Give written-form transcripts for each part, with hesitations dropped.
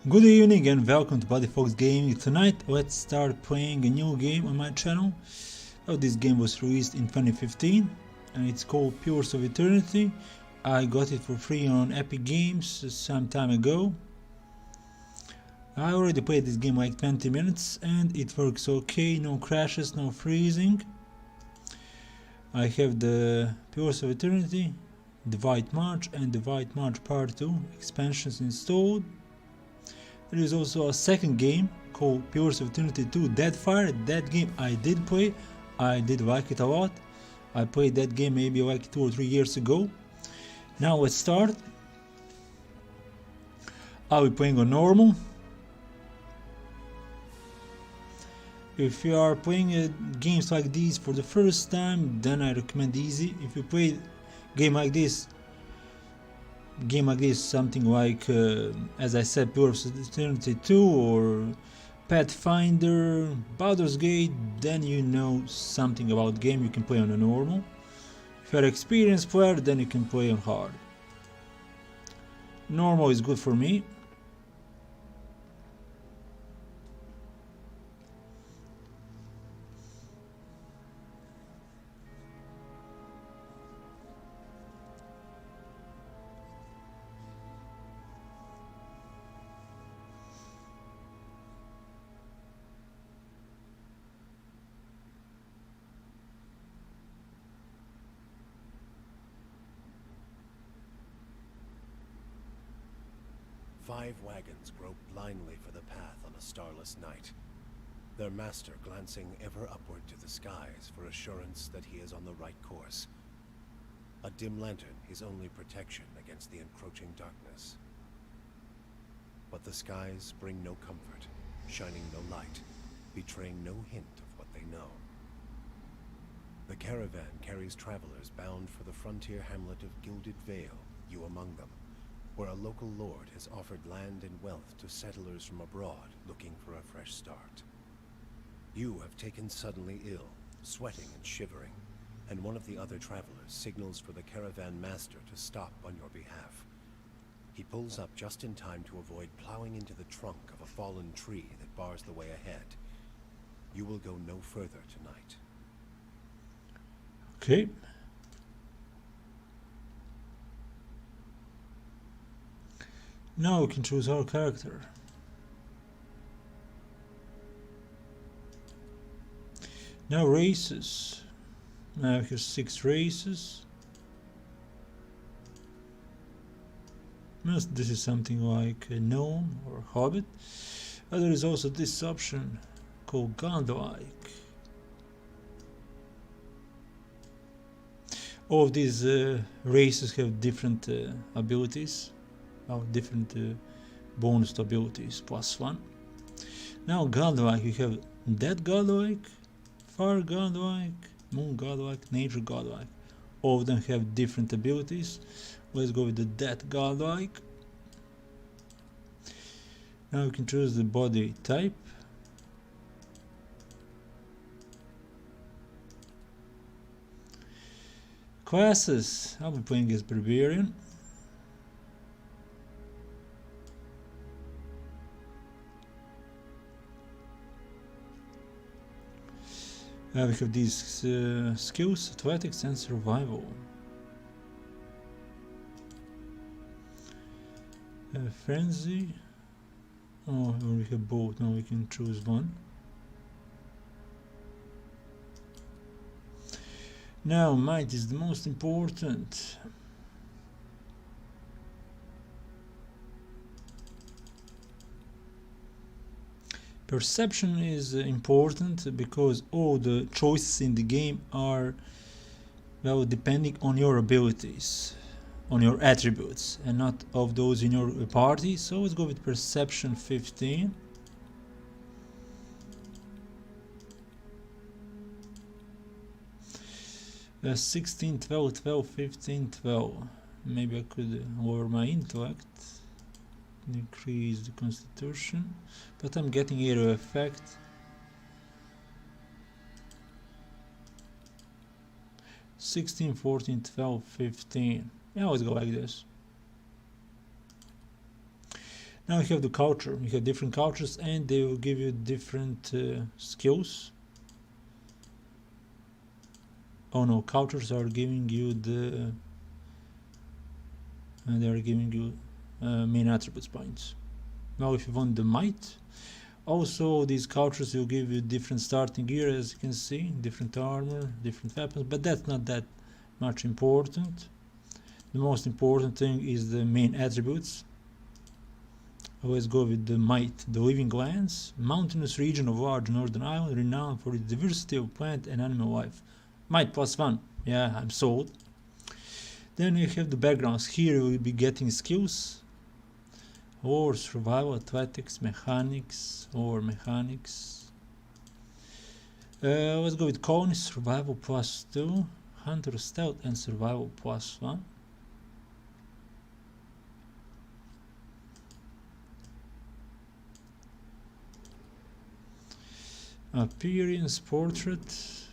Good evening and welcome to Bloodyfox Gaming. Tonight let's start playing a new game on my channel. This game was released in 2015 and it's called Pillars of Eternity. I got it for free on Epic Games some time ago. I already played this game like 20 minutes and it works okay, no crashes, no freezing. I have the Pillars of Eternity, the White March and the White March Part 2 expansions installed. There is also a second game called Pillars of Eternity 2 Deadfire. That game I did play, I did like it a lot. I played that game maybe like 2 or 3 years ago. Now let's start. I'll be playing on normal. If you are playing games like these for the first time, then I recommend easy. If you play game like this, something like as I said, Pillars of Eternity 2 or Pathfinder, Baldur's Gate, then you know something about the game. You can play on a normal. If you're an experienced player, then you can play on hard. Normal is good for me. Five wagons grope blindly for the path on a starless night, their master glancing ever upward to the skies for assurance that he is on the right course. A dim lantern his only protection against the encroaching darkness. But the skies bring no comfort, shining no light, betraying no hint of what they know. The caravan carries travelers bound for the frontier hamlet of Gilded Vale, you among them, where a local lord has offered land and wealth to settlers from abroad looking for a fresh start. You have taken suddenly ill, sweating and shivering, and one of the other travelers signals for the caravan master to stop on your behalf. He pulls up just in time to avoid plowing into the trunk of a fallen tree that bars the way ahead. You will go no further tonight. Okay. Now we can choose our character. Now races. Now here's 6 races. This is something like a gnome or hobbit. There is also this option called godlike. All of these races have different abilities. Different bonus to abilities, +1. Now godlike, you have dead godlike, fire godlike, moon godlike, nature godlike. All of them have different abilities. Let's go with the dead godlike. Now you can choose the body type. Classes, I'll be playing as Barbarian. We have these skills, athletics and survival. Frenzy. Oh, we have both. Now we can choose one. Now might is the most important. Perception is important because all the choices in the game are, well, depending on your abilities, on your attributes, and not of those in your party. So let's go with perception 15. Uh, 16, 12, 12, 15, 12. Maybe I could lower my intellect. Increase the constitution, but I'm getting hero effect. 16, 14, 12, 15. Yeah, let's go like this. Now you have the culture. You have different cultures, and they will give you different skills. Oh no, cultures are giving you the. They are giving you main attributes points. Now, if you want the might, also these cultures will give you different starting gear, as you can see, different armor, different weapons, but that's not that much important. The most important thing is the main attributes. Always go with the might. The living lands, mountainous region of large northern island, renowned for its diversity of plant and animal life. Might +1. Yeah, I'm sold. Then you have the backgrounds. Here you will be getting skills. Or survival, athletics, mechanics, or mechanics. Let's go with colonies, survival +2, hunter stealth, and survival +1. Appearance, portrait.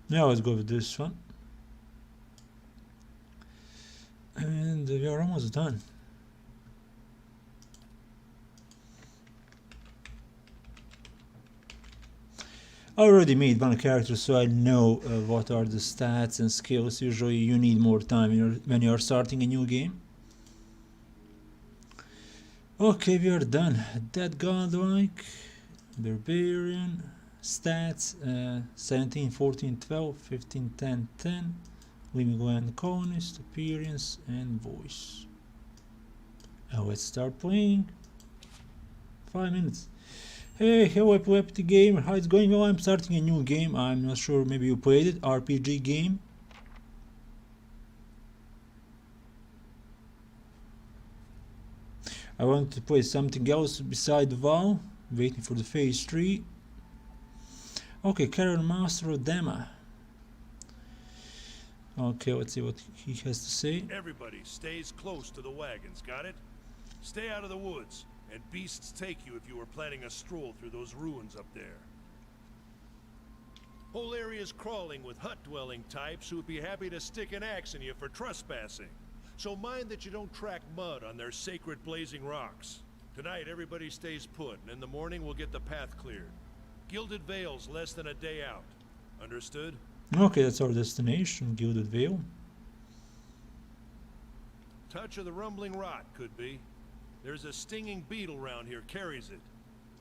Now let's go with this one. And we are almost done. I already made one character, so I know what are the stats and skills. Usually you need more time when you are starting a new game. Okay, we are done. Dead Godlike, Barbarian, stats 17, 14, 12, 15, 10, 10. Living land, colonist, appearance, and voice. Now let's start playing. 5 minutes. Hey, hello Epileptic Gamer, how it's going? Well, I'm starting a new game. I'm not sure, maybe you played it. RPG game. I want to play something else beside WoW. Waiting for the phase 3. Okay, Carol Master of Dema. Okay, let's see what he has to say. Everybody stays close to the wagons, got it? Stay out of the woods, and beasts take you if you were planning a stroll through those ruins up there. Whole area's crawling with hut-dwelling types who would be happy to stick an axe in you for trespassing. So mind that you don't track mud on their sacred blazing rocks. Tonight, everybody stays put, and in the morning we'll get the path cleared. Gilded Vale's less than a day out. Understood? Okay, that's our destination, Gilded Vale. Touch of the rumbling rot, could be. There's a stinging beetle round here, carries it.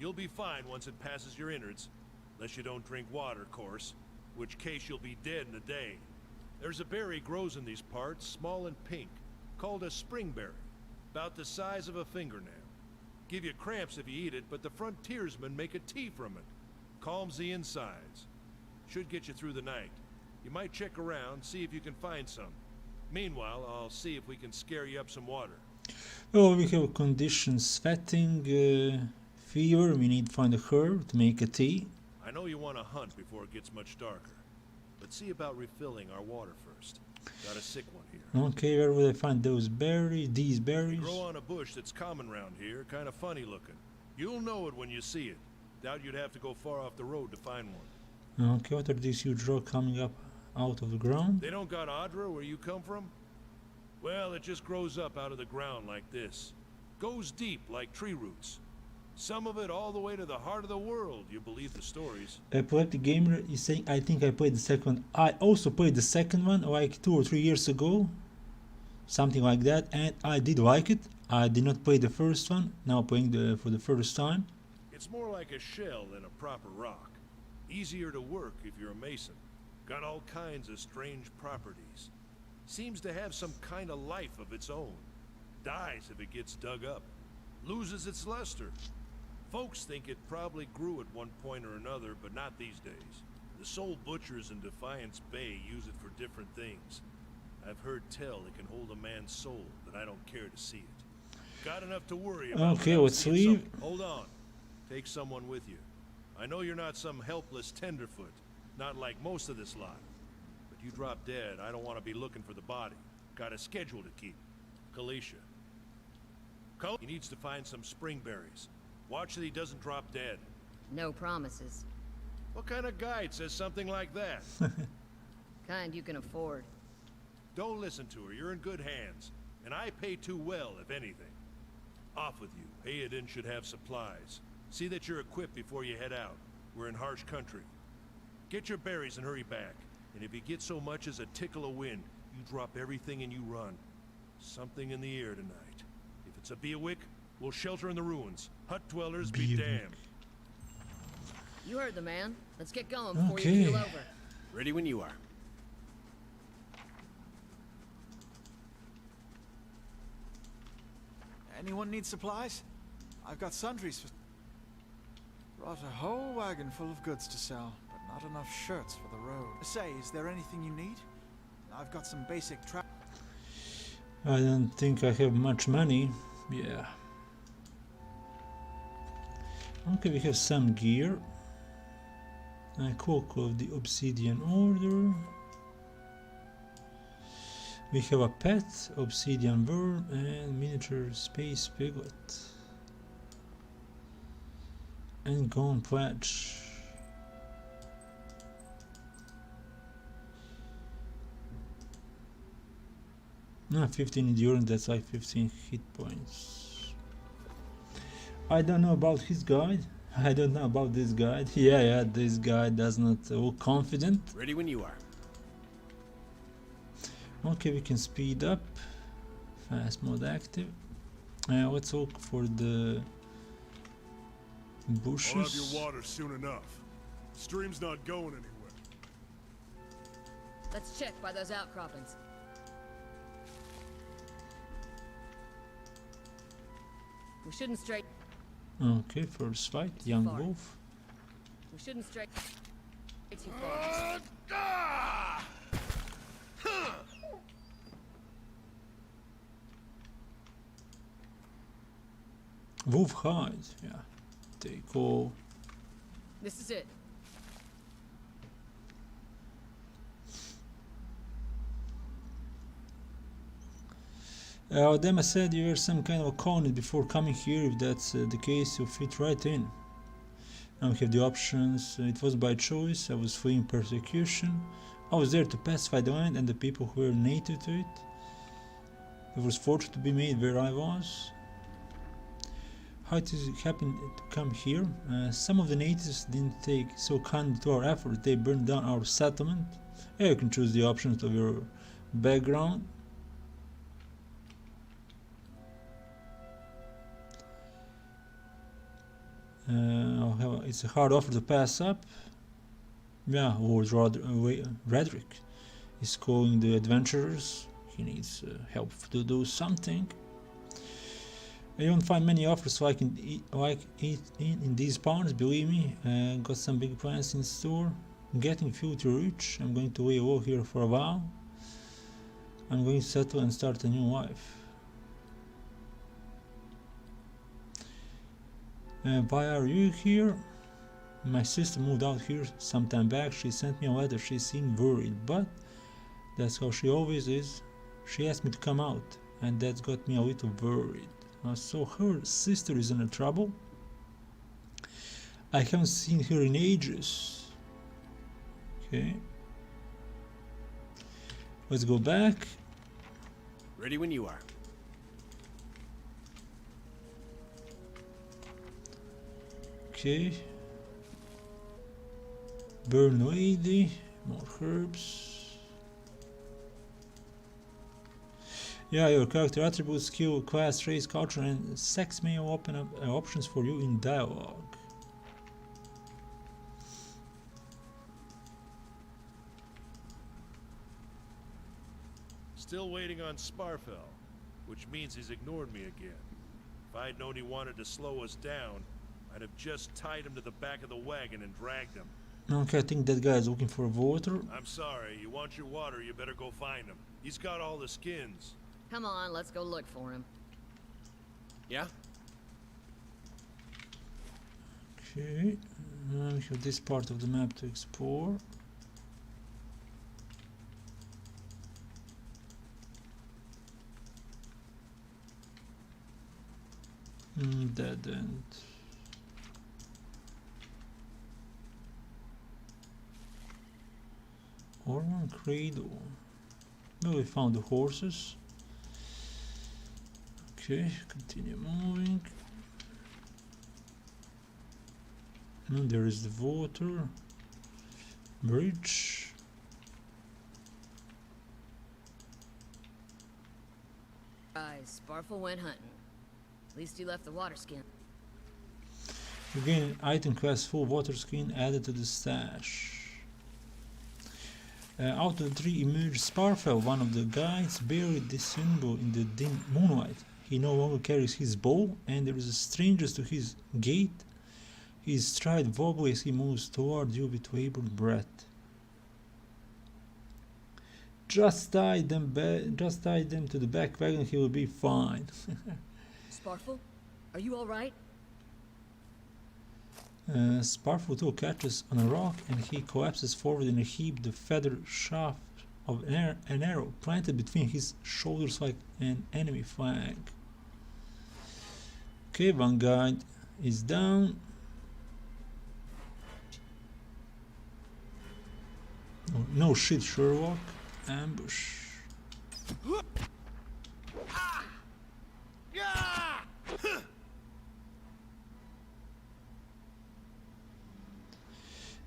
You'll be fine once it passes your innards. Unless you don't drink water, course. Which case you'll be dead in a day. There's a berry grows in these parts, small and pink, called a springberry. About the size of a fingernail. Give you cramps if you eat it, but the frontiersmen make a tea from it. Calms the insides. Should get you through the night. You might check around, see if you can find some. Meanwhile, I'll see if we can scare you up some water. Oh, we have conditions: sweating, fever. We need to find a herb to make a tea. I know you want to hunt before it gets much darker. But see about refilling our water first. Got a sick one here. Okay, where will I find those berries? These berries? They grow on a bush that's common round here, kind of funny looking. You'll know it when you see it. Doubt you'd have to go far off the road to find one. Okay, what are these huge rocks coming up out of the ground? They don't got Adra where you come from? Well, it just grows up out of the ground like this. Goes deep like tree roots. Some of it all the way to the heart of the world, you believe the stories. Epileptic Gamer is saying, I think I played the second one. I also played the second one like 2 or 3 years ago. Something like that, and I did like it. I did not play the first one, now playing for the first time. It's more like a shell than a proper rock. Easier to work if you're a mason. Got all kinds of strange properties. Seems to have some kind of life of its own. Dies if it gets dug up. Loses its luster. Folks think it probably grew at one point or another, but not these days. The soul butchers in Defiance Bay use it for different things. I've heard tell it can hold a man's soul, but I don't care to see it. Got enough to worry about. Okay, let's leave. Hold on. Take someone with you. I know you're not some helpless tenderfoot, not like most of this lot. But you drop dead, I don't want to be looking for the body. Got a schedule to keep. Kalisha. He needs to find some springberries. Watch that he doesn't drop dead. No promises. What kind of guide says something like that? Kind you can afford. Don't listen to her. You're in good hands. And I pay too well, if anything. Off with you. Hayden should have supplies. See that you're equipped before you head out. We're in harsh country. Get your berries and hurry back. And if you get so much as a tickle of wind, you drop everything and you run. Something in the air tonight. If it's a Beawick, we'll shelter in the ruins. Hut dwellers be damned. You heard the man. Let's get going before you keel over. Ready when you are. Anyone need supplies? I've got sundries. Brought a whole wagon full of goods to sell, but not enough shirts for the road. Say, is there anything you need? I've got some basic I don't think I have much money. Yeah. Okay, we have some gear. A cloak of the Obsidian Order. We have a pet, Obsidian Worm, and miniature space piglet. And Gone Pledge. No, 15 endurance, that's like 15 hit points. I don't know about his guide. I don't know about this guide. Yeah, this guy does not look confident. Ready when you are. Okay, we can speed up. Fast mode active. Let's look for the bushes. I'll have your water soon enough. Stream's not going anywhere. Let's check by those outcroppings. We shouldn't stray. Okay, first fight, young wolf. We shouldn't stray too far. Wolf hide, yeah. Take all. This is it. Dema said you were some kind of a convict before coming here. If that's the case, you fit right in. Now we have the options. It was by choice. I was fleeing persecution. I was there to pacify the land and the people who were native to it. It was fortunate to be made where I was. How it happened to come here? Some of the natives didn't take so kindly to our effort. They burned down our settlement. Yeah, you can choose the options of your background. It's a hard offer to pass up. Yeah, Lord Redrick is calling the adventurers. He needs help to do something. I don't find many offers like eat in these parts, believe me. Got some big plans in store. Getting filthy rich. I'm going to lay low here for a while. I'm going to settle and start a new life. Why are you here? My sister moved out here some time back. She sent me a letter. She seemed worried, but that's how she always is. She asked me to come out, and that's got me a little worried. So her sister is in trouble. I haven't seen her in ages. Okay. Let's go back. Ready when you are. Okay. Burn lady, more herbs. Yeah, your character attributes, skill, class, race, culture, and sex may open up options for you in dialogue. Still waiting on Sparfell, which means he's ignored me again. If I'd known he wanted to slow us down, I'd have just tied him to the back of the wagon and dragged him. Okay, I think that guy is looking for water. I'm sorry, you want your water, you better go find him. He's got all the skins. Come on, let's go look for him. Yeah? Okay, now we have this part of the map to explore. Dead end. Orman Cradle. Well, we found the horses. Okay, continue moving. And there is the water bridge. Sparfle went hunting. At least he left the water skin. Again, item class full water skin added to the stash. Out of the three emerged Sparfell, one of the guides buried this symbol in the dim moonlight. He no longer carries his bow, and there is a stranger to his gait. His stride wobbly as he moves toward you with labored breath. Just tie them to the back wagon, he will be fine. Sparfle, are you alright? Sparfle too catches on a rock and he collapses forward in a heap, the feather shaft of an arrow planted between his shoulders like an enemy flag. Okay, one guy is down. No shit, Sherlock. Ambush.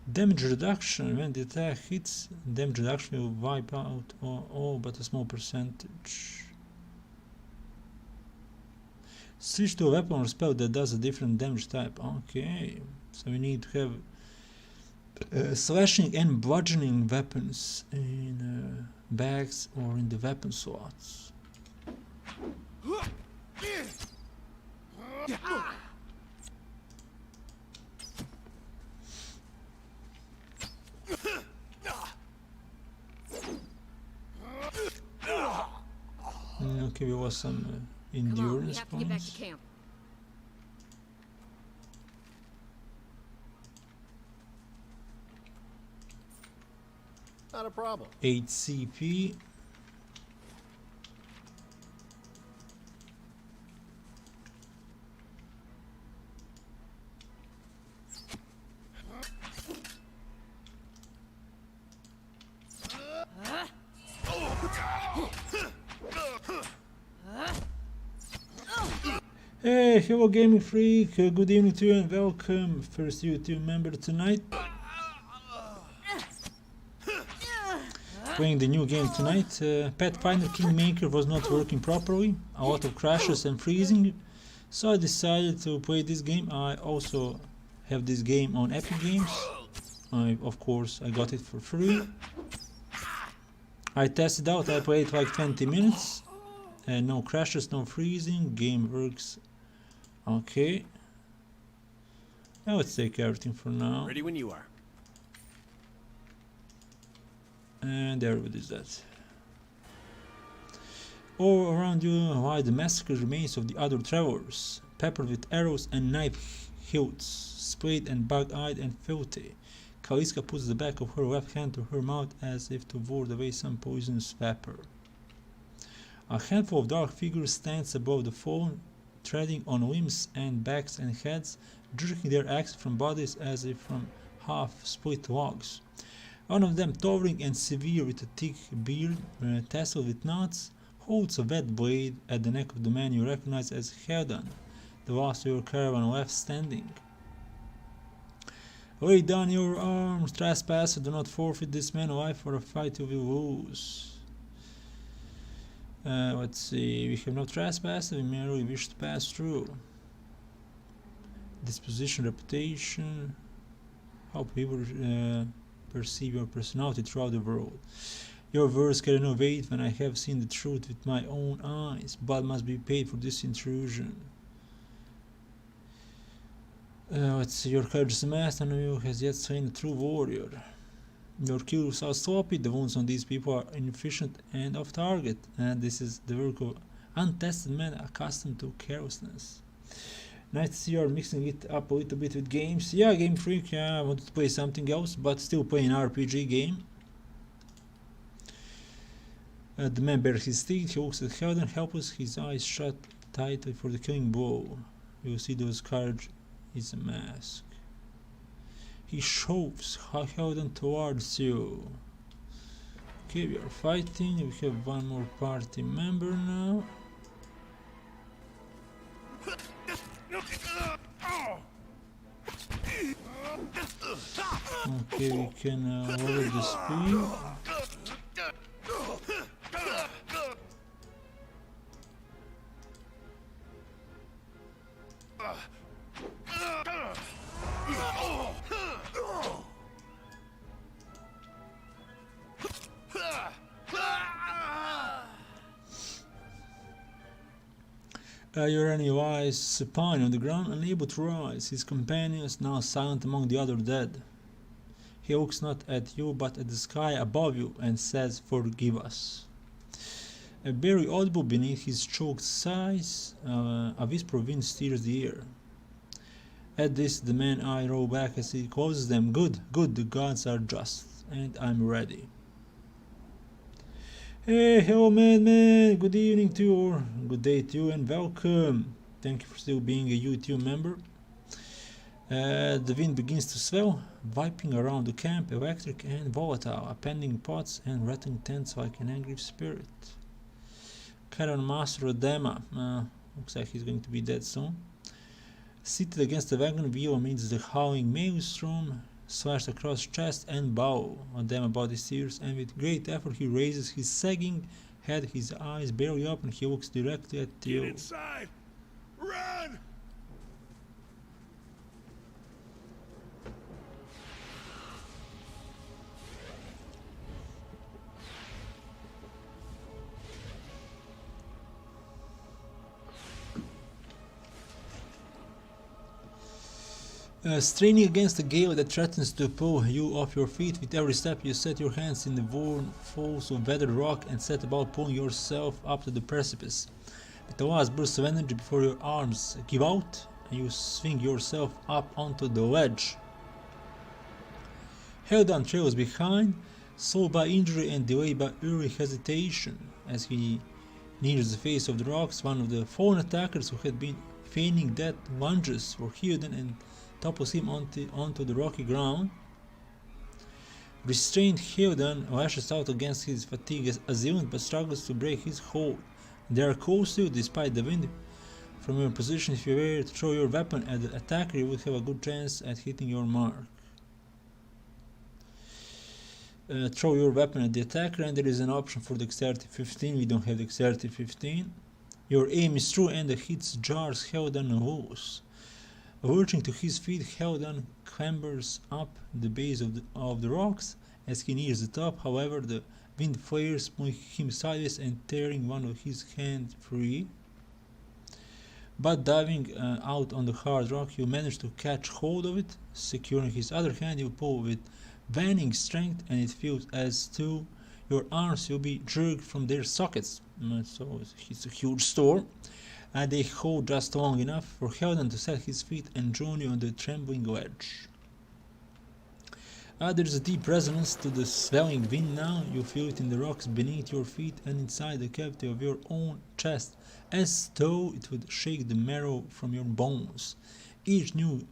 Damage reduction. When the attack hits, damage reduction will wipe out all but a small percentage. Switch to a weapon or spell that does a different damage type. Okay, so we need to have slashing and bludgeoning weapons in bags or in the weapon slots. Okay, we was some endurance we have to get back to points. camp. Not a problem. 8 CP. Hey, hello Gaming Freak, good evening to you and welcome, first YouTube member tonight. Playing the new game tonight. Pathfinder Kingmaker was not working properly, a lot of crashes and freezing, so I decided to play this game. I also have this game on Epic Games. Of course, I got it for free. I tested out, I played like 20 minutes, and no crashes, no freezing, game works okay. Now let's take everything for now. Ready when you are. And there it is that. All around you lie the massacred remains of the other travelers, peppered with arrows and knife hilts, splayed and bug-eyed and filthy. Kaliska puts the back of her left hand to her mouth as if to ward away some poisonous vapor. A handful of dark figures stands above the fallen, treading on limbs and backs and heads, jerking their axes from bodies as if from half-split logs. One of them, towering and severe with a thick beard tasseled with knots, holds a wet blade at the neck of the man you recognize as Heldan, the last of your caravan left standing. Lay down your arms, trespasser, do not forfeit this man alive for a fight you will lose. Let's see, we have no trespass, we merely wish to pass through. Disposition, reputation, how people perceive your personality throughout the world. Your words carry no weight when I have seen the truth with my own eyes. Blood must be paid for this intrusion. Let's see, your courage is amassed, and you has yet slain a true warrior. Your kills are sloppy, the wounds on these people are inefficient and off target, and this is the work of untested men accustomed to carelessness. Nice to see you are mixing it up a little bit with games. Yeah, Game Freak, yeah, I wanted to play something else, but still playing an RPG game. The man bears his teeth, he looks at Heldan, helpless, his eyes shut tightly for the killing blow. You see those courage is a mask. He shoves Heldan towards you. Okay, we are fighting. We have one more party member now. Okay, we can lower the speed. Your enemy lies supine on the ground, unable to rise. His companions now silent among the other dead. He looks not at you but at the sky above you and says, "Forgive us." Very audible beneath his choked sighs, a whisper of wind stirs the air. At this, the man's eye roll back as he closes them. Good, good, the gods are just, and I'm ready. Hey, hello Madman, good evening to you, or good day to you, and welcome. Thank you for still being a YouTube member. The wind begins to swell, wiping around the camp, electric and volatile, appending pots and rattling tents like an angry spirit. Caron Master Odema, looks like he's going to be dead soon. Seated against the wagon wheel amidst the howling maelstrom, slashed across chest and bow. Odema body steers, and with great effort he raises his sagging head, his eyes barely open, he looks directly at you. Get inside! Run! Straining against a gale that threatens to pull you off your feet, with every step you set your hands in the worn folds of weathered rock and set about pulling yourself up to the precipice. With the last burst of energy before your arms give out, and you swing yourself up onto the ledge. Heldan trails behind, slowed by injury and delayed by early hesitation. As he nears the face of the rocks, one of the fallen attackers who had been feigning death lunges for Heldan and topples him onto the rocky ground. Restrained, Heldan lashes out against his fatigued assailant but struggles to break his hold. They are close to you despite the wind. From your position, if you were to throw your weapon at the attacker, you would have a good chance at hitting your mark. Throw your weapon at the attacker, and there is an option for dexterity 15. We don't have dexterity 15. Your aim is true and the hit jars Heldan loose. Lurching to his feet, Heldan clambers up the base of the rocks. As he nears the top, however, the wind flares, pulling him sideways and tearing one of his hands free. But diving out on the hard rock, you manage to catch hold of it. Securing his other hand, you pull with waning strength, and it feels as though your arms will be jerked from their sockets. So it's a huge storm. And they hold just long enough for Heldan to set his feet and join you on the trembling ledge. There is a deep resonance to the swelling wind now. You feel it in the rocks beneath your feet and inside the cavity of your own chest, as though it would shake the marrow from your bones. Each new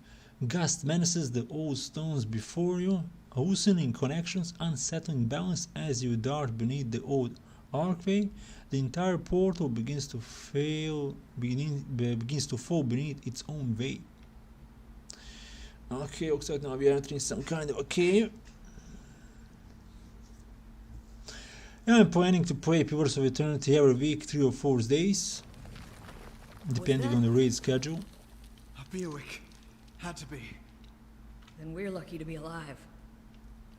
gust menaces the old stones before you, loosening connections, unsettling balance as you dart beneath the old archway. The entire portal begins to fall beneath its own weight. Okay, looks like now we are entering some kind of a cave. I'm planning to play Pillars of Eternity every week, 3 or 4 days, depending on the raid schedule. A Bewick. Had to be. Then we're lucky to be alive.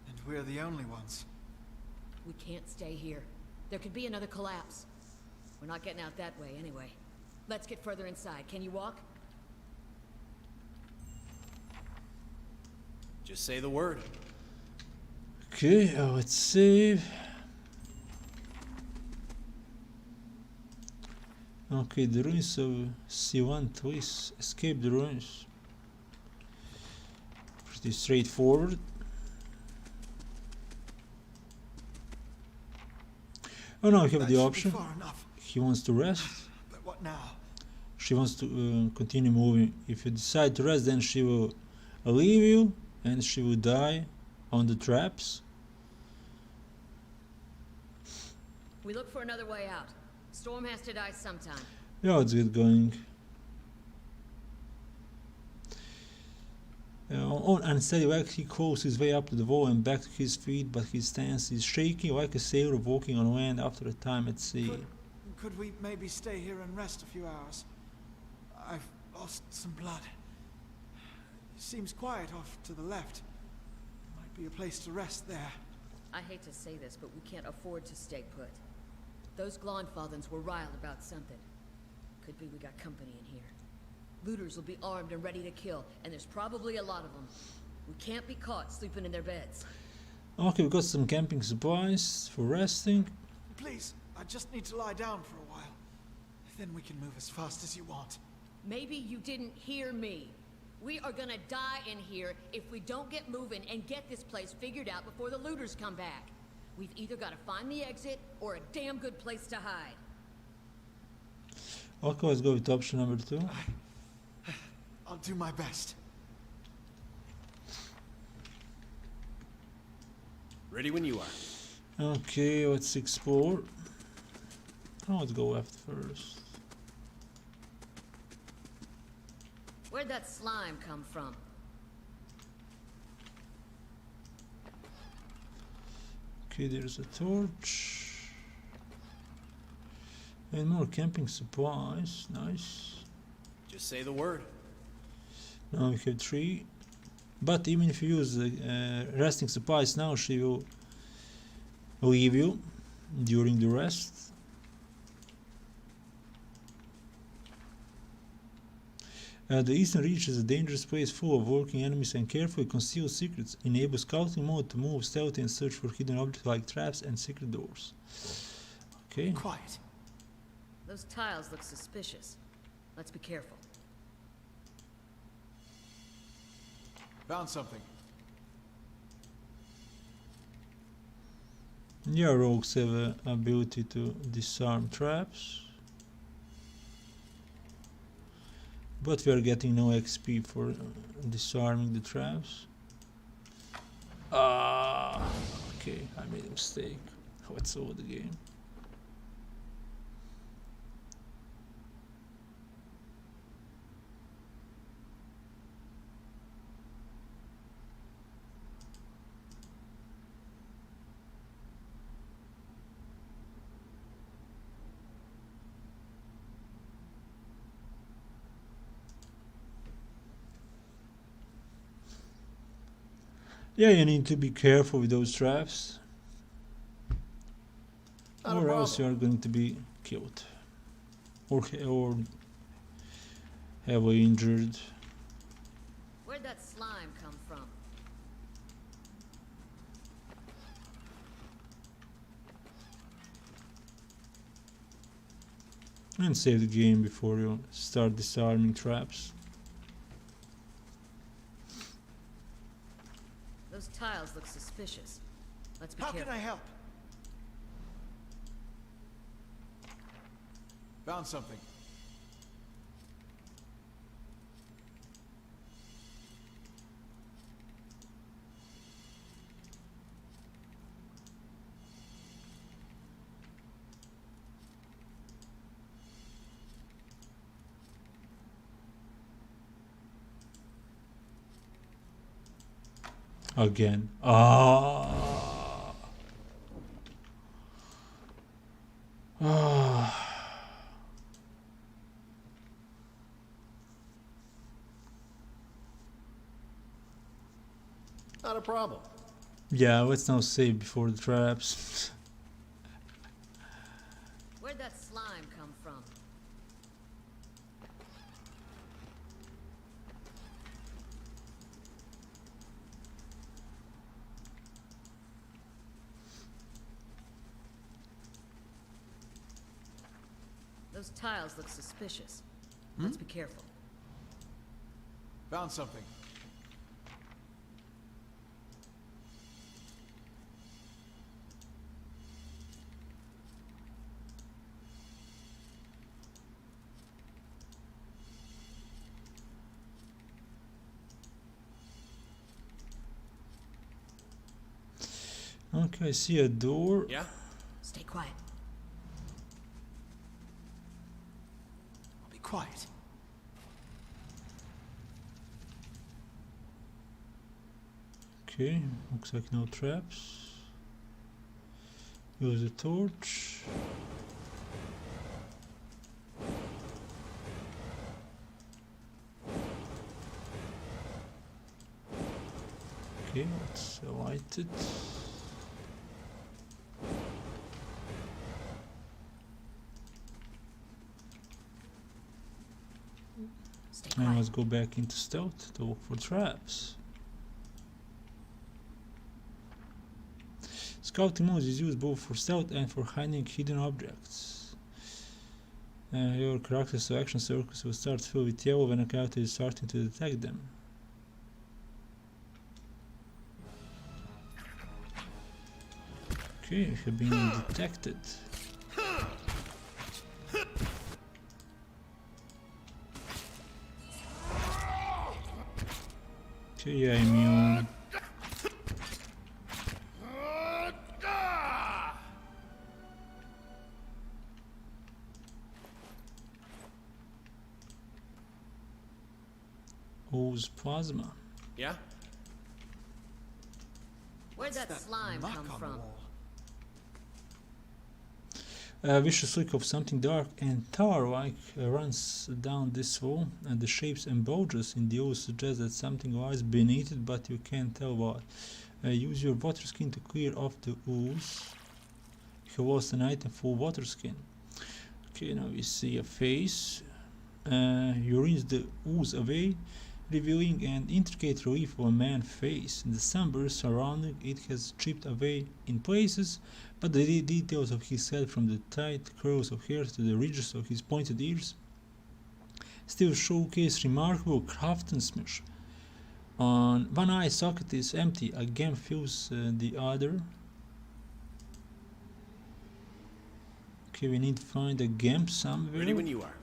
And we're the only ones. We can't stay here. There could be another collapse. We're not getting out that way anyway. Let's get further inside. Can you walk? Just say the word. Okay, let's save. Okay, the ruins of C1 Twist. Escape the ruins. Pretty straightforward. Oh no, we have the option. He wants to rest. But what now? She wants to continue moving. If you decide to rest, then she will leave you and she will die on the traps. We look for another way out. Storm has to die sometime. Yeah, it's good going. On unsteady Wack, he crawls his way up to the wall and back to his feet, but his stance is shaky like a sailor walking on land after a time at sea. Could we maybe stay here and rest a few hours? I've lost some blood. Seems quiet off to the left. Might be a place to rest there. I hate to say this, but we can't afford to stay put. Those Glonfathens were riled about something. Could be we got company in here. Looters will be armed and ready to kill, and there's probably a lot of them. We can't be caught sleeping in their beds. Okay, we've got some camping supplies for resting. Please, I just need to lie down for a while. Then we can move as fast as you want. Maybe you didn't hear me. We are gonna die in here if we don't get moving and get this place figured out before the looters come back. We've either got to find the exit or a damn good place to hide. Okay, let's go with option number 2. I'll do my best. Ready when you are. Okay, let's explore. Oh, let's go left first. Where'd that slime come from? Okay, there's a torch. And more camping supplies. Nice. Just say the word. Now we have 3. But even if you use resting supplies now, she will leave you during the rest. The eastern reach is a dangerous place full of lurking enemies and carefully concealed secrets. Enable scouting mode to move stealthy and search for hidden objects like traps and secret doors. Okay. Quiet. Those tiles look suspicious. Let's be careful. Found something. Yeah, rogues have the ability to disarm traps. But we are getting no XP for disarming the traps. Okay, I made a mistake. Let's over the game. Yeah, you need to be careful with those traps, or else you are going to be killed or heavily injured. Where'd that slime come from? And save the game before you start disarming traps. Those tiles look suspicious. Let's be How careful. can I help? Found something. Again. Not a problem. Yeah, let's now save before the traps. Where'd that slime come from? Those tiles look suspicious. Let's be careful. Found something. Okay, I see a door. Yeah? Stay quiet. quiet. Okay, looks like no traps. Use a torch. Okay, let's light it. Stay And quiet. let's go back into stealth to look for traps. Scouting mode is used both for stealth and for hiding hidden objects. Your character's action circles will start filled with yellow when a character is starting to detect them. Okay, you have been detected. Okay, yeah, immune. Ooze plasma. Yeah? Where'd that slime mark come on the from? wall? A vicious look of something dark and tar-like runs down this wall, and the shapes and bulges in the ooze suggest that something lies beneath it, but you can't tell what. Use your water skin to clear off the ooze. You lost an item full water skin. Okay, now we see a face. You rinse the ooze away, revealing an intricate relief of a man's face. The somber surrounding it has chipped away in places, but the details of his head, from the tight curls of hair to the ridges of his pointed ears, still showcase remarkable craftsmanship. On one eye socket is empty, a gem fills the other. Okay, we need to find a gem somewhere. Ready when you are.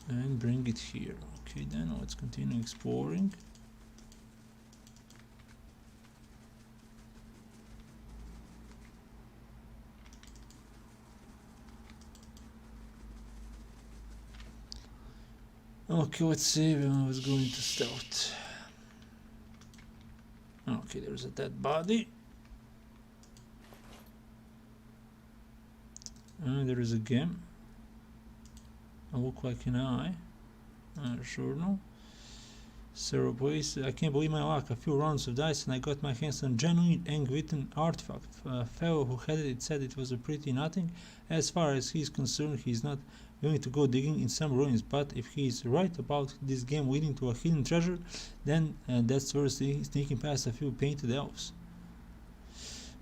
And bring it here. Okay, then let's continue exploring. Okay, let's see when I was going to stealth. Okay, there's a dead body. There is a gem. I look like an eye. Journal. 0 place. I can't believe my luck. A few rounds of dice and I got my hands on genuine Engwitten artifact. A fellow who had it said it was a pretty nothing. As far as he's concerned, he's not willing to go digging in some ruins, but if he is right about this game leading to a hidden treasure, then that's worth sneaking past a few painted elves.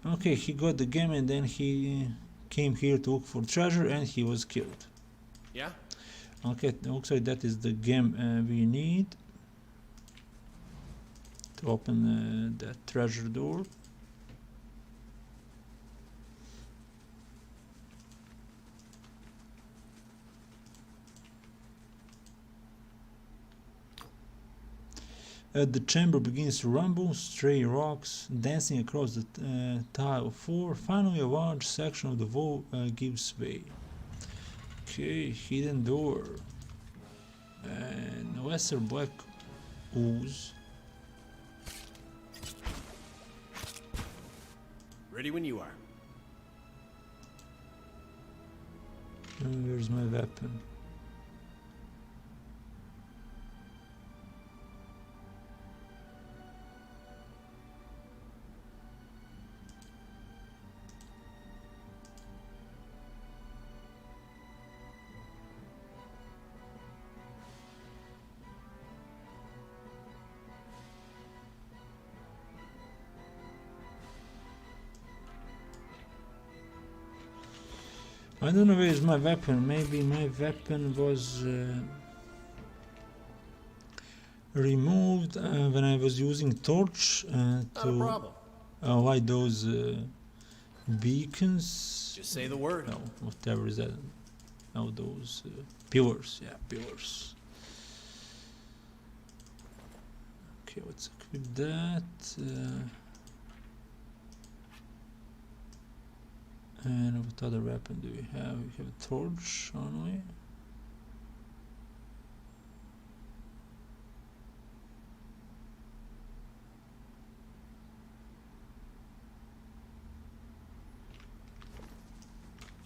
Okay, he got the gem and then he came here to look for treasure and he was killed. Yeah? Okay, it looks like that is the gem we need to open that treasure door. The chamber begins to rumble, stray rocks dancing across the tile floor. Finally, a large section of the wall gives way. Okay, hidden door. And lesser black ooze. Ready when you are. And where's my weapon? I don't know where is my weapon. Maybe my weapon was removed when I was using torch to light those beacons. Just say the word. No, whatever is that? No, those pillars. Yeah, pillars. Okay, let's equip that. And what other weapon do we have? We have a torch only.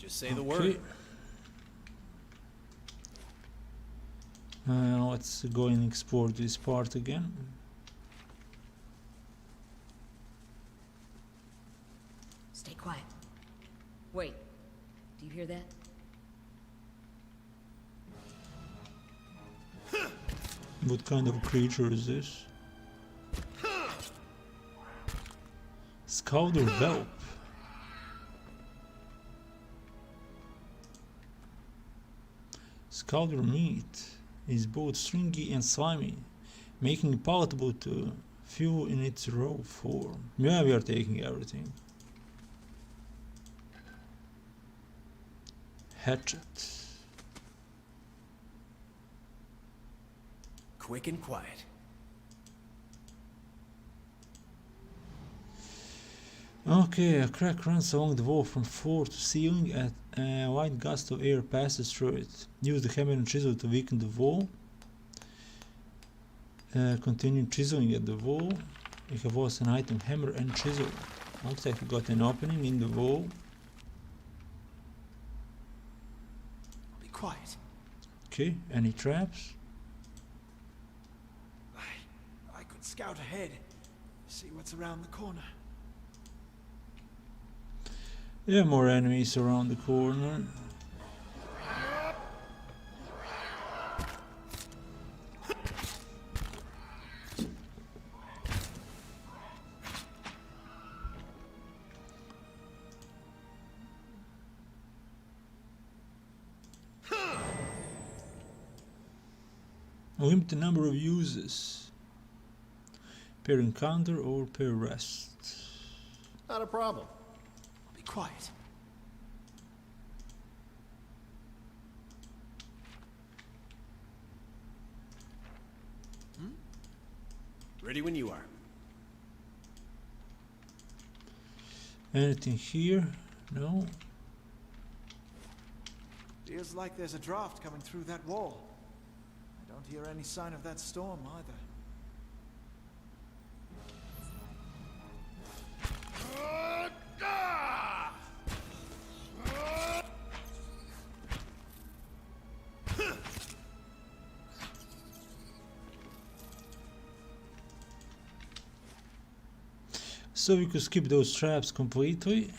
Just say the word. Let's go and export this part again. Stay quiet. Wait. Do you hear that? What kind of creature is this? Scouter Whelp. Scouter meat is both stringy and slimy, making it palatable to few in its raw form. Yeah, we are taking everything. Hatchet. Quick and quiet. Okay, a crack runs along the wall from floor to ceiling as a light gust of air passes through it. Use the hammer and chisel to weaken the wall. Continue chiseling at the wall. You have also an item hammer and chisel. Looks like you got an opening in the wall. Be quiet. Okay, any traps? I could scout ahead, see what's around the corner. Yeah, more enemies around the corner. Limit the number of uses. Per encounter or per rest. Not a problem. Be quiet. Ready when you are. Anything here? No. Feels like there's a draft coming through that wall. I don't hear any sign of that storm either. So we could skip those traps completely.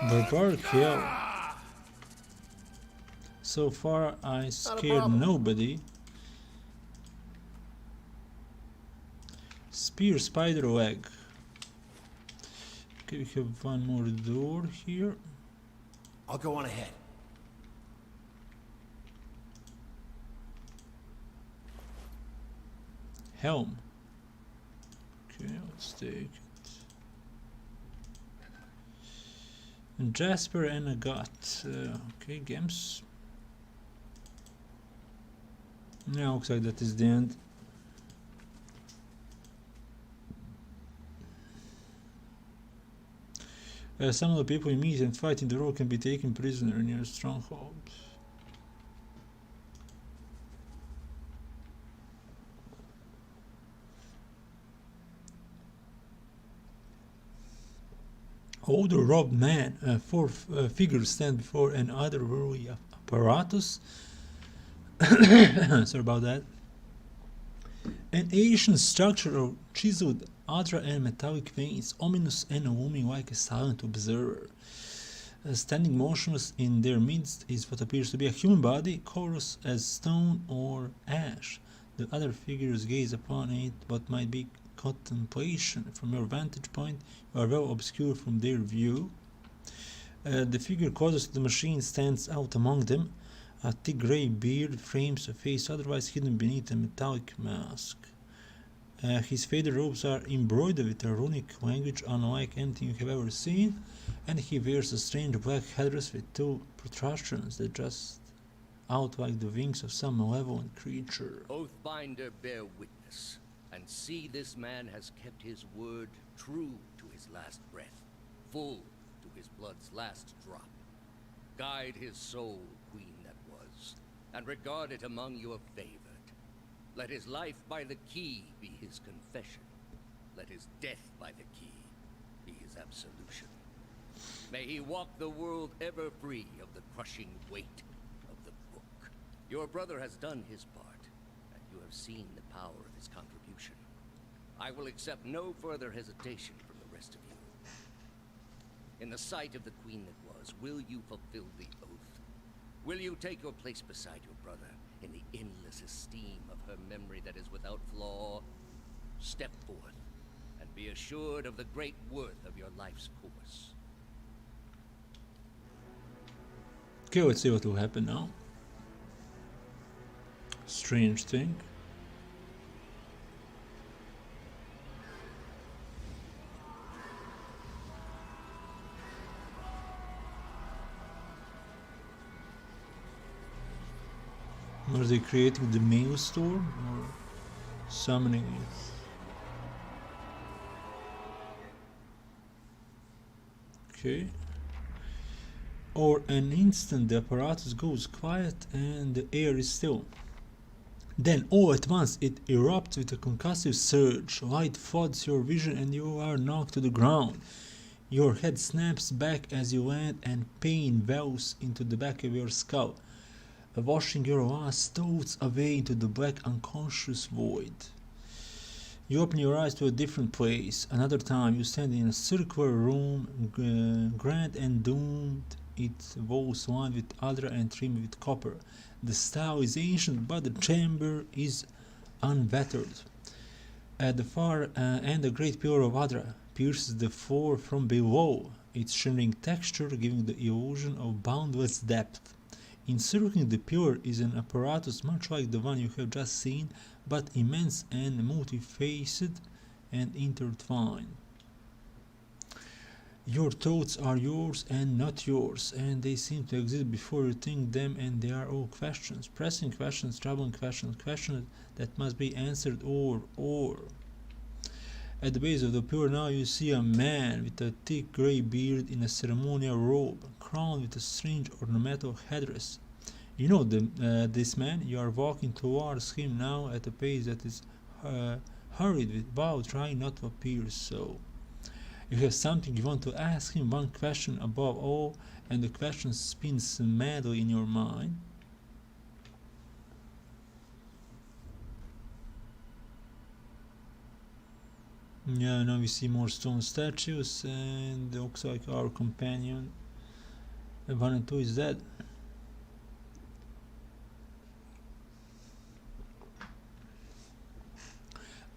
Barbarian kill. So far I scared nobody. Spear spider leg. Okay, we have one more door here. I'll go on ahead. Helm. Okay, let's take it. And Jasper and a gut. Okay, games. Yeah, looks like that is the end. Some of the people you meet and fight in the road can be taken prisoner near a stronghold. Older robbed man, four figures stand before an otherworldly apparatus. Sorry about that. An ancient structure of chiseled ultra and metallic veins, ominous and looming like a silent observer. Standing motionless in their midst is what appears to be a human body, colorless as stone or ash. The other figures gaze upon it, but might be contemplation. From your vantage point, you are well obscured from their view. The figure closest to the machine stands out among them. A thick grey beard frames a face otherwise hidden beneath a metallic mask. His faded robes are embroidered with a runic language unlike anything you have ever seen, and he wears a strange black headdress with two protrusions that just out like the wings of some malevolent creature. Oathbinder bear witness. And see, this man has kept his word true to his last breath, full to his blood's last drop. Guide his soul, queen that was, and regard it among your favored. Let his life by the key be his confession. Let his death by the key be his absolution. May he walk the world ever free of the crushing weight of the book. Your brother has done his part, and you have seen the power of his contribution. I will accept no further hesitation from the rest of you. In the sight of the queen that was, will you fulfill the oath? Will you take your place beside your brother in the endless esteem of her memory that is without flaw? Step forth, and be assured of the great worth of your life's course. Okay, let's see what will happen now. Strange thing. Are they creating the mail store or summoning it? Okay. Or an instant the apparatus goes quiet and the air is still. Then all at once it erupts with a concussive surge. Light floods your vision and you are knocked to the ground. Your head snaps back as you land and pain wells into the back of your skull, washing your last thoughts away into the black unconscious void. You open your eyes to a different place. Another time you stand in a circular room, grand and doomed, its walls lined with alder and trimmed with copper. The style is ancient, but the chamber is unvettered. At the far end, a great pillar of alder pierces the floor from below, its shimmering texture giving the illusion of boundless depth. Encircling the pillar is an apparatus much like the one you have just seen, but immense and multifaced and intertwined. Your thoughts are yours and not yours, and they seem to exist before you think them, and they are all questions. Pressing questions, troubling questions, questions that must be answered or. At the base of the pillar now you see a man with a thick grey beard in a ceremonial robe, crowned with a strange ornamental headdress. You know this man. You are walking towards him now at a pace that is hurried while trying not to appear so. You have something you want to ask him, one question above all, and the question spins madly in your mind. Yeah, now we see more stone statues, and it looks like our companion 1 and 2 is dead.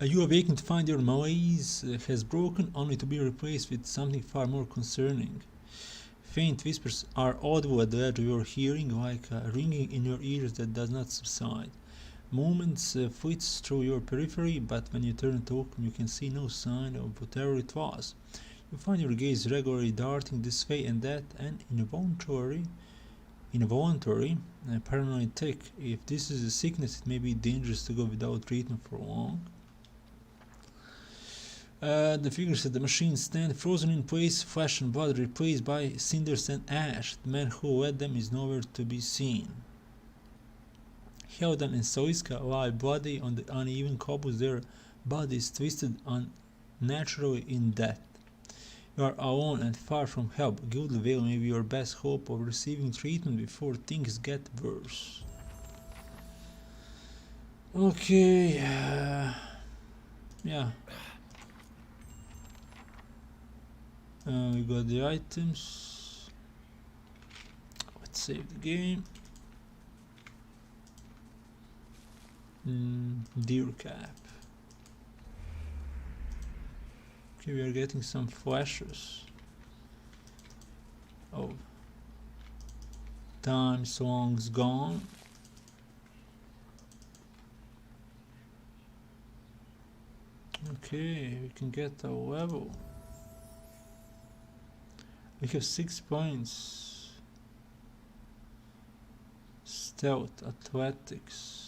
You awaken to find your malaise has broken, only to be replaced with something far more concerning. Faint whispers are audible at the edge of your hearing, like a ringing in your ears that does not subside. Moments flits through your periphery, but when you turn to look, you can see no sign of whatever it was. You find your gaze regularly darting this way and that, and involuntary paranoid tick. If this is a sickness, it may be dangerous to go without treatment for long. The figures at the machine stand frozen in place, flesh and blood replaced by cinders and ash. The man who led them is nowhere to be seen. Heldan and Soiska lie bloody on the uneven cobbles, their bodies twisted unnaturally in death. You are alone and far from help. Gilded Veil may be your best hope of receiving treatment before things get worse. Okay, yeah. We got the items. Let's save the game. Deer cap. Okay, we are getting some flashes of time songs gone. Okay, we can get a level. We have 6 points. Stealth, athletics.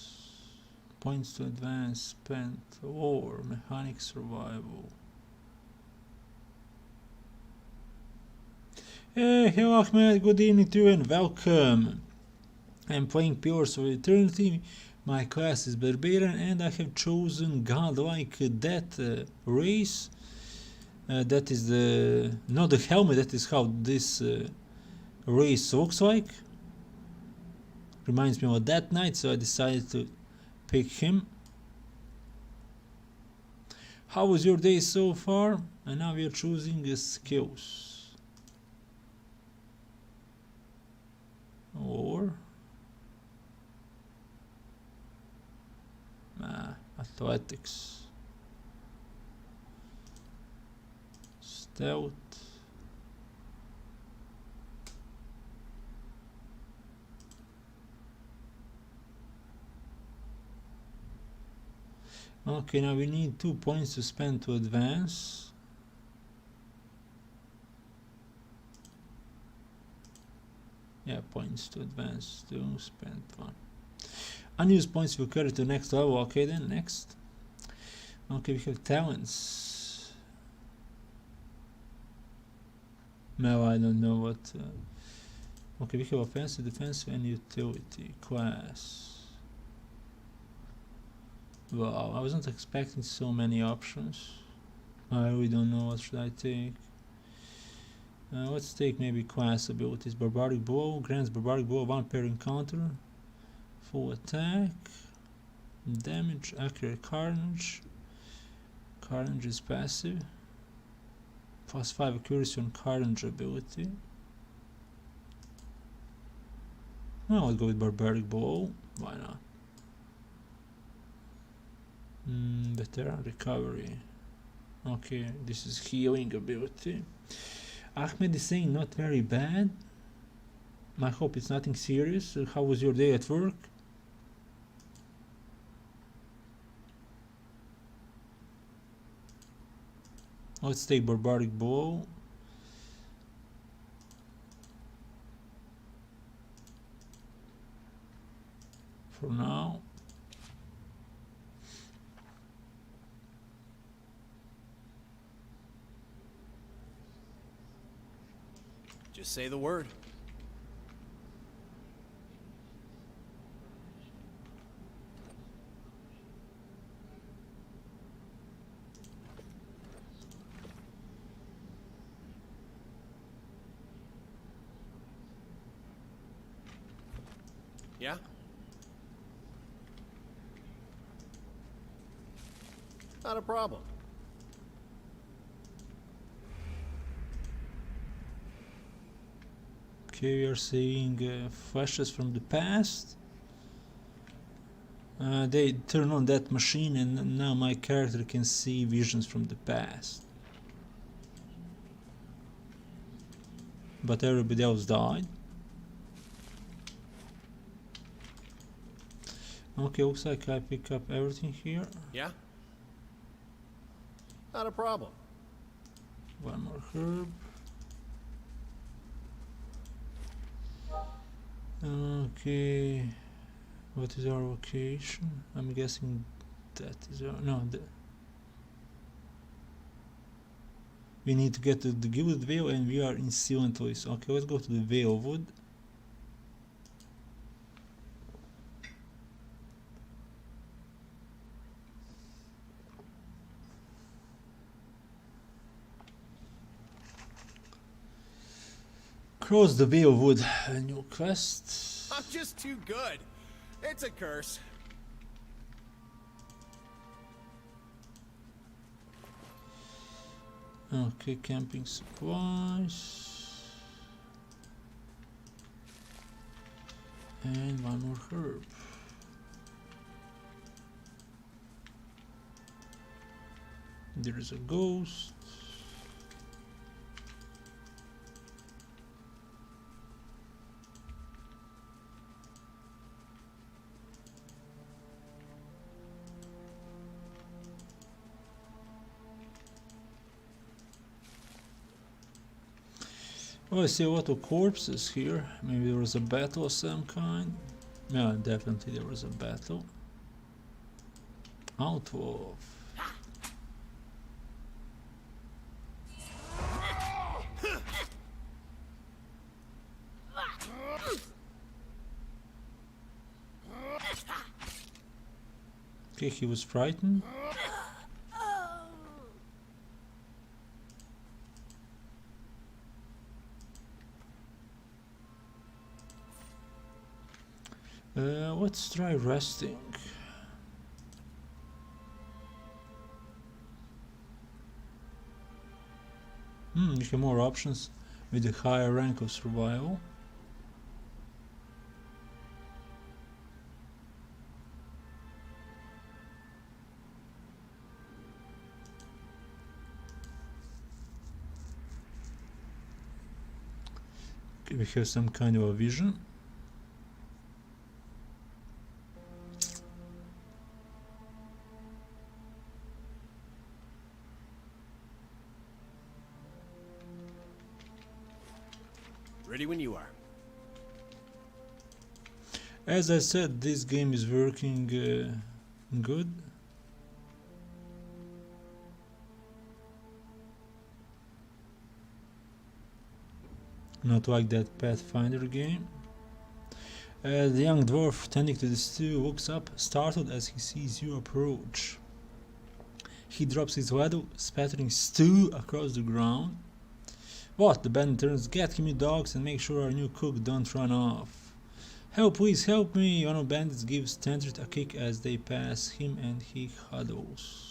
Points to advance spent. War. Mechanic survival. Hey, hello Ahmed, good evening to you and welcome. I'm playing Pillars of Eternity. My class is Barbarian and I have chosen godlike that race. That is the... not the helmet, that is how this race looks like. Reminds me of that knight, so I decided to pick him. How was your day so far? And now we are choosing skills. Or athletics, stealth, okay, now we need 2 points to spend to advance. Yeah, points to advance, to spend 1. Unused points will carry to the next level. Okay, then next. Okay, we have talents. No, I don't know what. Okay, we have offensive, defensive, and utility class. Wow, I wasn't expecting so many options. I really don't know what should I take. Let's take maybe class abilities. Barbaric Blow grants Barbaric Blow 1 per encounter. Full attack. Damage. Accurate Carnage. Carnage is passive. Plus 5 accuracy on Carnage ability. Now I'll go with Barbaric Blow. Why not? Veteran Recovery. Okay, this is healing ability. Ahmed is saying not very bad. I hope it's nothing serious. How was your day at work? Let's take Barbaric Blow. For now. Just say the word. Yeah? Not a problem. Okay, we are seeing flashes from the past. They turn on that machine and now my character can see visions from the past. But everybody else died. Okay, looks like I pick up everything here. Yeah? Not a problem. One more herb. Okay, what is our location? I'm guessing that is our, no, we need to get to the Gilded Vale and we are in Sealant List. Okay, let's go to the Vale Wood. Cross the Vale Wood, a new quest. I'm just too good. It's a curse. Okay, camping supplies. And one more herb. There is a ghost. Oh, I see a lot of corpses here. Maybe there was a battle of some kind. Yeah, definitely there was a battle. Outwolf. Okay, he was frightened. Let's try resting. You have more options with a higher rank of survival. Okay, we have some kind of a vision. Ready when you are. As I said, this game is working good. Not like that Pathfinder game. The young dwarf tending to the stew looks up, startled as he sees you approach. He drops his ladle, spattering stew across the ground. What? The bandit turns, get him you dogs and make sure our new cook don't run off. Help, please help me! One of the bandits gives Tendrit a kick as they pass him and he huddles.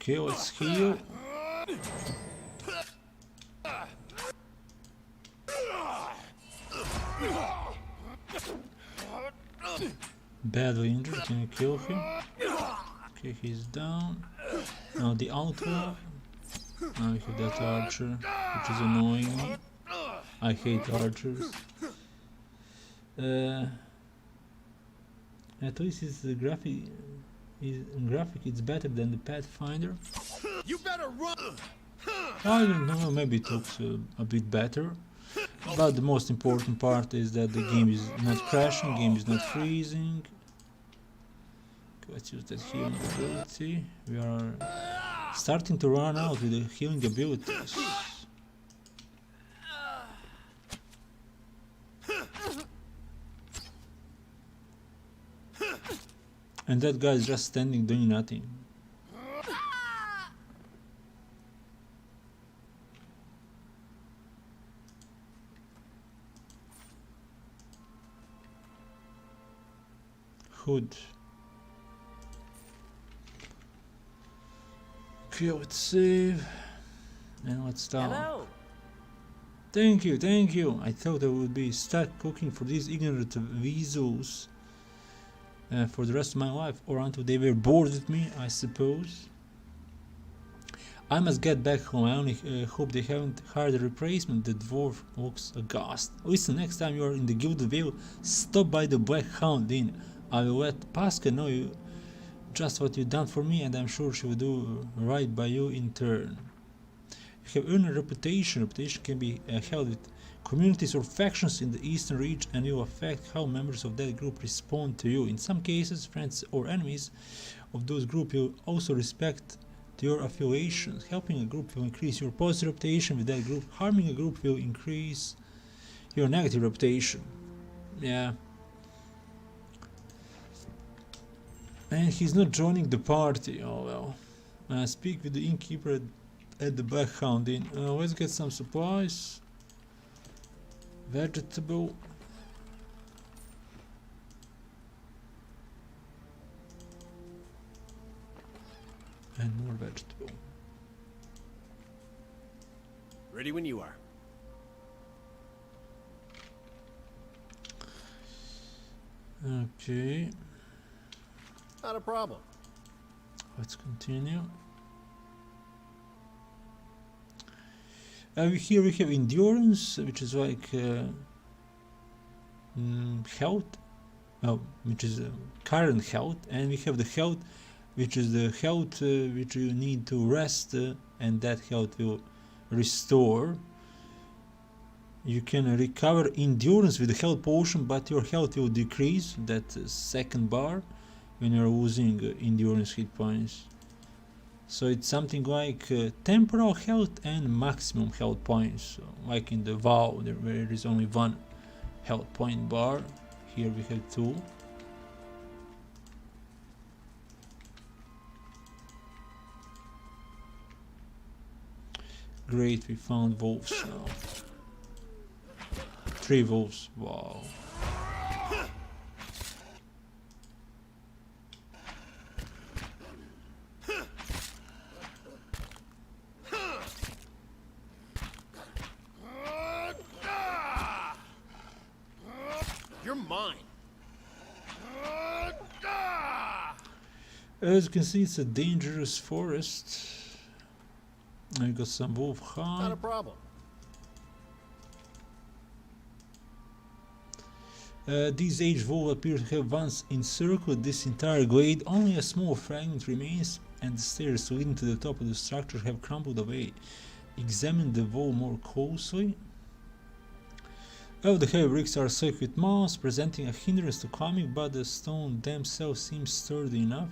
Okay, let's heal. Badly injured, can you kill him? Okay, he's down. Now the outlaw. Now we have that archer, which is annoying me. I hate archers. At least it's the graphic. It's better than the Pathfinder. You better run. I don't know, maybe it looks a bit better. But the most important part is that the game is not crashing, game is not freezing. Okay, let's use that healing ability. We are starting to run out with the healing abilities. And that guy is just standing doing nothing. Hood. Okay, let's save. And let's start. Hello. Thank you, thank you. I thought I would be stuck cooking for these ignorant weasels for the rest of my life, or until they were bored with me, I suppose. I must get back home. I only hope they haven't hired a replacement. The dwarf looks aghast. Listen, next time you are in the Gilded Vale, stop by the Black Hound Inn. I will let Pasca know you just what you've done for me, and I'm sure she will do right by you in turn. You have earned a reputation. Reputation can be held with communities or factions in the eastern region, and will affect how members of that group respond to you. In some cases, friends or enemies of those groups will also respect your affiliations. Helping a group will increase your positive reputation with that group. Harming a group will increase your negative reputation. Yeah. And he's not joining the party. Oh well. Speak with the innkeeper at the Black Hound Inn. Let's get some supplies. Vegetable. And more vegetable. Ready when you are. Okay. Not a problem. Let's continue. Here we have endurance, which is like health, which is current health, and we have the health, which is the health which you need to rest, and that health will restore. You can recover endurance with the health potion, but your health will decrease, that second bar, when you're losing endurance hit points. So it's something like temporal health and maximum health points. So like in the WoW, there is only one health point bar. Here we have two. Great, we found wolves now. 3 wolves, wow. You're mine. As you can see, it's a dangerous forest. I got some wolf Not a hide. problem. These aged wolves appear to have once encircled this entire glade. Only a small fragment remains, and the stairs leading to the top of the structure have crumbled away. Examine the wall more closely. Oh, the heavy bricks are soaked with moss, presenting a hindrance to climbing, but the stone themselves seem sturdy enough.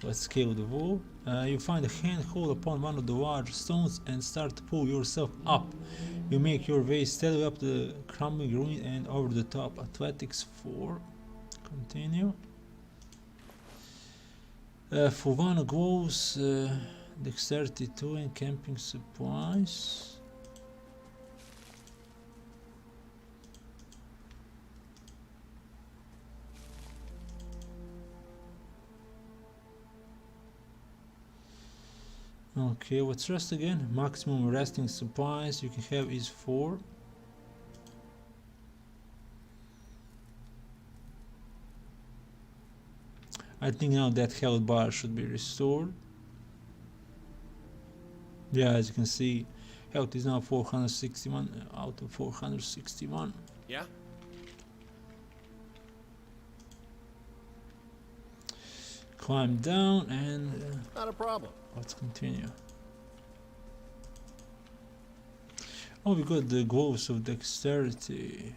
Let's scale the wall. You find a handhold upon one of the large stones and start to pull yourself up. You make your way steadily up the crumbling ruin and over the top. Athletics 4. Continue. For one gloves, dexterity 2 and camping supplies. Okay, what's rest again? Maximum resting supplies you can have is 4. I think now that health bar should be restored. Yeah, as you can see, health is now 461 out of 461. Yeah? Climb down and Not a problem. let's continue. Oh, we got the gloves of dexterity.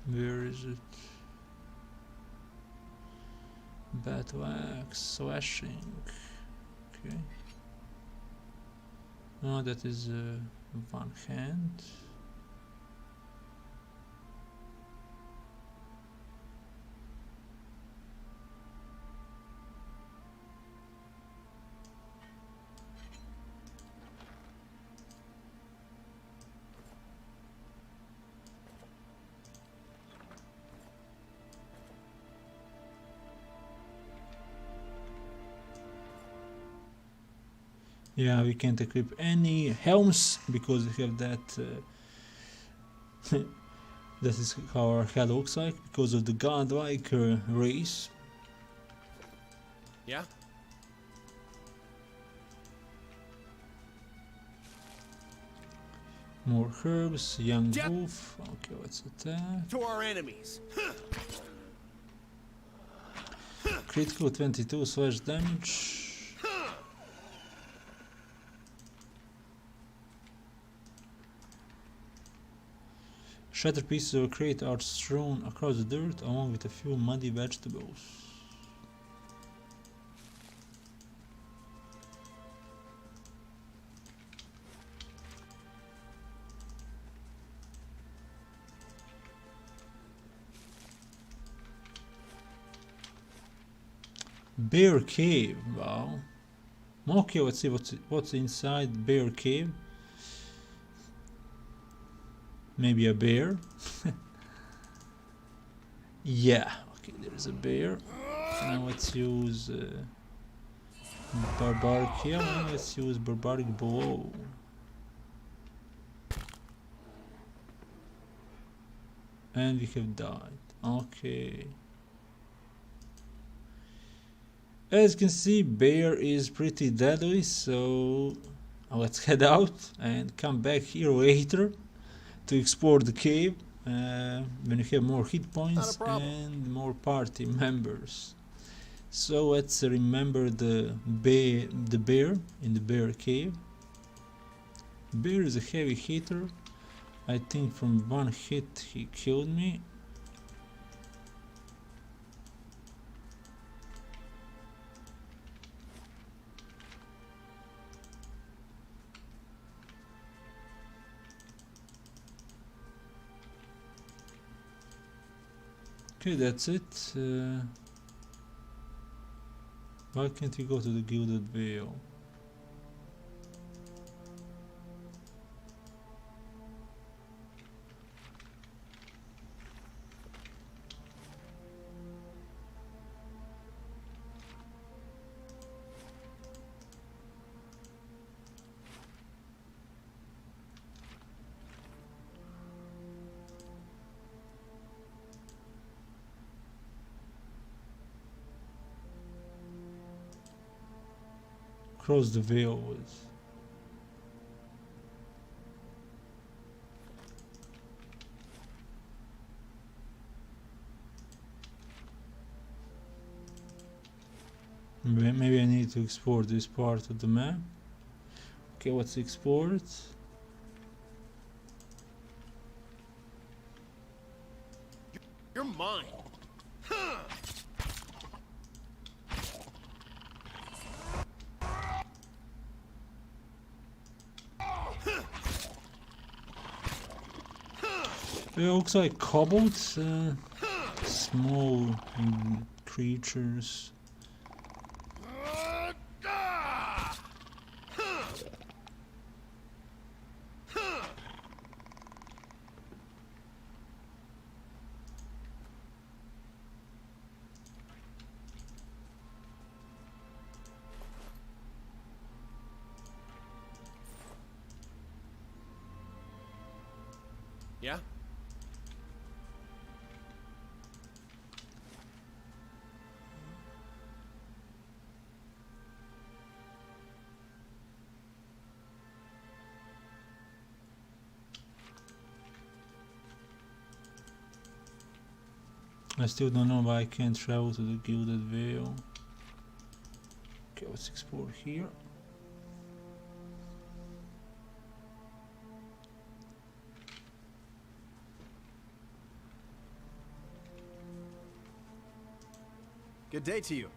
Where is it? Battle axe, slashing. Okay. Oh, that is one hand. Yeah, we can't equip any helms because we have that. That is how our head looks like because of the godlike race. Yeah? More herbs, young wolf. Okay, let's attack. To our enemies. Critical 22 slash damage. Shattered pieces of a crate are strewn across the dirt along with a few muddy vegetables. Bear cave, wow. Okay, let's see what's inside bear cave. Maybe a bear. Yeah, okay, there's a bear. Now let's use barbaric here. Let's use barbaric blow. and we have died. Okay. As you can see, bear is pretty deadly, so let's head out and come back here later to explore the cave when you have more hit points and more party members. So let's remember the bear in the bear cave. Bear is a heavy hitter. I think from one hit he killed me. Okay, that's it. Why can't we go to the Gilded Veil? Cross the veil with. Maybe I need to explore this part of the map. Okay, let's explore it. You're mine. Huh. It looks like cobbled, small creatures. Yeah? I still don't know why I can't travel to the Gilded Veil. Okay, let's explore here. Good day to you.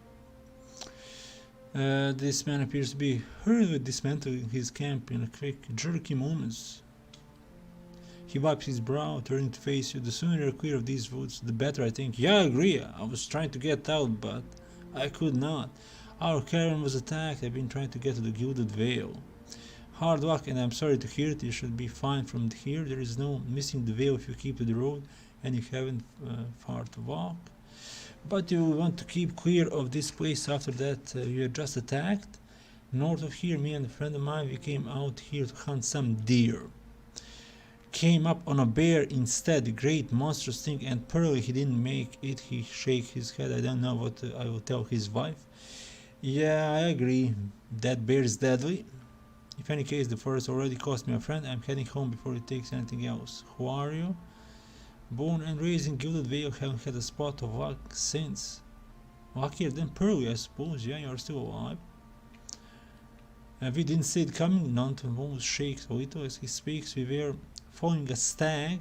This man appears to be hurriedly dismantling his camp in a quick, jerky moments. He wipes his brow, turning to face you. The sooner you're clear of these woods, the better, I think. Yeah, I agree. I was trying to get out, but I could not. Our caravan was attacked. I've been trying to get to the Gilded Veil. Hard luck, and I'm sorry to hear it. You should be fine from here. There is no missing the veil if you keep to the road, and you haven't far to walk. But you want to keep clear of this place after that you are just attacked. North of here, me and a friend of mine, we came out here to hunt some deer. Came up on a bear instead, great monstrous thing, and Pearly, he didn't make it. He shake his head. I don't know what I will tell his wife. Yeah, I agree. That bear is deadly. In any case, the forest already cost me a friend. I'm heading home before it takes anything else. Who are you? Born and raised in Gilded Veil, haven't had a spot of luck since. Luckier than Pearly, I suppose. Yeah, you're still alive. We didn't see it coming. Mountain Wolf shakes a little as he speaks. We were following a stag,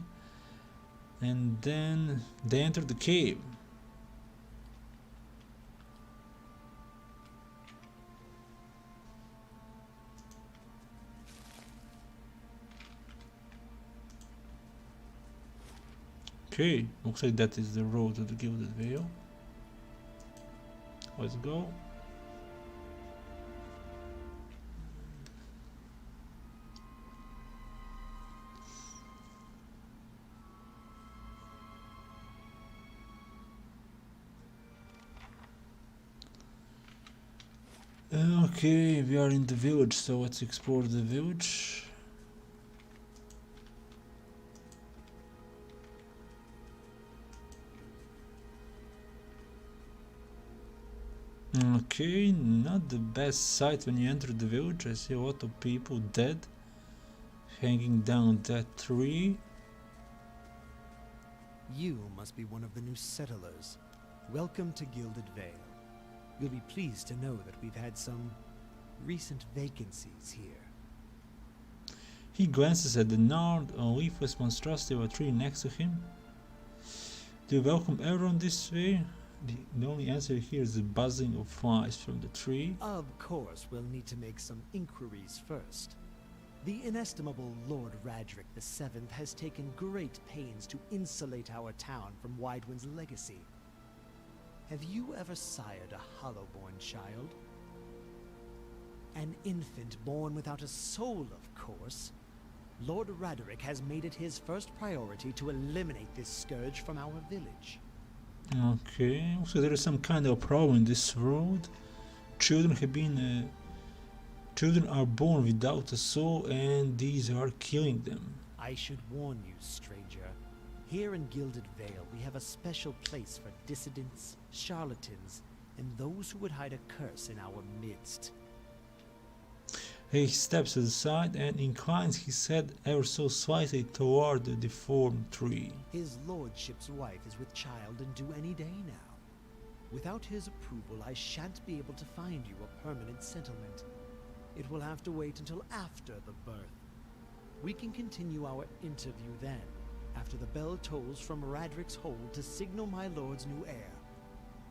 and then they entered the cave. Okay, looks like that is the road to the Gilded Veil. Let's go. Okay, we are in the village, so let's explore the village. Okay, not the best sight when you enter the village. I see a lot of people dead, hanging down that tree. You must be one of the new settlers. Welcome to Gilded Vale. You'll be pleased to know that we've had some recent vacancies here. He glances at the gnarled and leafless monstrosity of a tree next to him. Do you welcome everyone this way? The only answer here is the buzzing of flies from the tree. Of course, we'll need to make some inquiries first. The inestimable Lord Radric VII has taken great pains to insulate our town from Widewind's legacy. Have you ever sired a Hollowborn child? An infant born without a soul, of course. Lord Radric has made it his first priority to eliminate this scourge from our village. Okay, so there is some kind of problem in this world. Children are born without a soul, and these are killing them. I should warn you, stranger. Here in Gilded Vale, we have a special place for dissidents, charlatans, and those who would hide a curse in our midst. He steps aside and inclines his head ever so slightly toward the deformed tree. His lordship's wife is with child and due any day now. Without his approval, I shan't be able to find you a permanent settlement. It will have to wait until after the birth. We can continue our interview then, after the bell tolls from Radric's hold to signal my lord's new heir.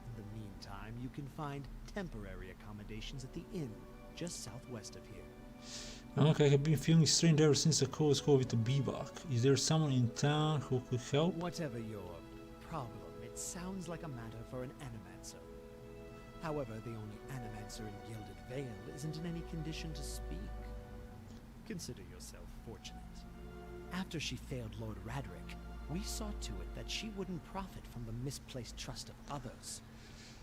In the meantime, you can find temporary accommodations at the inn, just southwest of here. Okay, I have been feeling strange ever since the call was called with the bivouac. Is there someone in town who could help? Whatever your problem, it sounds like a matter for an animancer. However, the only animancer in Gilded Vale isn't in any condition to speak. Consider yourself fortunate. After she failed Lord Radric, we saw to it that she wouldn't profit from the misplaced trust of others.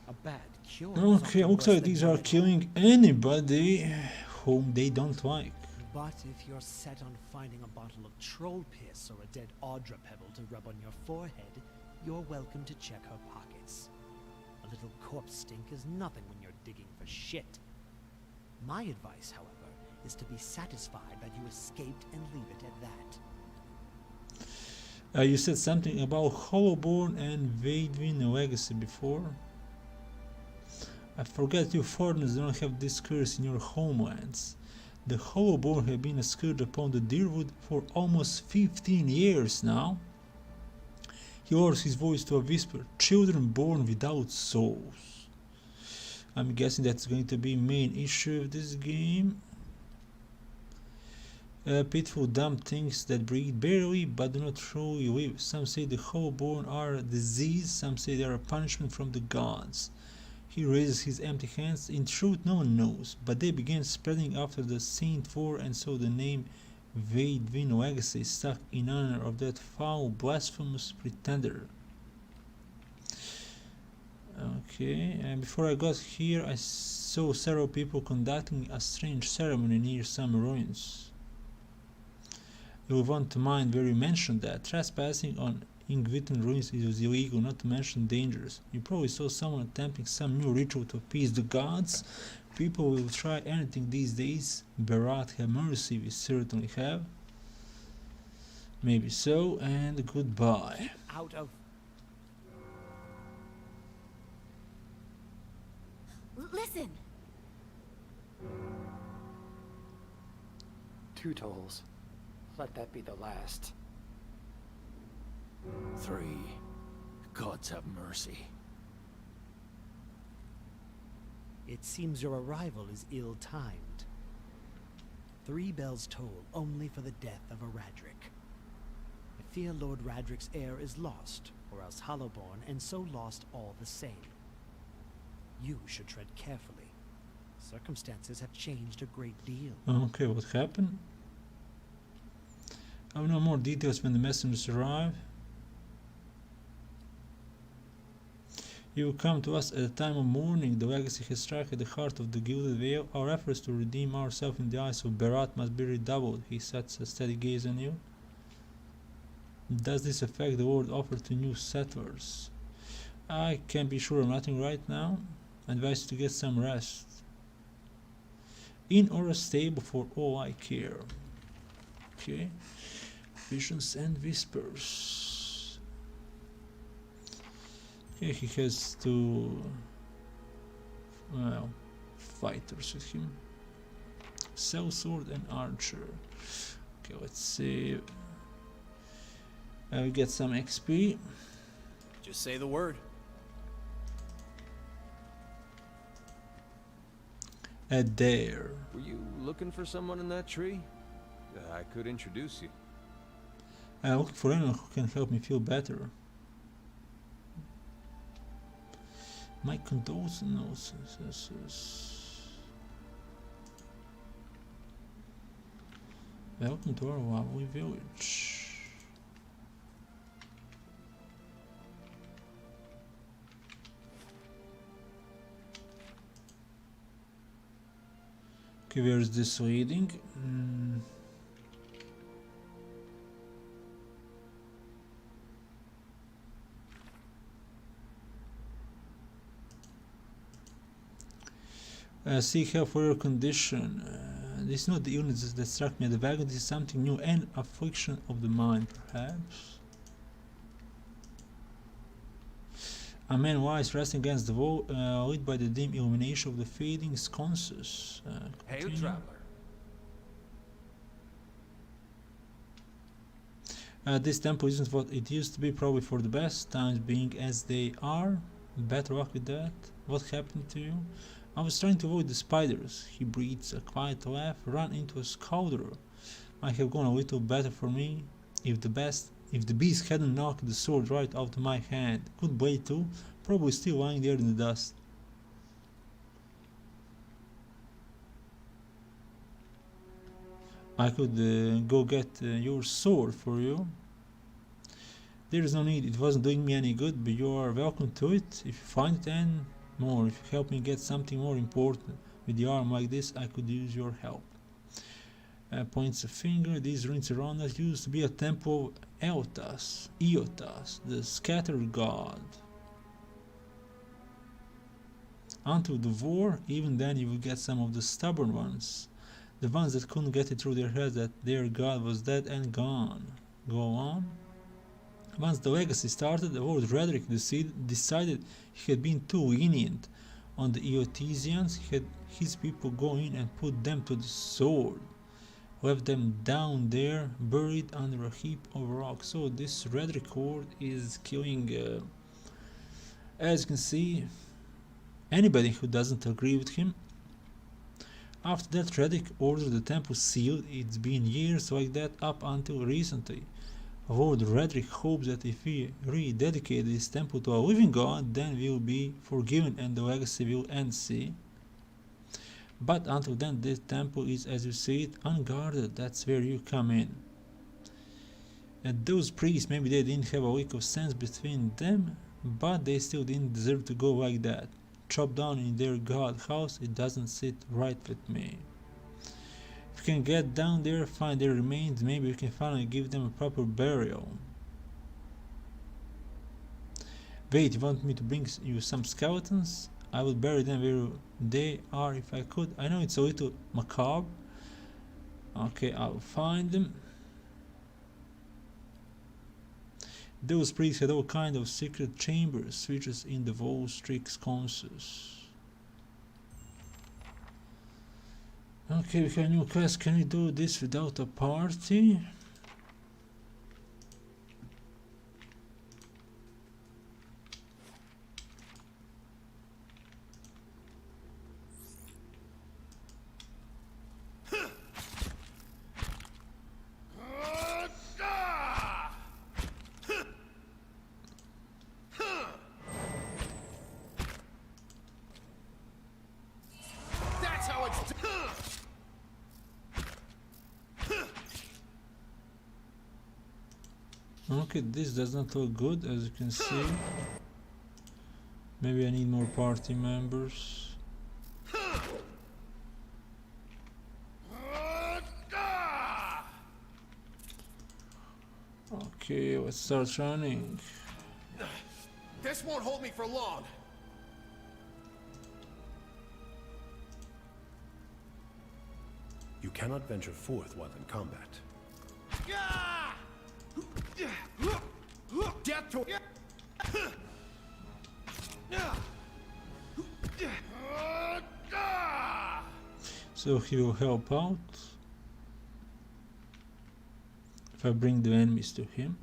A bad cure. Okay, looks like these are killing anybody whom they don't like. But if you're set on finding a bottle of troll piss or a dead Audra pebble to rub on your forehead, you're welcome to check her pockets. A little corpse stink is nothing when you're digging for shit. My advice, however, is to be satisfied that you escaped and leave it at that. You said something about Hollowborn and Vaidwin legacy before. I forget you foreigners don't have this curse in your homelands. The Hollowborn have been a scourge upon the Deerwood for almost 15 years now. He lowers his voice to a whisper. Children born without souls. I'm guessing that's going to be main issue of this game. Pitiful dumb things that breed barely but do not truly live. Some say the Hollowborn are a disease, some say they are a punishment from the gods. He raises his empty hands. In truth, no one knows, but they began spreading after the Saint War, and so the name Vaidwin legacy stuck in honor of that foul, blasphemous pretender. Okay, and before I got here, I saw several people conducting a strange ceremony near some ruins. You will want to mind where you mentioned that. Trespassing on Ingvitan ruins is illegal, not to mention dangerous. You probably saw someone attempting some new ritual to appease the gods. People will try anything these days. Barat have mercy, we certainly have. Maybe so, and goodbye. Out of... Listen! 2 tolls. Let that be the last. 3. Gods have mercy. It seems your arrival is ill-timed. 3 bells toll only for the death of a Radric. I fear Lord Radric's heir is lost, or else Hollowborn, and so lost all the same. You should tread carefully. Circumstances have changed a great deal. Okay, what happened? I will know more details when the messengers arrive. You will come to us at a time of mourning. The legacy has struck at the heart of the Gilded Vale. Our efforts to redeem ourselves in the eyes of Barat must be redoubled. He sets a steady gaze on you. Does this affect the word offered to new settlers? I can't be sure of nothing right now. Advise to get some rest. In or a stable for all I care. Okay. Visions and whispers. Okay, he has two fighters with him. Sellsword and archer. Okay, let's see. We get some XP. Just say the word. There. Were you looking for someone in that tree? I could introduce you. Looking for anyone who can help me feel better. My condolences. Welcome to our lovely village. Okay, where is this leading? Seek help for your condition. This is not the illness that struck me at the wagon, this is something new, an affliction of the mind, perhaps. A man wise resting against the wall, lit by the dim illumination of the fading sconces. Hail, traveler. This temple isn't what it used to be, probably for the best, times being as they are. Better luck with that. What happened to you? I was trying to avoid the spiders. He breathes a quiet laugh, ran into a scouter. Might have gone a little better for me if the beast hadn't knocked the sword right out of my hand. Good blade too, probably still lying there in the dust. I could go get your sword for you. There is no need, it wasn't doing me any good, but you are welcome to it if you find it, and more, if you help me get something more important. With the arm like this, I could use your help. Points a finger. These ruins around us used to be a temple of Eotas, the scattered god. Until the war, even then you would get some of the stubborn ones. The ones that couldn't get it through their heads that their god was dead and gone. Go on. Once the legacy started, the Lord Redrick decided he had been too lenient on the Eotesians. He had his people go in and put them to the sword. Left them down there, buried under a heap of rocks. So this Redrick Lord is killing, as you can see, anybody who doesn't agree with him. After that, Redrick ordered the temple sealed. It's been years like that up until recently. Lord Redrick hopes that if we rededicate this temple to a living god, then we'll be forgiven and the legacy will end, see? But until then, this temple is, as you see it, unguarded. That's where you come in. And those priests, maybe they didn't have a lick of sense between them, but they still didn't deserve to go like that. Chopped down in their god house, it doesn't sit right with me. If we can get down there, find their remains, maybe we can finally give them a proper burial. Wait, you want me to bring you some skeletons? I will bury them where they are if I could. I know it's a little macabre. Okay, I'll find them. Those priests had all kinds of secret chambers, switches in the walls, tricks, sconces. Okay, we have a new quest. Can we do this without a party? Okay, this does not look good, as you can see. Maybe I need more party members. Okay, let's start running. This won't hold me for long. cannot venture forth while in combat. Death to So he will help out if I bring the enemies to him.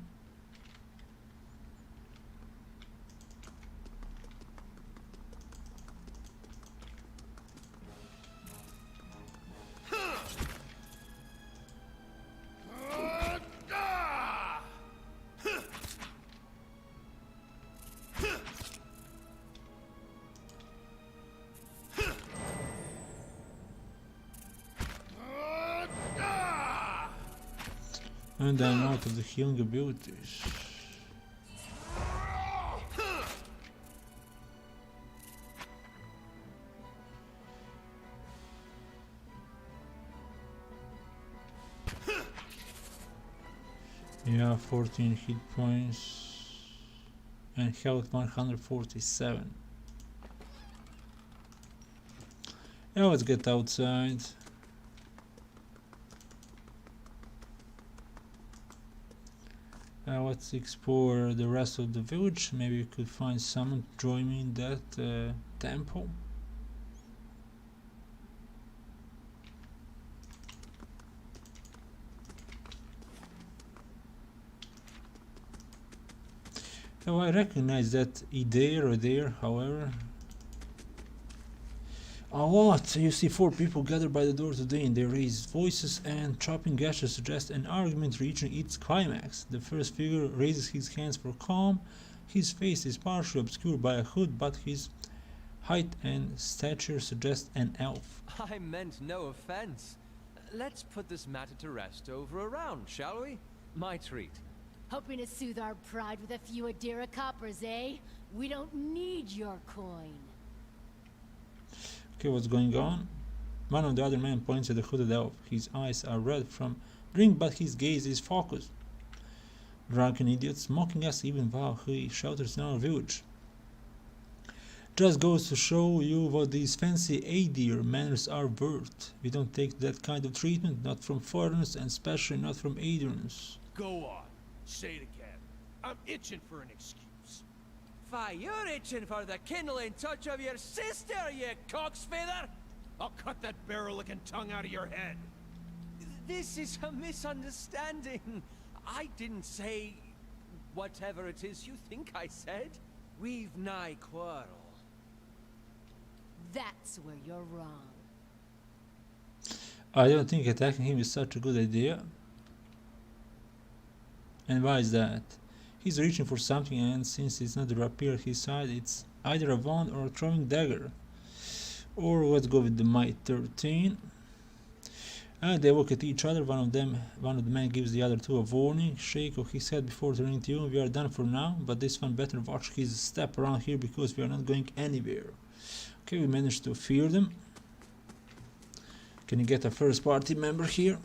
And I'm out of the healing abilities. Yeah, 14 hit points and health 147. Yeah, let's get outside. Let's explore the rest of the village. Maybe we could find someone to join me in that temple. Oh, I recognize that there, however. Oh, what? You see 4 people gathered by the door today, and they raise voices and chopping gestures suggest an argument reaching its climax. The first figure raises his hands for calm. His face is partially obscured by a hood, but his height and stature suggest an elf. I meant no offense. Let's put this matter to rest over a round, shall we? My treat. Hoping to soothe our pride with a few Adira coppers, eh? We don't need your coin. Okay, what's going on? One of the other men points at the hooded elf. His eyes are red from drink, but his gaze is focused. Drunken idiots, mocking us even while he shelters in our village. Just goes to show you what these fancy Adir manners are worth. We don't take that kind of treatment, not from foreigners, and especially not from Adirans. Go on, say it again. I'm itching for an excuse. Why, you're itching for the kindling touch of your sister, you cocksfeather! I'll cut that barrel-looking tongue out of your head. This is a misunderstanding. I didn't say whatever it is you think I said. We've nigh quarrel. That's where you're wrong. I don't think attacking him is such a good idea. And why is that? He's reaching for something, and since it's not the rapier at his side, it's either a wand or a throwing dagger. Or let's go with the might 13. And they look at each other. One of the men gives the other two a warning shake of his head before turning to you. We are done for now, but this one better watch his step around here because we are not going anywhere. Okay, we managed to fear them. Can you get a first party member here?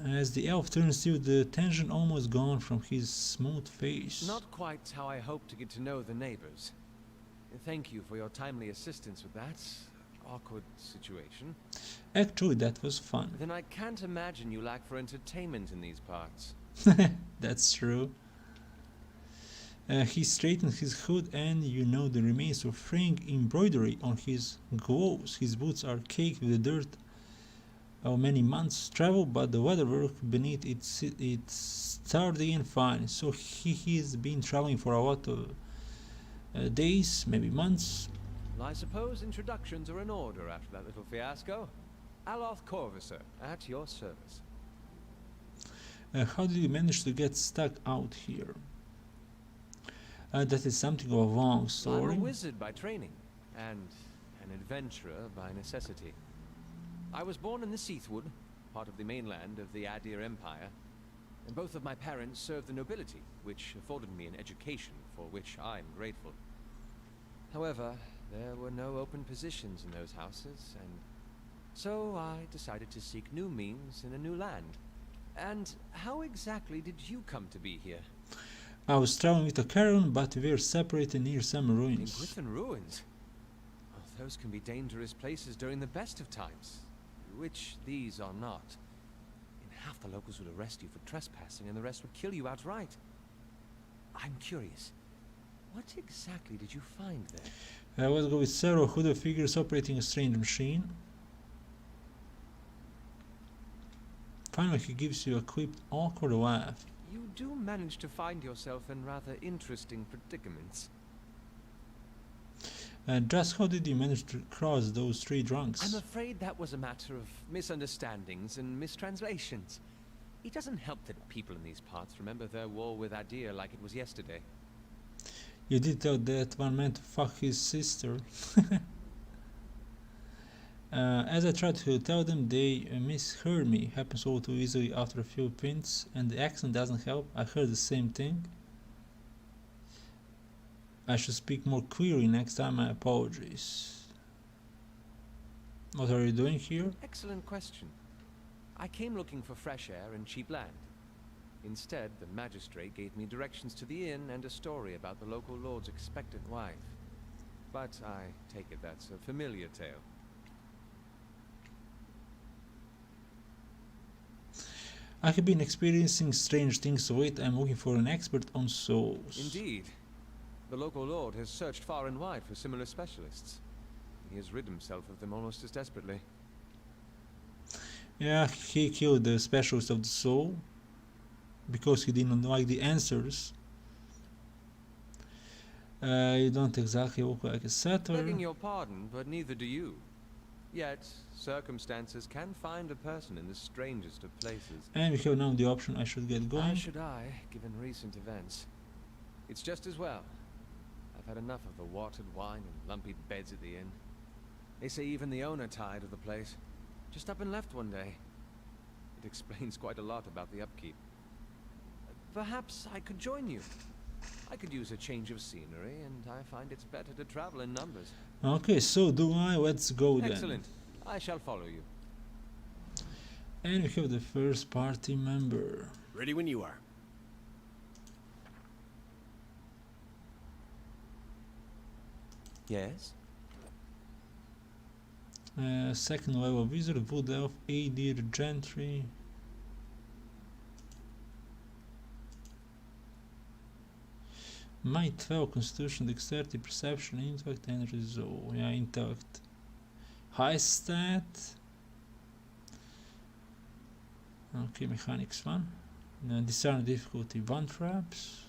As the elf turns to you, the tension almost gone from his smooth face. Not quite how I hoped to get to know the neighbors. Thank you for your timely assistance with that awkward situation. Actually, that was fun. Then I can't imagine you lack for entertainment in these parts. That's true. He straightens his hood, and you know the remains of fraying embroidery on his gloves. His boots are caked with the dirt of many months' travel, but the weatherwork beneath it's sturdy and fine. So he's been traveling for a lot of days, maybe months. Well, I suppose introductions are in order after that little fiasco. Aloth Corvusser, at your service. How did you manage to get stuck out here? That is something of a long story. I'm a wizard by training, and an adventurer by necessity. I was born in the Seathwood, part of the mainland of the Adir Empire, and both of my parents served the nobility, which afforded me an education for which I'm grateful. However, there were no open positions in those houses, and so I decided to seek new means in a new land. And how exactly did you come to be here? I was traveling with a caravan, but we were separated near some ruins. In Griffin ruins? Well, Those can be dangerous places during the best of times, which these are not. And half the locals would arrest you for trespassing and the rest would kill you outright. I'm curious, what exactly did you find there? Let's go with several hooded figures operating a strange machine. Finally, he gives you a quick, awkward laugh. You do manage to find yourself in rather interesting predicaments. And just how did you manage to cross those three drunks? I'm afraid that was a matter of misunderstandings and mistranslations. It doesn't help that people in these parts remember their war with Adir like it was yesterday. You did tell that one man to fuck his sister. As I tried to tell them, they misheard me. Happens all too easily after a few pints, and the accent doesn't help. I heard the same thing. I should speak more clearly next time. My apologies. What are you doing here? Excellent question. I came looking for fresh air and cheap land. Instead, the magistrate gave me directions to the inn and a story about the local lord's expectant wife. But I take it that's a familiar tale. I have been experiencing strange things of late. I'm looking for an expert on souls. Indeed. The local lord has searched far and wide for similar specialists. He has rid himself of them almost as desperately. Yeah, he killed the specialist of the soul because he didn't like the answers. You don't exactly look like a settler. Begging your pardon, but neither do you. Yet, circumstances can find a person in the strangest of places. And we have now the option. I should get going. How should I, given recent events? It's just as well. I've had enough of the watered wine and lumpy beds at the inn. They say even the owner tired of the place. Just up and left one day. It explains quite a lot about the upkeep. Perhaps I could join you. I could use a change of scenery, and I find it's better to travel in numbers. Okay, so do I. Let's go then. Excellent. I shall follow you. And we have the first party member. Ready when you are. Yes? Second level wizard, wood elf, Adir gentry. Might 12, constitution, dexterity, perception, intellect, energy, soul. Yeah, intellect. High stat. Okay, mechanics 1. Discern difficulty 1 traps.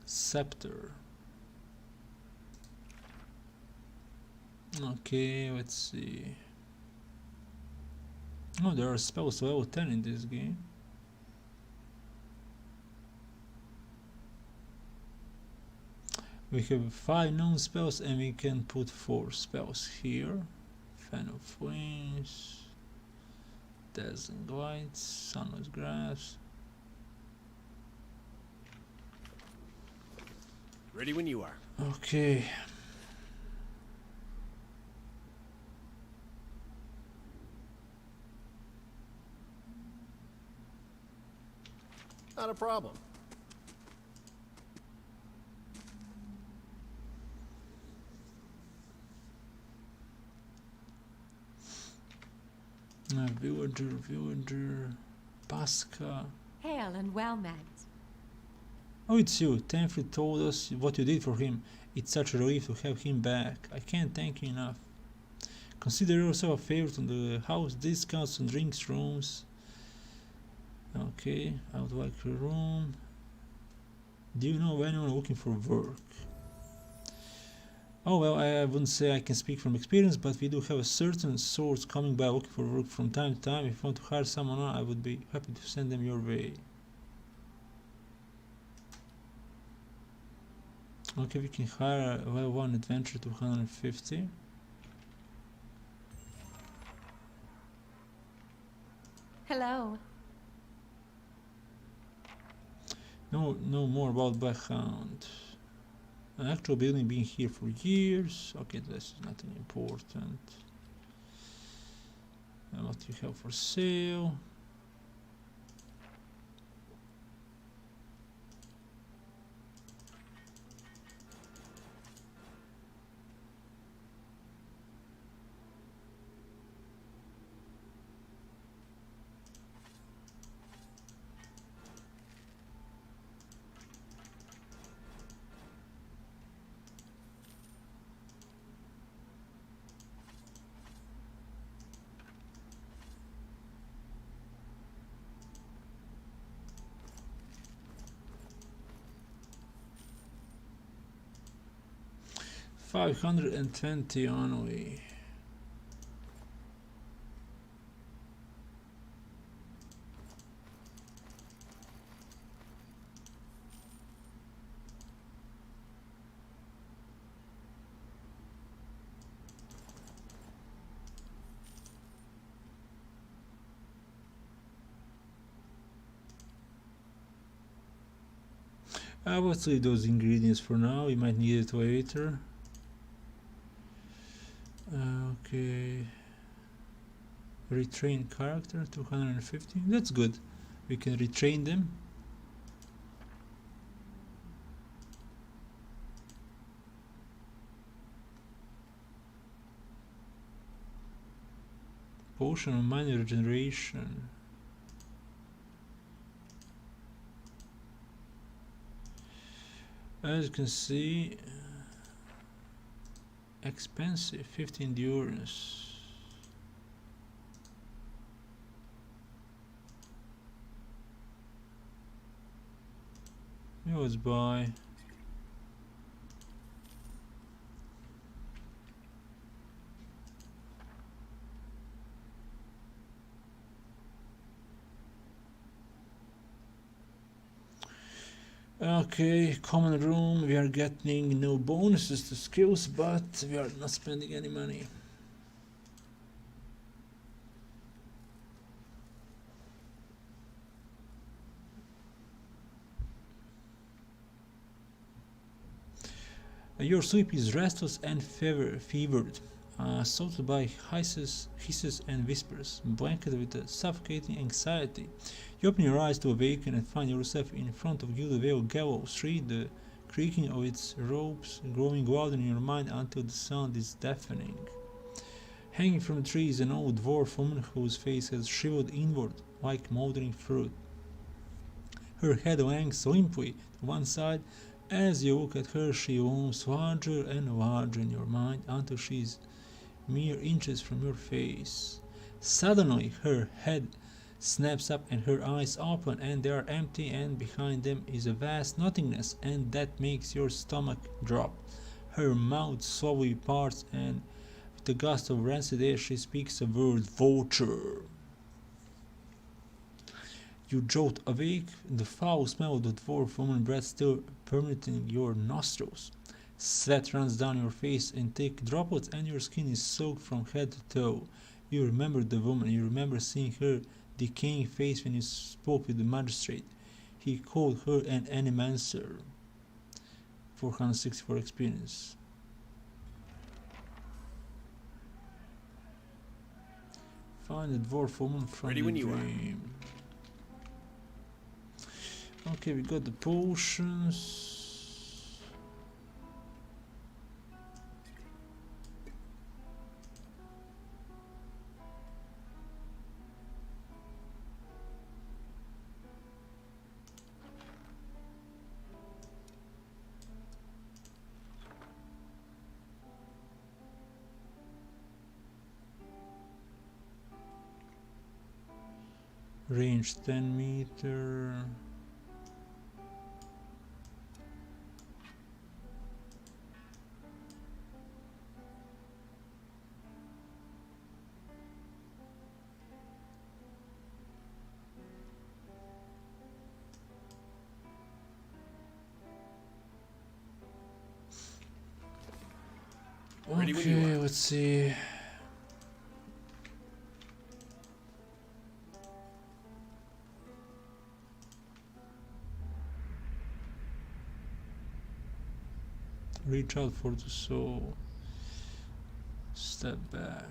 Scepter. Okay, let's see. Oh, there are spells level 10 in this game. We have 5 known spells and we can put 4 spells here. Fan of Flames, Dazzling Lights, Sunless Grass. Ready when you are. Okay. Not a problem. Villager, Pasca. Hail and well met. Oh, it's you. Tenfrey told us what you did for him. It's such a relief to have him back. I can't thank you enough. Consider yourself a favorite on the house discounts and drinks rooms. Okay, I would like your room. Do you know anyone looking for work? Oh well, I wouldn't say I can speak from experience, but we do have a certain source coming by looking for work from time to time. If you want to hire someone on, I would be happy to send them your way. Okay, we can hire a level 1 adventure to 150. Hello. Know more about background. An actual building being here for years. Okay, this is nothing important. And what you have for sale. 520 only. I will leave those ingredients for now, we might need it later. Okay. Retrain character, 250, that's good. We can retrain them. Potion of minor regeneration. As you can see, expensive, 50 endurance. Let's buy. Okay, common room, we are getting no bonuses to skills, but we are not spending any money. Your sleep is restless and fevered, assaulted by hisses and whispers, blanketed with a suffocating anxiety. You open your eyes to awaken and find yourself in front of Gilded Gallows Tree, the creaking of its ropes growing louder in your mind until the sound is deafening. Hanging from the tree is an old dwarf woman whose face has shriveled inward like mouldering fruit. Her head hangs limply to one side. As you look at her, she looms larger and larger in your mind until she is mere inches from your face. Suddenly, her head snaps up and her eyes open, and they are empty, and behind them is a vast nothingness, and that makes your stomach drop. Her mouth slowly parts, and with a gust of rancid air she speaks the word vulture. You jolt awake, the foul smell of the dwarf woman breath still permeating your nostrils. Sweat runs down your face in thick droplets, and your skin is soaked from head to toe. You remember the woman, you remember seeing her decaying face when you spoke with the magistrate. He called her an animancer. 464 experience. Find the dwarf woman from the dream. Okay, we got the potions. Range 10 meter. Okay, let's see. Reach out for the soul. Step back.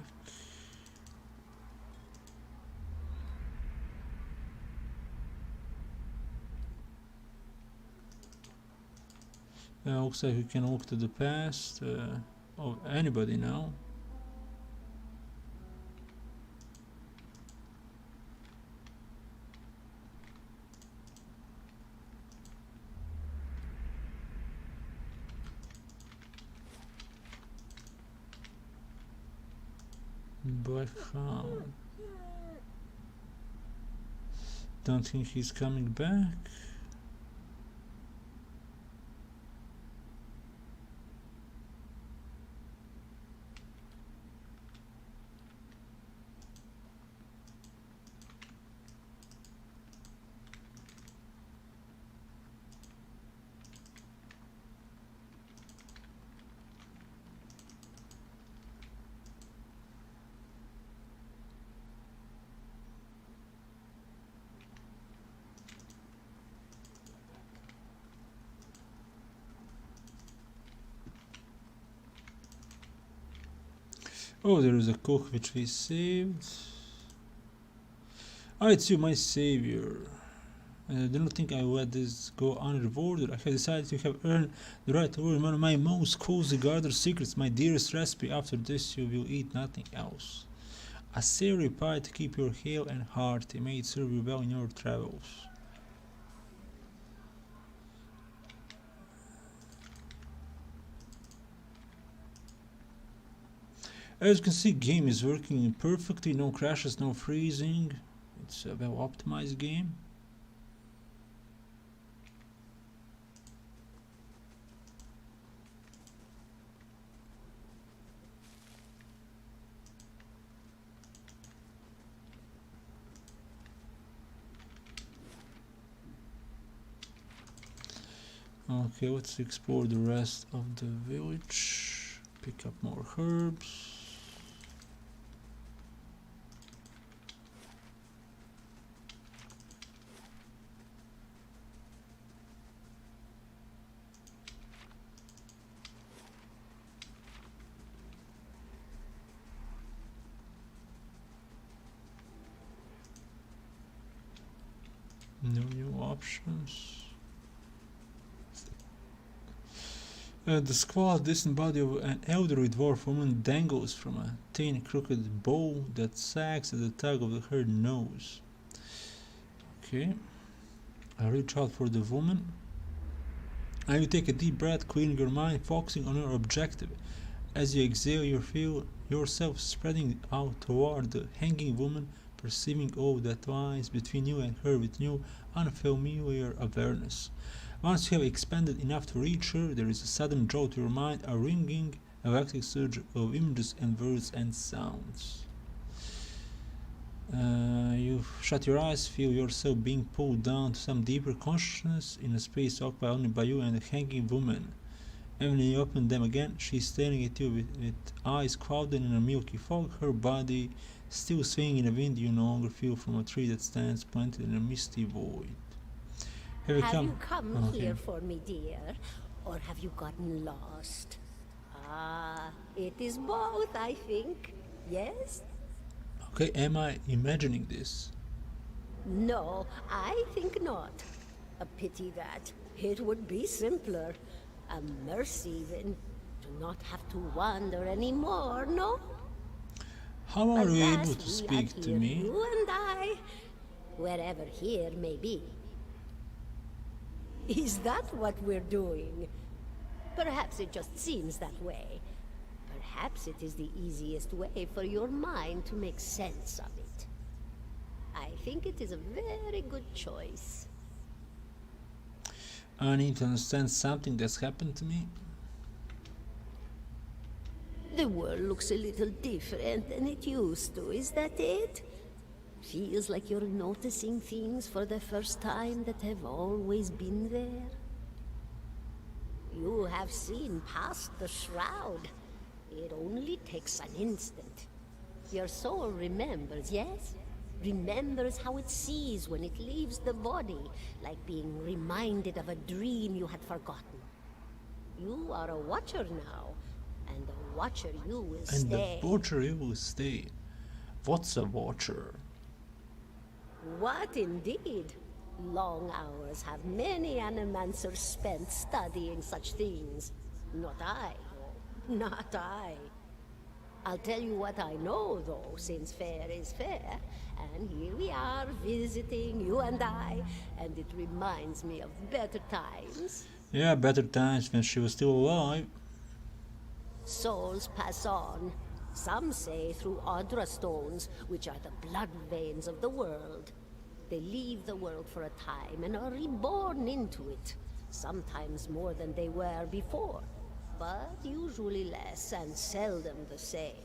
Looks like we can walk to the past of anybody now. Black Hound. Don't think he's coming back. Oh, there is a cook which we saved. Ah, it's you, my savior. I do not think I will let this go unrewarded. I have decided to have earned the right to learn one of my most cozy garden secrets, my dearest recipe. After this, you will eat nothing else. A savory pie to keep your hale and hearty. May it serve you well in your travels. As you can see, game is working perfectly, no crashes, no freezing. It's a well optimized game. Okay, let's explore the rest of the village. Pick up more herbs. No new options. The squat distant body of an elderly dwarf woman dangles from a thin crooked bow that sags at the tug of her nose. Okay. I reach out for the woman. I will take a deep breath, clearing your mind, focusing on your objective. As you exhale, you feel yourself spreading out toward the hanging woman, perceiving all that lies between you and her with new, unfamiliar awareness. Once you have expanded enough to reach her, there is a sudden draw to your mind, a ringing, electric surge of images and words and sounds. You shut your eyes, feel yourself being pulled down to some deeper consciousness in a space occupied only by you and the hanging woman. And when you open them again, she is staring at you with eyes clouded in a milky fog, her body still swaying in the wind you no longer feel from a tree that stands planted in a misty void. Have you come here for me, dear, or have you gotten lost? Ah, it is both, I think. Yes? Okay, am I imagining this? No, I think not. A pity that. It would be simpler. A mercy, then, to not have to wander anymore, no? How are you able to speak to me? You and I, wherever here may be. Is that what we're doing? Perhaps it just seems that way. Perhaps it is the easiest way for your mind to make sense of it. I think it is a very good choice. I need to understand something that's happened to me. The world looks a little different than it used to, is that it? Feels like you're noticing things for the first time that have always been there. You have seen past the shroud. It only takes an instant. Your soul remembers, yes? Remembers how it sees when it leaves the body, like being reminded of a dream you had forgotten. You are a watcher now, and the watcher you will stay. And the watcher you will stay. What's a watcher? What indeed? Long hours have many animancers spent studying such things. Not I, though. Not I. I'll tell you what I know, though, since fair is fair. And here we are, visiting, you and I, and it reminds me of better times. Yeah, better times when she was still alive. Souls pass on. Some say through Audra stones, which are the blood veins of the world. They leave the world for a time and are reborn into it, sometimes more than they were before, but usually less and seldom the same.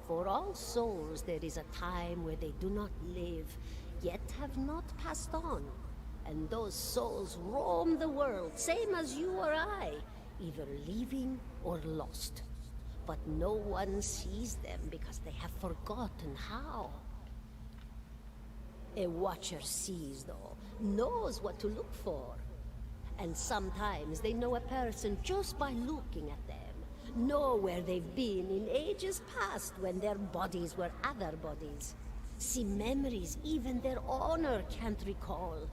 For all souls there is a time where they do not live, yet have not passed on, and those souls roam the world, same as you or I, either living or lost. But no one sees them because they have forgotten how. A watcher sees, though, knows what to look for. And sometimes they know a person just by looking at them, know where they've been in ages past when their bodies were other bodies. See memories even their honor can't recall.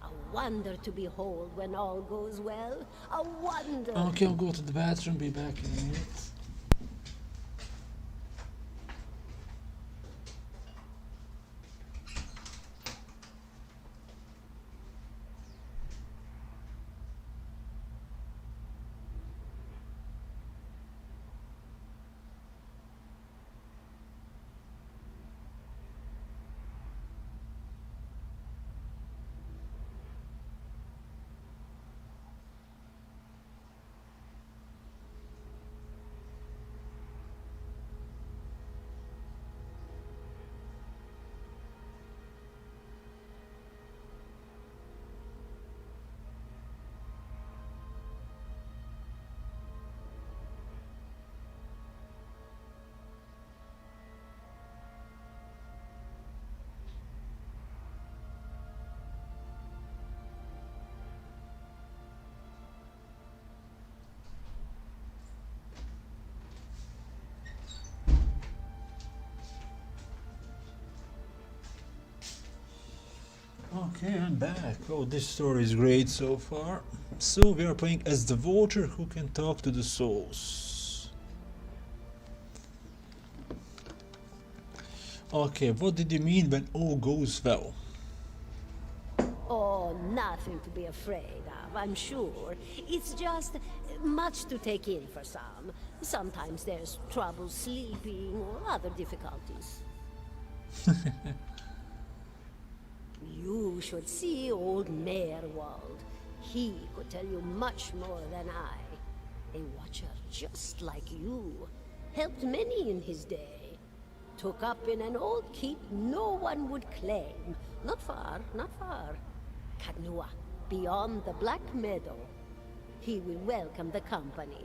A wonder to behold when all goes well. A wonder. Okay, I'll go to the bathroom, be back in a minute. Okay, I'm back. Oh, this story is great so far. So we are playing as the vulture who can talk to the souls. Okay, what did you mean when all goes well? Oh, nothing to be afraid of, I'm sure. It's just much to take in for some. Sometimes there's trouble sleeping or other difficulties. You should see old Mayor Wald. He could tell you much more than I. A watcher just like you. Helped many in his day. Took up in an old keep no one would claim. Not far, not far. Kadnua, beyond the Black Meadow. He will welcome the company.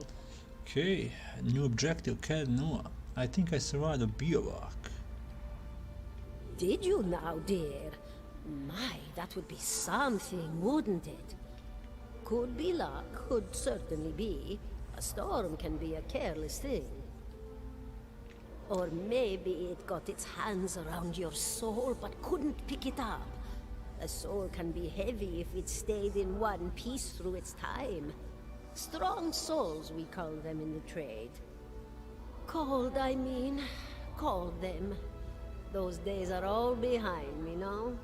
Okay, new objective, Kadnua. I think I survived a bivouac. Did you now, dear? My, that would be something, wouldn't it? Could be luck, could certainly be. A storm can be a careless thing. Or maybe it got its hands around your soul but couldn't pick it up. A soul can be heavy if it stayed in one piece through its time. Strong souls, we call them in the trade. Cold, I mean. Called them. Those days are all behind me, no?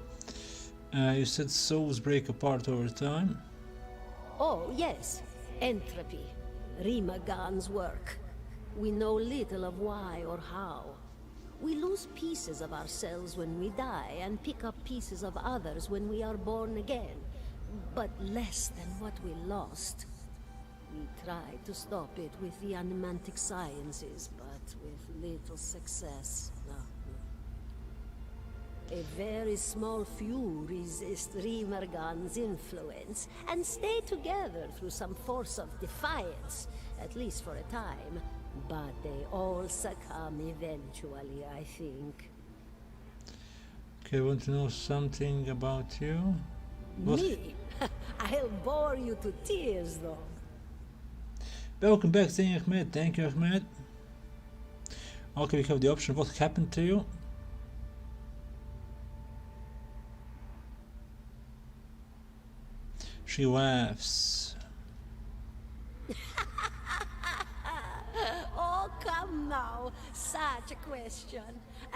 You said souls break apart over time? Oh, yes. Entropy. Rimagan's work. We know little of why or how. We lose pieces of ourselves when we die and pick up pieces of others when we are born again. But less than what we lost. We tried to stop it with the animantic sciences, but with little success. A very small few resist Rimergan's influence and stay together through some force of defiance, at least for a time. But they all succumb eventually, I think. Okay, want to know something about you? What? Me? I'll bore you to tears, though. Welcome back, saying Ahmed. Thank you, Ahmed. Okay, we have the option. What happened to you? She laughs. Oh, come now. Such a question.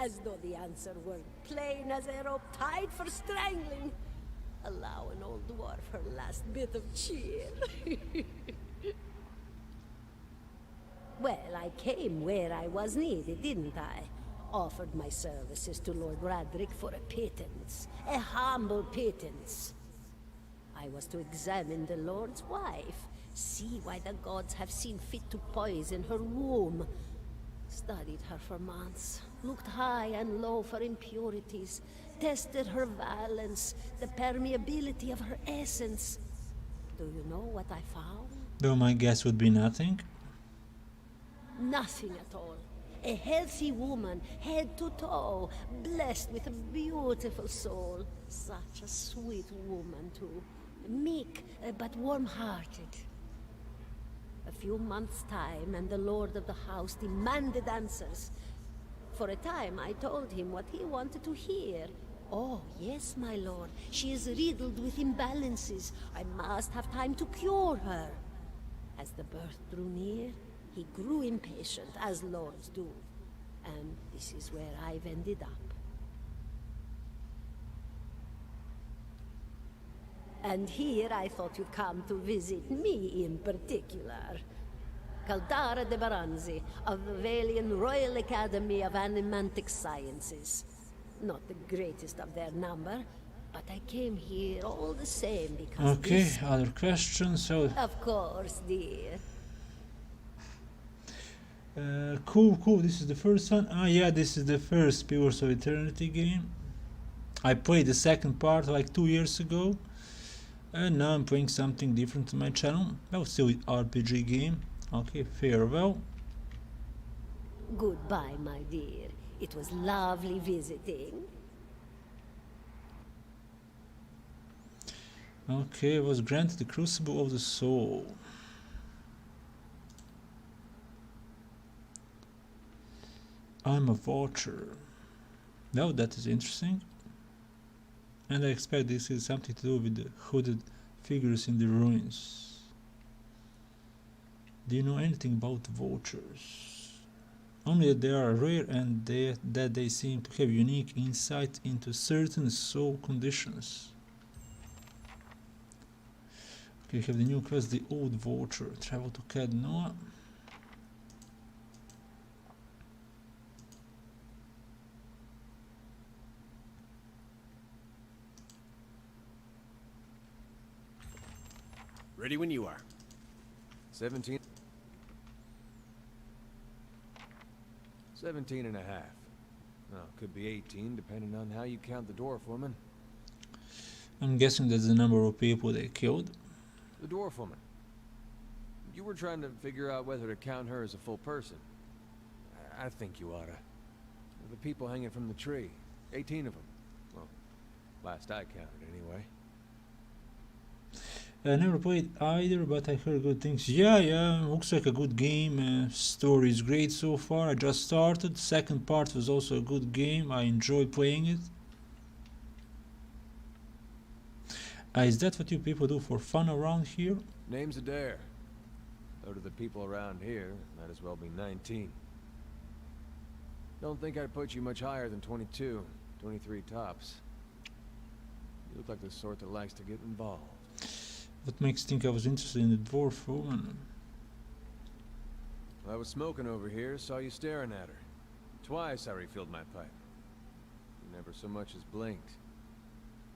As though the answer were plain as a rope tied for strangling. Allow an old dwarf her last bit of cheer. Well, I came where I was needed, didn't I? Offered my services to Lord Radric for a pittance. A humble pittance. I was to examine the Lord's wife, see why the gods have seen fit to poison her womb. Studied her for months, looked high and low for impurities, tested her valence, the permeability of her essence. Do you know what I found? Though my guess would be nothing. Nothing at all. A healthy woman, head to toe, blessed with a beautiful soul. Such a sweet woman, too. Meek, but warm-hearted. A few months' time, and the lord of the house demanded answers. For a time, I told him what he wanted to hear. Oh, yes, my lord. She is riddled with imbalances. I must have time to cure her. As the birth drew near, he grew impatient, as lords do. And this is where I've ended up. And here I thought you'd come to visit me in particular. Caldara de Baranzi, of the Valian Royal Academy of Animantic Sciences. Not the greatest of their number, but I came here all the same because Okay, other questions? So of course, dear. Cool. This is the first one. Ah, yeah, this is the first Pillars of Eternity game. I played the second part like 2 years ago, and now I'm playing something different on my channel. Well, still RPG game. Okay, farewell. Goodbye, my dear. It was lovely visiting. Okay, I was granted the Crucible of the Soul. I'm a vulture. Now that is interesting. And I expect this is something to do with the hooded figures in the ruins. Do you know anything about vultures? Only that they are rare and that they seem to have unique insight into certain soul conditions. Okay, we have the new quest, the Old Vulture. Travel to Cad Noah. Ready when you are. 17 and a half. Well, could be 18, depending on how you count the dwarf woman. I'm guessing that's the number of people they killed. The dwarf woman. You were trying to figure out whether to count her as a full person. I think you oughta. The people hanging from the tree. 18 of them. Well, last I counted anyway. I never played either, but I heard good things. Yeah, looks like a good game. Story is great so far. I just started. Second part was also a good game. I enjoy playing it. Is that what you people do for fun around here? Name's Adair. Though to the people around here, might as well be 19. Don't think I'd put you much higher than 22, 23 tops. You look like the sort that likes to get involved. What makes you think I was interested in the dwarf woman? I was smoking over here, saw you staring at her. Twice I refilled my pipe. You never so much as blinked.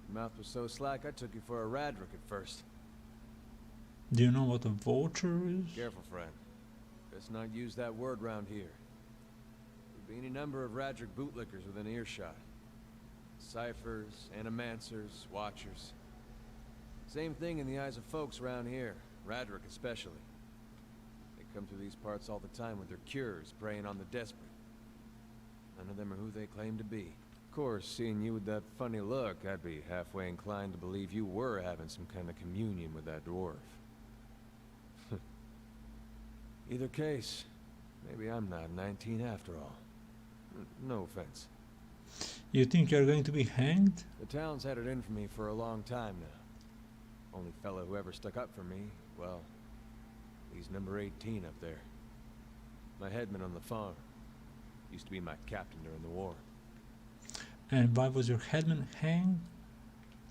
Your mouth was so slack I took you for a Radric at first. Do you know what a vulture is? Careful, friend. Best not use that word round here. There'd be any number of Radric bootlickers within earshot. Ciphers, animancers, watchers. Same thing in the eyes of folks around here, Radric especially. They come through these parts all the time with their cures, preying on the desperate. None of them are who they claim to be. Of course, seeing you with that funny look, I'd be halfway inclined to believe you were having some kind of communion with that dwarf. Either case, maybe I'm not 19 after all. No offense. You think you're going to be hanged? The town's had it in for me for a long time now. Only fellow who ever stuck up for me, well, he's number 18 up there. My headman on the farm. Used to be my captain during the war. And why was your headman hanged?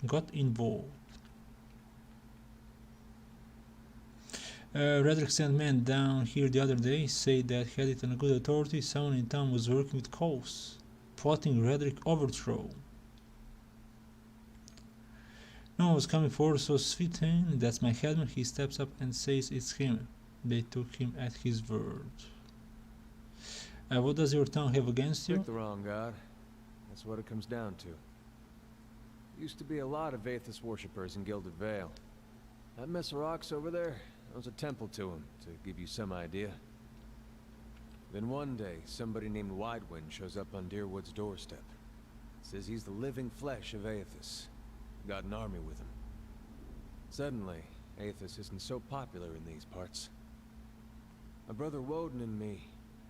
Got involved. Radric sent men down here the other day, said that had it on a good authority, someone in town was working with coals, plotting Radric overthrow. No one was coming forward, so Svithin, that's my headman, he steps up and says it's him. They took him at his word. What does your town have against you? Pick the wrong god. That's what it comes down to. Used to be a lot of Aethys worshippers in Gilded Vale. That mess of rocks over there, that was a temple to him, to give you some idea. Then one day, somebody named Widewind shows up on Deerwood's doorstep. Says he's the living flesh of Aethys. Got an army with him. Suddenly, Aethys isn't so popular in these parts. My brother Woden and me,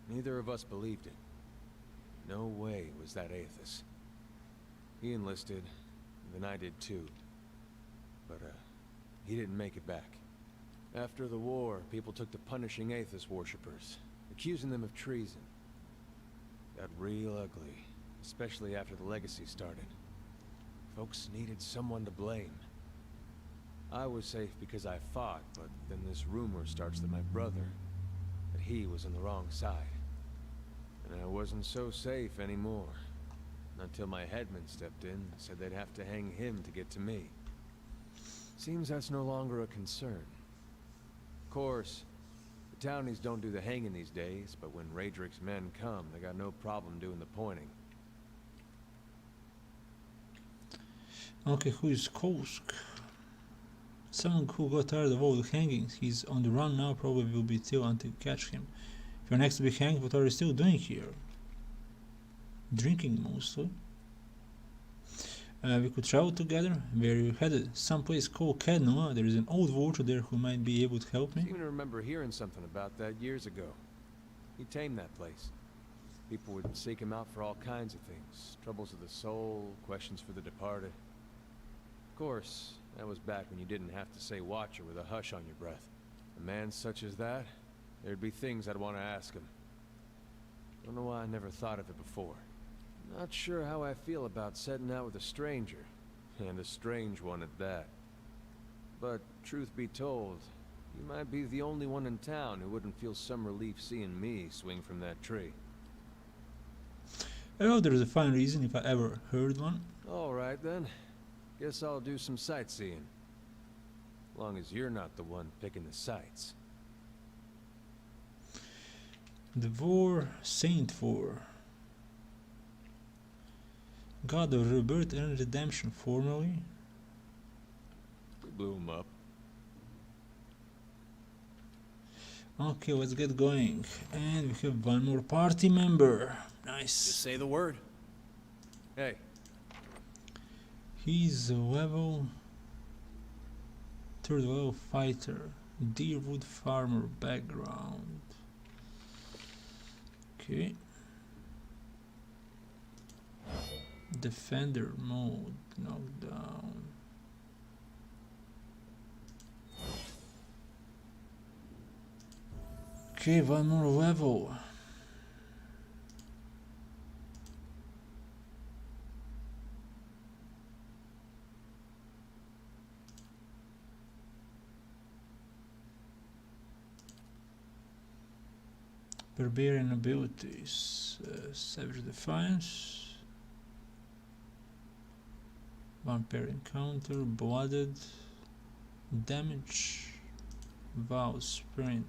neither of us believed it. No way was that Aethys. He enlisted, and then I did too. But, he didn't make it back. After the war, people took to punishing Aethys worshippers, accusing them of treason. Got real ugly, especially after the legacy started. Folks needed someone to blame. I was safe because I fought, but then this rumor starts that my brother, that he was on the wrong side. And I wasn't so safe anymore. Until my headman stepped in and said they'd have to hang him to get to me. Seems that's no longer a concern. Of course, the townies don't do the hanging these days, but when Raedric's men come, they got no problem doing the pointing. Okay, who is Kosk? Someone who got tired of all the hangings. He's on the run now, probably will be till until you catch him. If you're next to be hanged, what are you still doing here? Drinking mostly. We could travel together. Where you headed? Someplace called Kednua. There is an old vulture there who might be able to help me. I seem to remember hearing something about that years ago. He tamed that place. People would seek him out for all kinds of things. Troubles of the soul, questions for the departed. Of course, that was back when you didn't have to say watcher with a hush on your breath. A man such as that, there'd be things I'd want to ask him. Don't know why I never thought of it before. Not sure how I feel about setting out with a stranger, and a strange one at that. But truth be told, you might be the only one in town who wouldn't feel some relief seeing me swing from that tree. Oh, there's a fine reason if I ever heard one. Alright then. Guess I'll do some sightseeing. Long as you're not the one picking the sights. The Vor, Saint Vor. God of rebirth and redemption, formerly. Blew him up. Okay, let's get going. And we have one more party member. Nice. Just say the word. Hey. He's a level 3rd level fighter. Deerwood farmer background. Okay. Defender mode, knockdown. Okay, one more level. Barbarian Abilities, Savage Defiance. Vampire Encounter, Blooded, Damage, Vow, Sprint.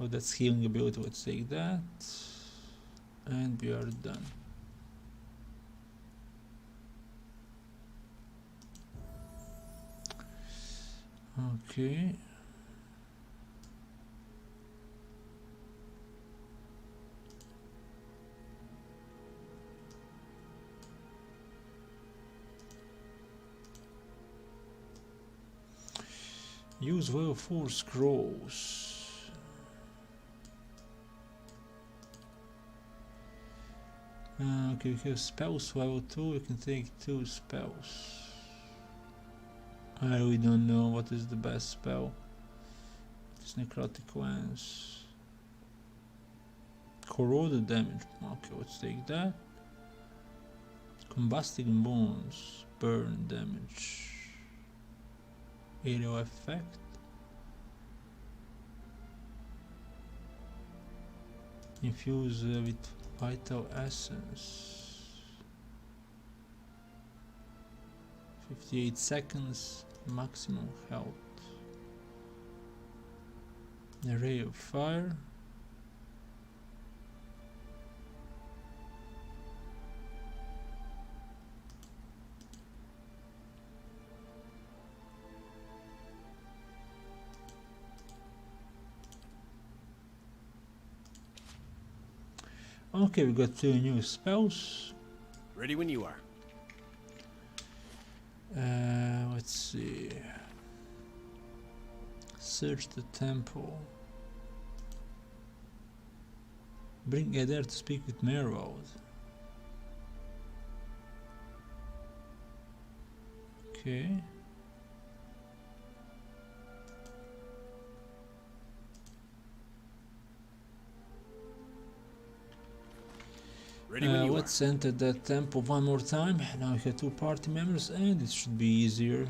Oh, that's healing ability, let's take that. And we are done. Okay. Use level 4 scrolls. Okay, we have spells level 2, we can take 2 spells. I really don't know what is the best spell. It's Necrotic Lance. Corroded damage. Okay, let's take that. Combusting Bones. Burn damage. Aerial effect. Infuse with Vital Essence. 58 seconds. Maximum health. A ray of fire. Okay, we got 2 new spells. Ready when you are. Let's see. Search the temple. Bring Eder to speak with Merod. Okay. Let's enter that temple one more time. Now we have 2 party members and it should be easier.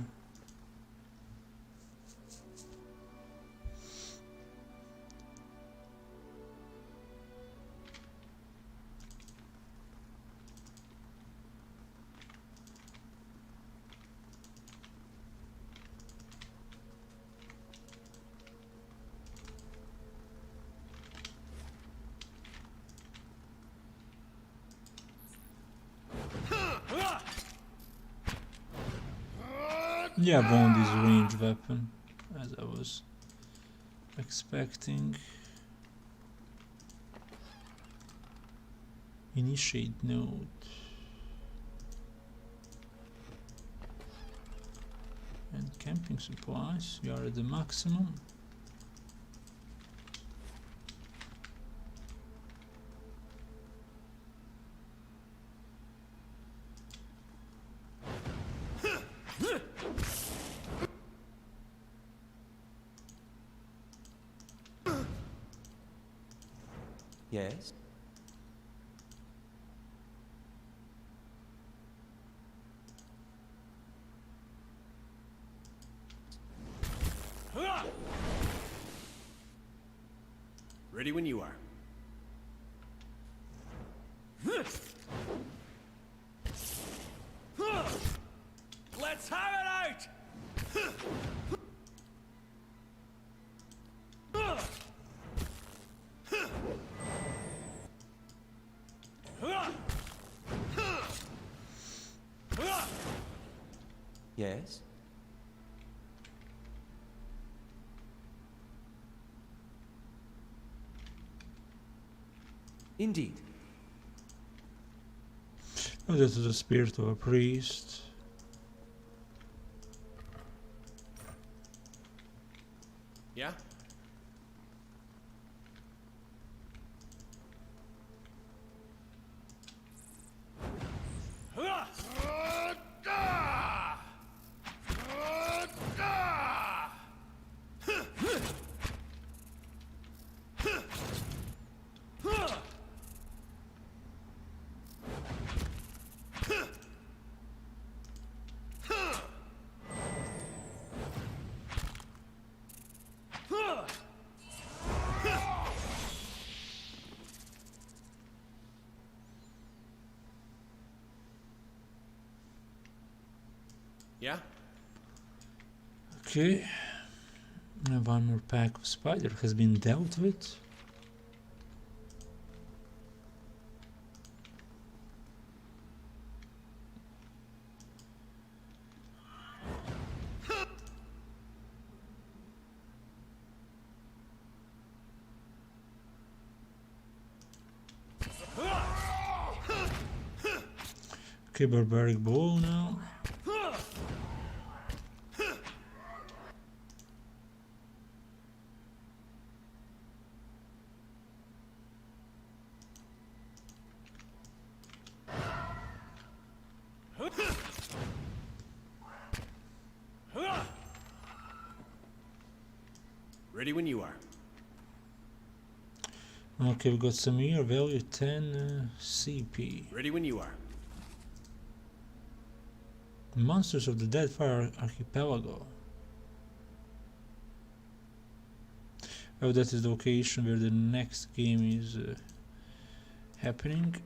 Yeah, Bond is a ranged weapon, as I was expecting. Initiate node. And camping supplies, we are at the maximum. Yes? Ready when you are. Let's have it out! Yes? Indeed. Oh, that is the spirit of a priest. Yeah? Yeah? Okay. Now one more pack of spider has been dealt with. Okay, barbaric ball now. Ready when you are. Okay, we got some here, value 10 CP. Ready when you are. Monsters of the Deadfire Archipelago. Oh, that is the location where the next game is happening.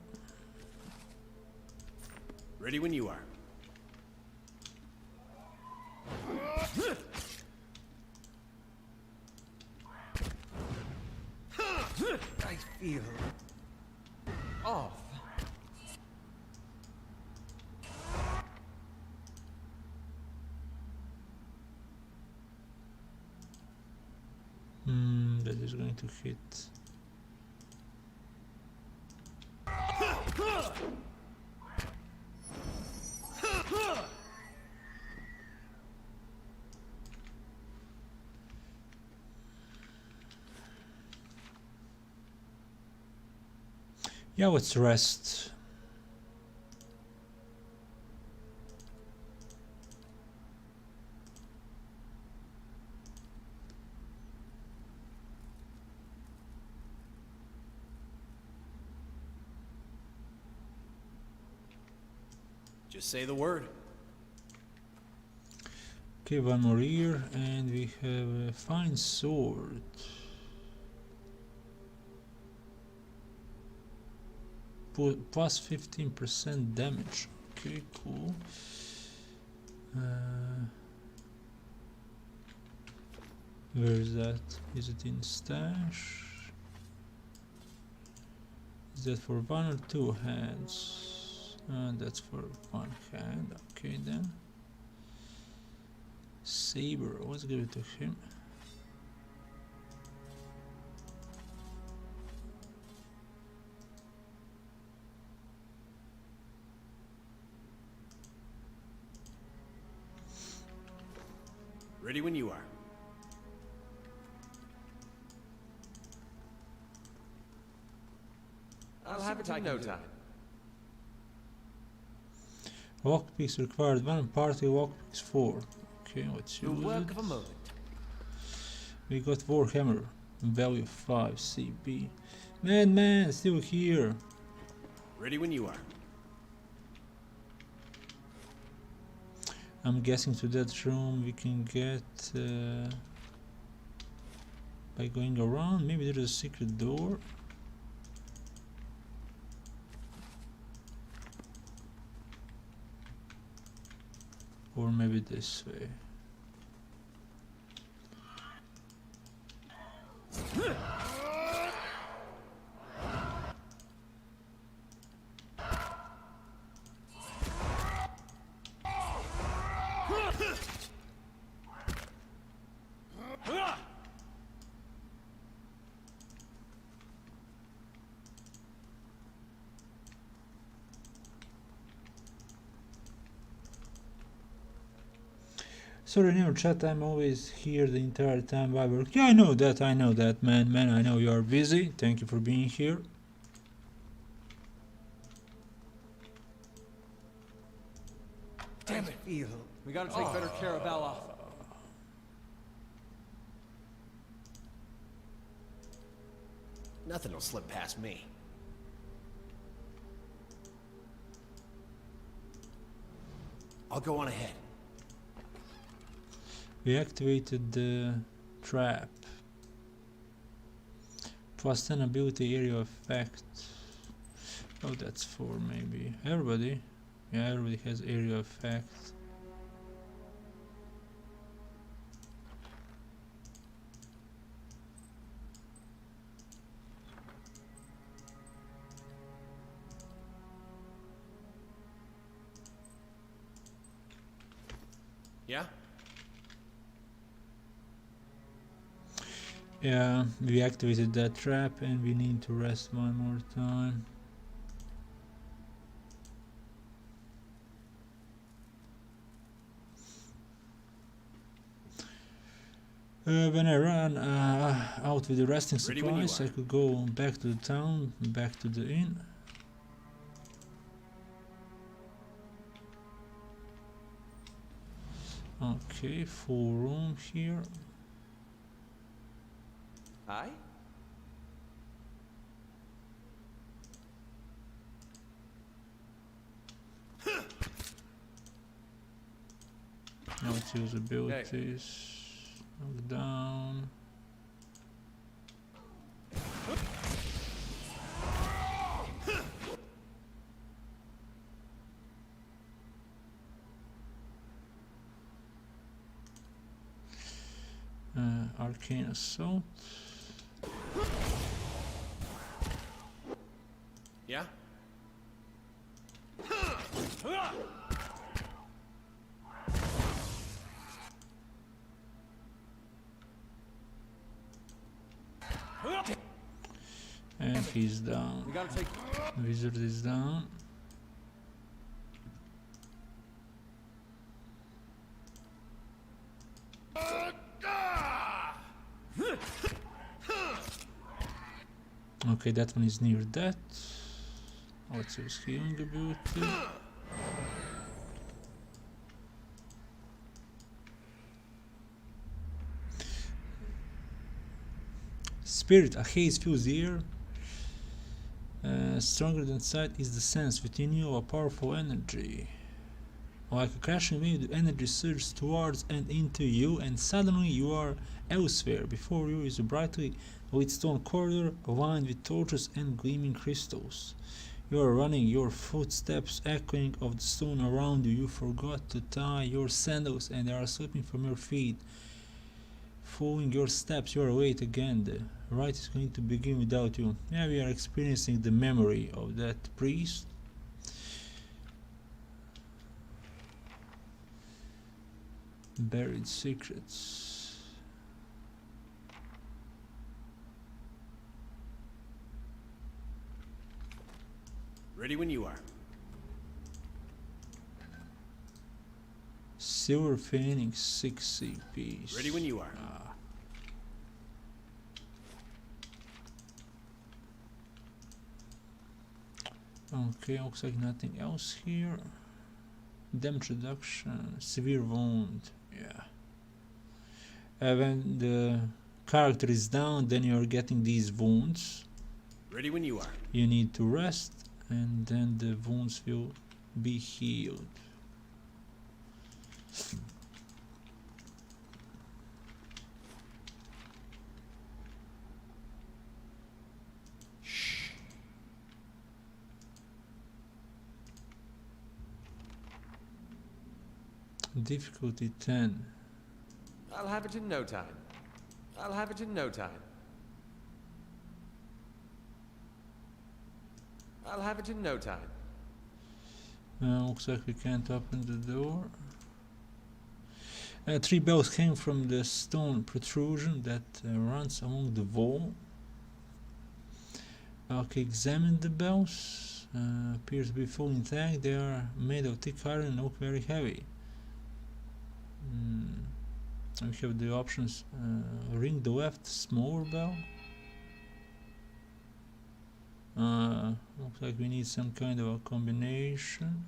Ready when you are. I feel off. That is going to hit. Yeah, let's rest. Just say the word. Okay, one more here, and we have a fine sword. Plus 15% damage. Okay, cool. Where is that? Is it in stash? Is that for one or two hands? That's for one hand. Okay then. Saber, let's give it to him. Ready when you are. I'll have it in no time. Lockpicks required 1, party lockpicks 4. Okay, let's use work it. of a moment. We got Warhammer, value 5 CP. Madman, still here. Ready when you are. I'm guessing to that room we can get by going around. Maybe there's a secret door. Or maybe this way. Sorry, in your chat, I'm always here the entire time I work. Yeah, I know that, man. I know you are busy. Thank you for being here. Damn it, Eel. We gotta take better care of Bella. Nothing will slip past me. I'll go on ahead. We activated the trap. Plus 10 ability area effect. Oh, that's for maybe everybody. Yeah, everybody has area effect. Yeah? Yeah, we activated that trap and we need to rest one more time. When I ran out with the resting supplies, I could go back to the town, back to the inn. Okay, full room here. Aye? Now let's use abilities. Knock down. Arcane Assault. Yeah? And he's down. We gotta take. Wizard is down. Okay, that one is near death. What's his healing ability? Spirit, a haze fills the air. Stronger than sight is the sense within you of a powerful energy. Like a crashing wave, the energy surges towards and into you, and suddenly you are elsewhere. Before you is a brightly lit stone corridor lined with torches and gleaming crystals. You are running, your footsteps echoing of the stone around you. You forgot to tie your sandals and they are slipping from your feet. Following your steps, you are late again. The rite is going to begin without you. Yeah, we are experiencing the memory of that priest. Buried secrets. Ready when you are. Silver Phoenix 6 CPs. Ready when you are. Okay, looks like nothing else here. Damage reduction, severe wound. Yeah. When the character is down, then you are getting these wounds. Ready when you are. You need to rest, and then the wounds will be healed. Difficulty 10. I'll have it in no time. I'll have it in no time. I'll have it in no time. Looks like we can't open the door. 3 bells came from the stone protrusion that runs along the wall. Okay, examine the bells. Appears to be fully intact. They are made of thick iron and look very heavy. We have the options. Ring the left, smaller bell. Looks like we need some kind of a combination.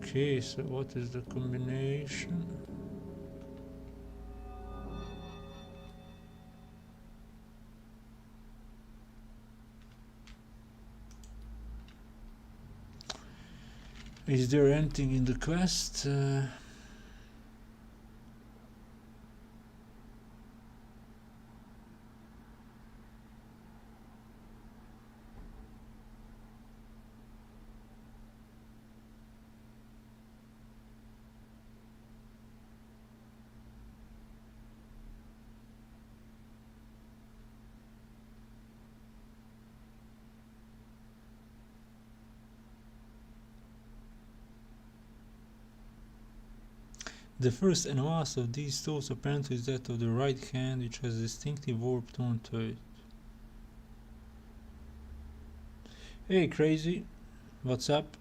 Okay, so what is the combination? Is there anything in the quest? The first and last of these tools apparently is that of the right hand, which has a distinctive warp tone to it. Hey crazy, what's up?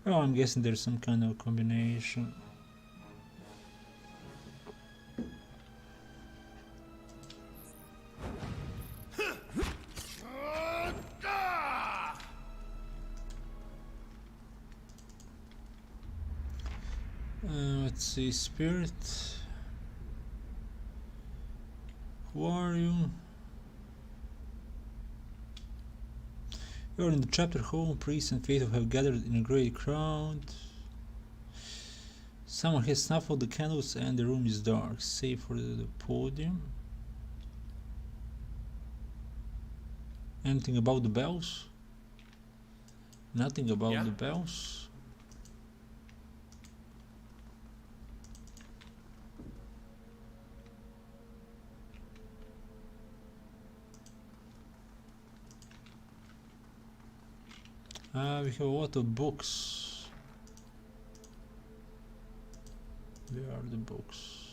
Oh, I'm guessing there's some kind of combination. Let's Let's see, Spirit. Who are you? You are in the chapter hall. Priests and faithful have gathered in a great crowd. Someone has snuffled the candles and the room is dark, save for the podium. Anything about the bells? Nothing about the bells. We have a lot of books. Where are the books?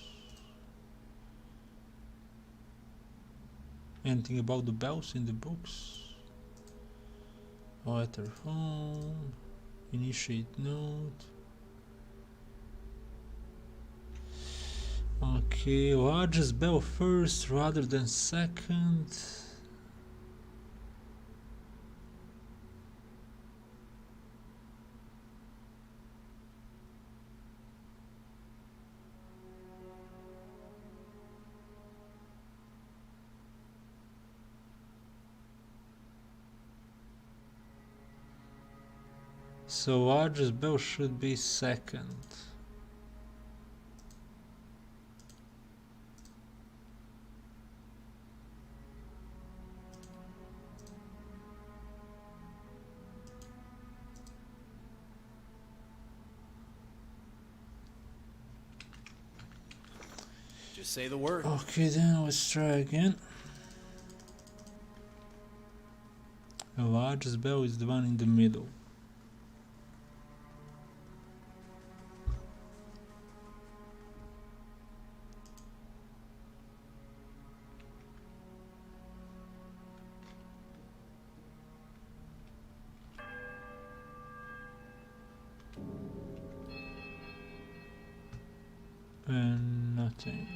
Anything about the bells in the books? Letter home. Initiate note. Okay, largest bell first rather than second. So largest bell should be second. Just say the word. Okay, then let's try again. The largest bell is the one in the middle. And nothing.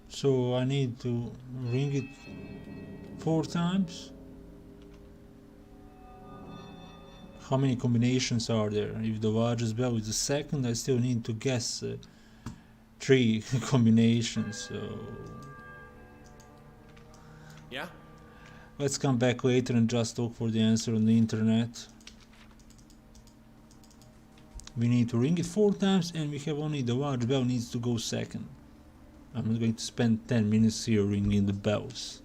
So I need to ring it 4 times. How many combinations are there? If the largest bell is the second, I still need to guess 3 combinations. So yeah. Let's come back later and just look for the answer on the internet. We need to ring it 4 times and we have only the large bell needs to go second. I'm not going to spend 10 minutes here ringing the bells.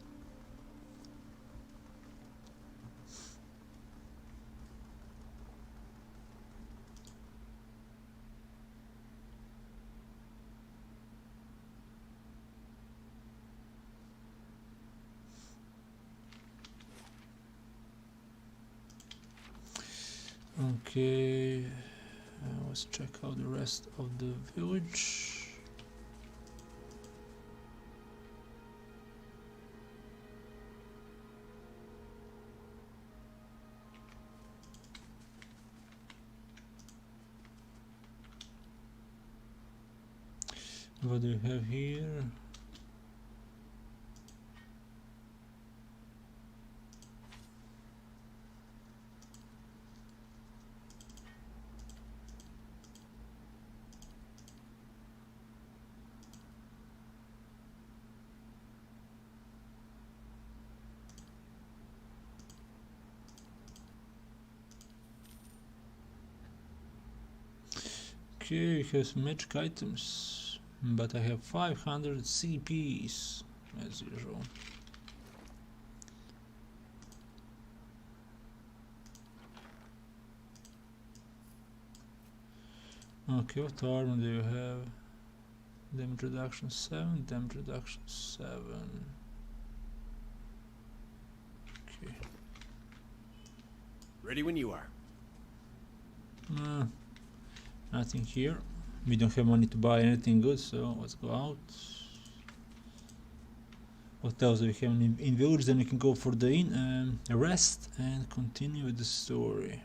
Okay, let's check out the rest of the village. What do we have here? Okay, we have some magic items, but I have 500 CPs as usual. Okay, what armor do you have? Damage reduction 7, damage reduction 7. Okay. Ready when you are. Nothing here. We don't have money to buy anything good, so let's go out. What else do we have in village? Then we can go for the inn, rest, and continue with the story.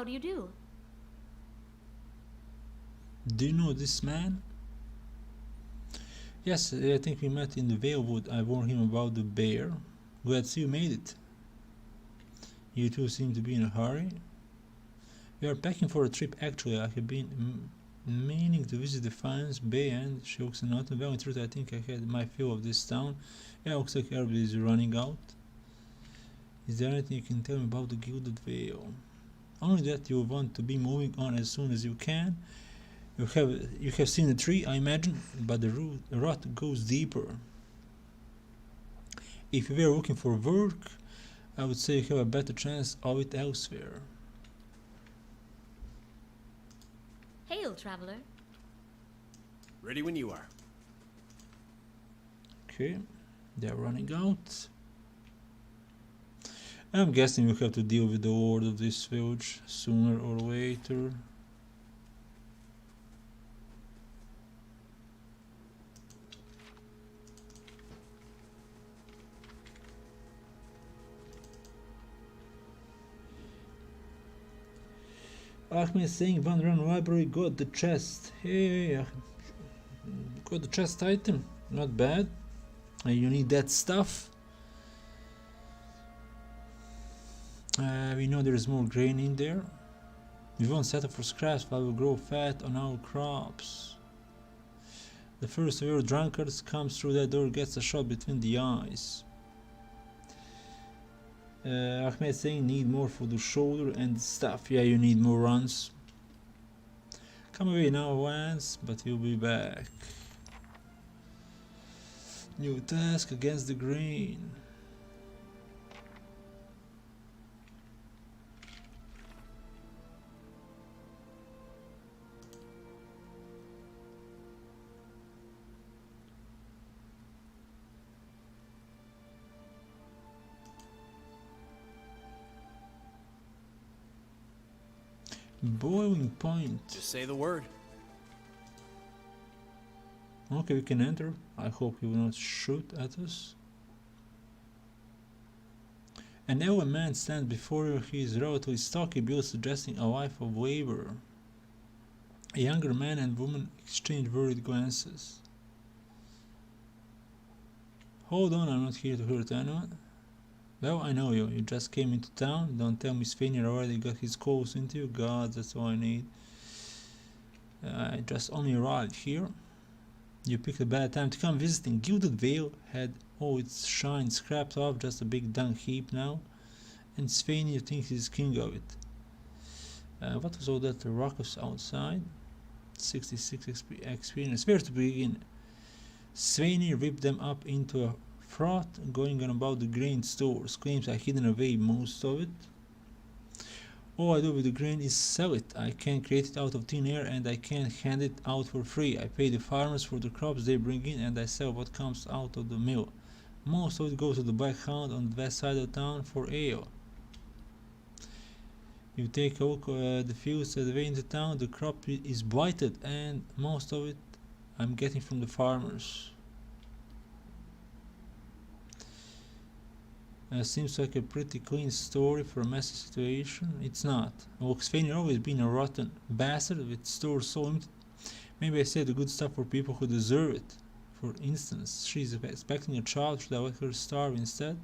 How do you do? Do you know this man? Yes, I think we met in the Valewood. I warned him about the bear. Glad to see you made it. You two seem to be in a hurry. We are packing for a trip actually. I have been meaning to visit the Defiance Bay and Shokes and Norton. Well, in truth, I think I had my fill of this town. Yeah, looks like everybody is running out. Is there anything you can tell me about the Gilded Veil? Only that you want to be moving on as soon as you can. You have seen the tree, I imagine, but the rot goes deeper. If you were looking for work, I would say you have a better chance of it elsewhere. Hail, traveler. Ready when you are. Okay, they're running out. I'm guessing we have to deal with the lord of this village sooner or later. Ahmed is saying Van Run Library got the chest. Hey, got the chest item. Not bad. You need that stuff. We know there is more grain in there. We won't settle for scraps but will grow fat on our crops. The first ever drunkard comes through that door, gets a shot between the eyes. Ahmed saying need more for the shoulder and stuff. Yeah, you need more runs. Come away now, Vance, but we'll be back. New task against the grain. Boiling point. Just say the word. Okay, we can enter. I hope he will not shoot at us. An elder man stands before you. He is relatively stocky build, suggesting a life of labor. A younger man and woman exchange worried glances. Hold on, I'm not here to hurt anyone. Well, I know you. You just came into town. Don't tell me Svenir already got his calls into you. God, that's all I need. I just only arrived here. You picked a bad time to come visiting. Gilded Veil had all its shine scrapped off, just a big dung heap now. And Svenir thinks he's king of it. What was all that ruckus outside? 66 experience. Where to begin? Svenir ripped them up into a froth, going on about the grain stores. Claims I hidden away most of it. All I do with the grain is sell it. I can't create it out of thin air and I can't hand it out for free. I pay the farmers for the crops they bring in and I sell what comes out of the mill. Most of it goes to the Black Hound on the west side of town for ale. You take a look at the fields at the way into town, the crop is blighted and most of it I'm getting from the farmers. Seems like a pretty clean story for a messy situation. It's not. Svenir always been a rotten bastard with stores so empty. Maybe I said the good stuff for people who deserve it. For instance, she's expecting a child. Should I let her starve instead?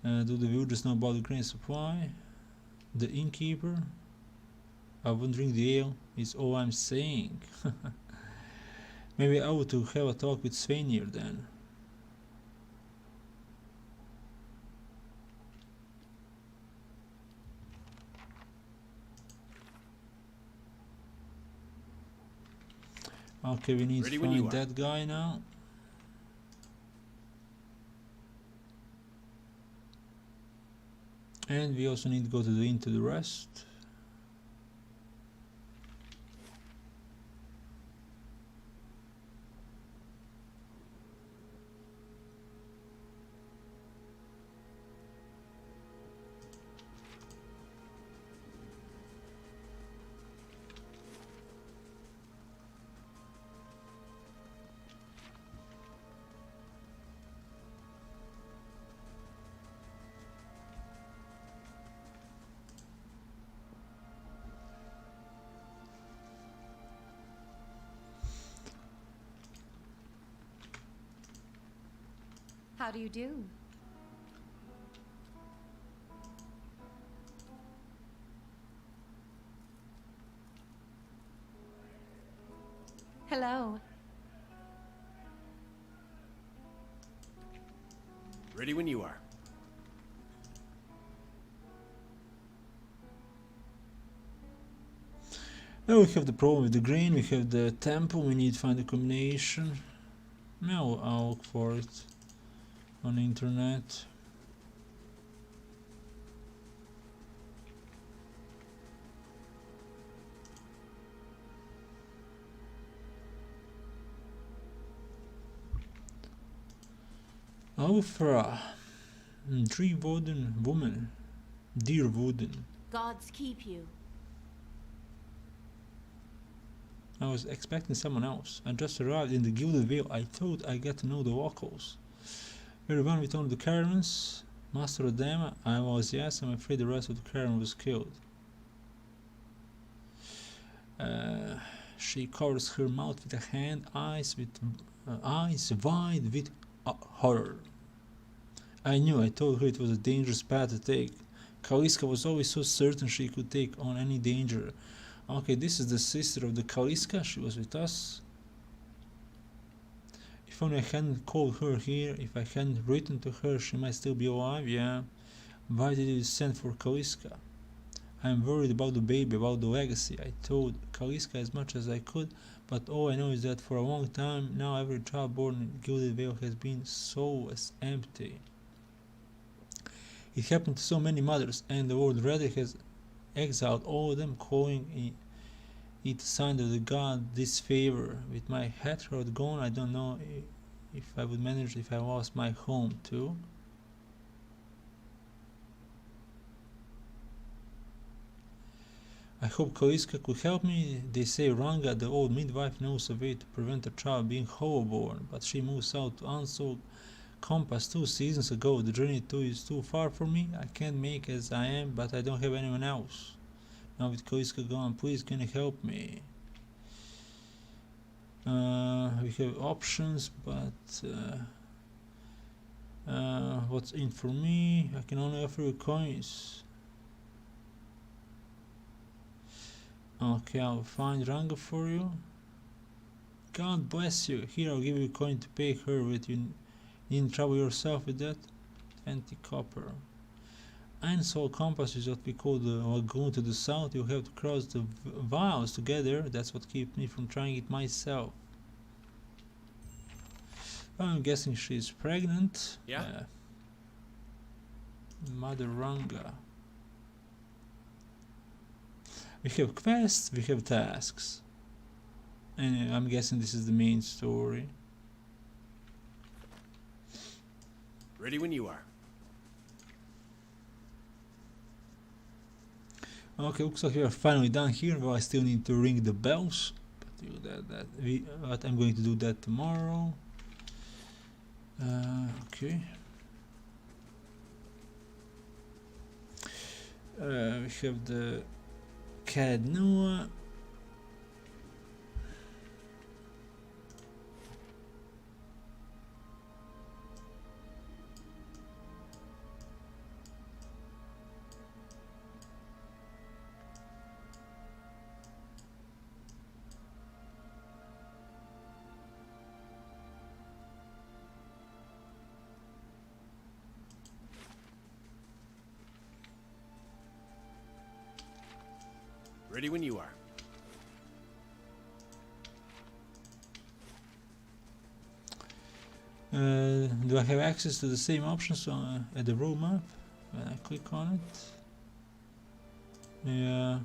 Do the villagers know about the grain supply? The innkeeper? I won't drink the ale, is all I'm saying. Maybe I ought to have a talk with Svenir then. Okay, we need to find that guy now. And we also need to go to the inn to the rest. How do you do? Hello. Ready when you are. Now we have the problem with the grain, we have the tempo, we need to find a combination. Now I'll look for it on the internet. Alpha, tree wooden woman, deer wooden. Gods keep you. I was expecting someone else. I just arrived in the Gilded Vale. I thought I'd get to know the locals. Everyone returned the caravans. Master Adama, I was, yes. I'm afraid the rest of the caravan was killed. She covers her mouth with a hand, eyes wide with horror. I knew. I told her it was a dangerous path to take. Kaliska was always so certain she could take on any danger. Okay, this is the sister of the Kaliska. She was with us. If only I hadn't called her here. If I hadn't written to her, she might still be alive. Yeah. Why did you send for Kaliska? I am worried about the baby, about the legacy. I told Kaliska as much as I could, but all I know is that for a long time now every child born in Gilded Vale has been soulless, empty. It happened to so many mothers, and the Lord Redder has exiled all of them, calling it a sign of the god disfavor. With my head gone, I don't know if I would manage if I lost my home too. I hope Kaliska could help me. They say Ranga, the old midwife, knows a way to prevent a child being hollow-born, but she moves out to Unsolved Compass 2 seasons ago. The journey is too far for me. I can't make as I am, but I don't have anyone else. Now with Kaliska gone, please can you help me? We have options, but what's in for me? I can only offer you coins. Okay, I'll find Ranga for you. God bless you. Here, I'll give you a coin to pay her with. You needn't trouble yourself with that. 20 copper. Unsolved Compass is what we call the lagoon to the south. You have to cross the vials together. That's what keeps me from trying it myself. I'm guessing she's pregnant. Yeah. Mother Ranga. We have quests, we have tasks. And I'm guessing this is the main story. Ready when you are. Okay, looks like we are finally done here, but I still need to ring the bells. But I'm going to do that tomorrow. Okay. We have the Cad Noah. Ready when you are. Do I have access to the same options at the road map when I click on it? Yeah,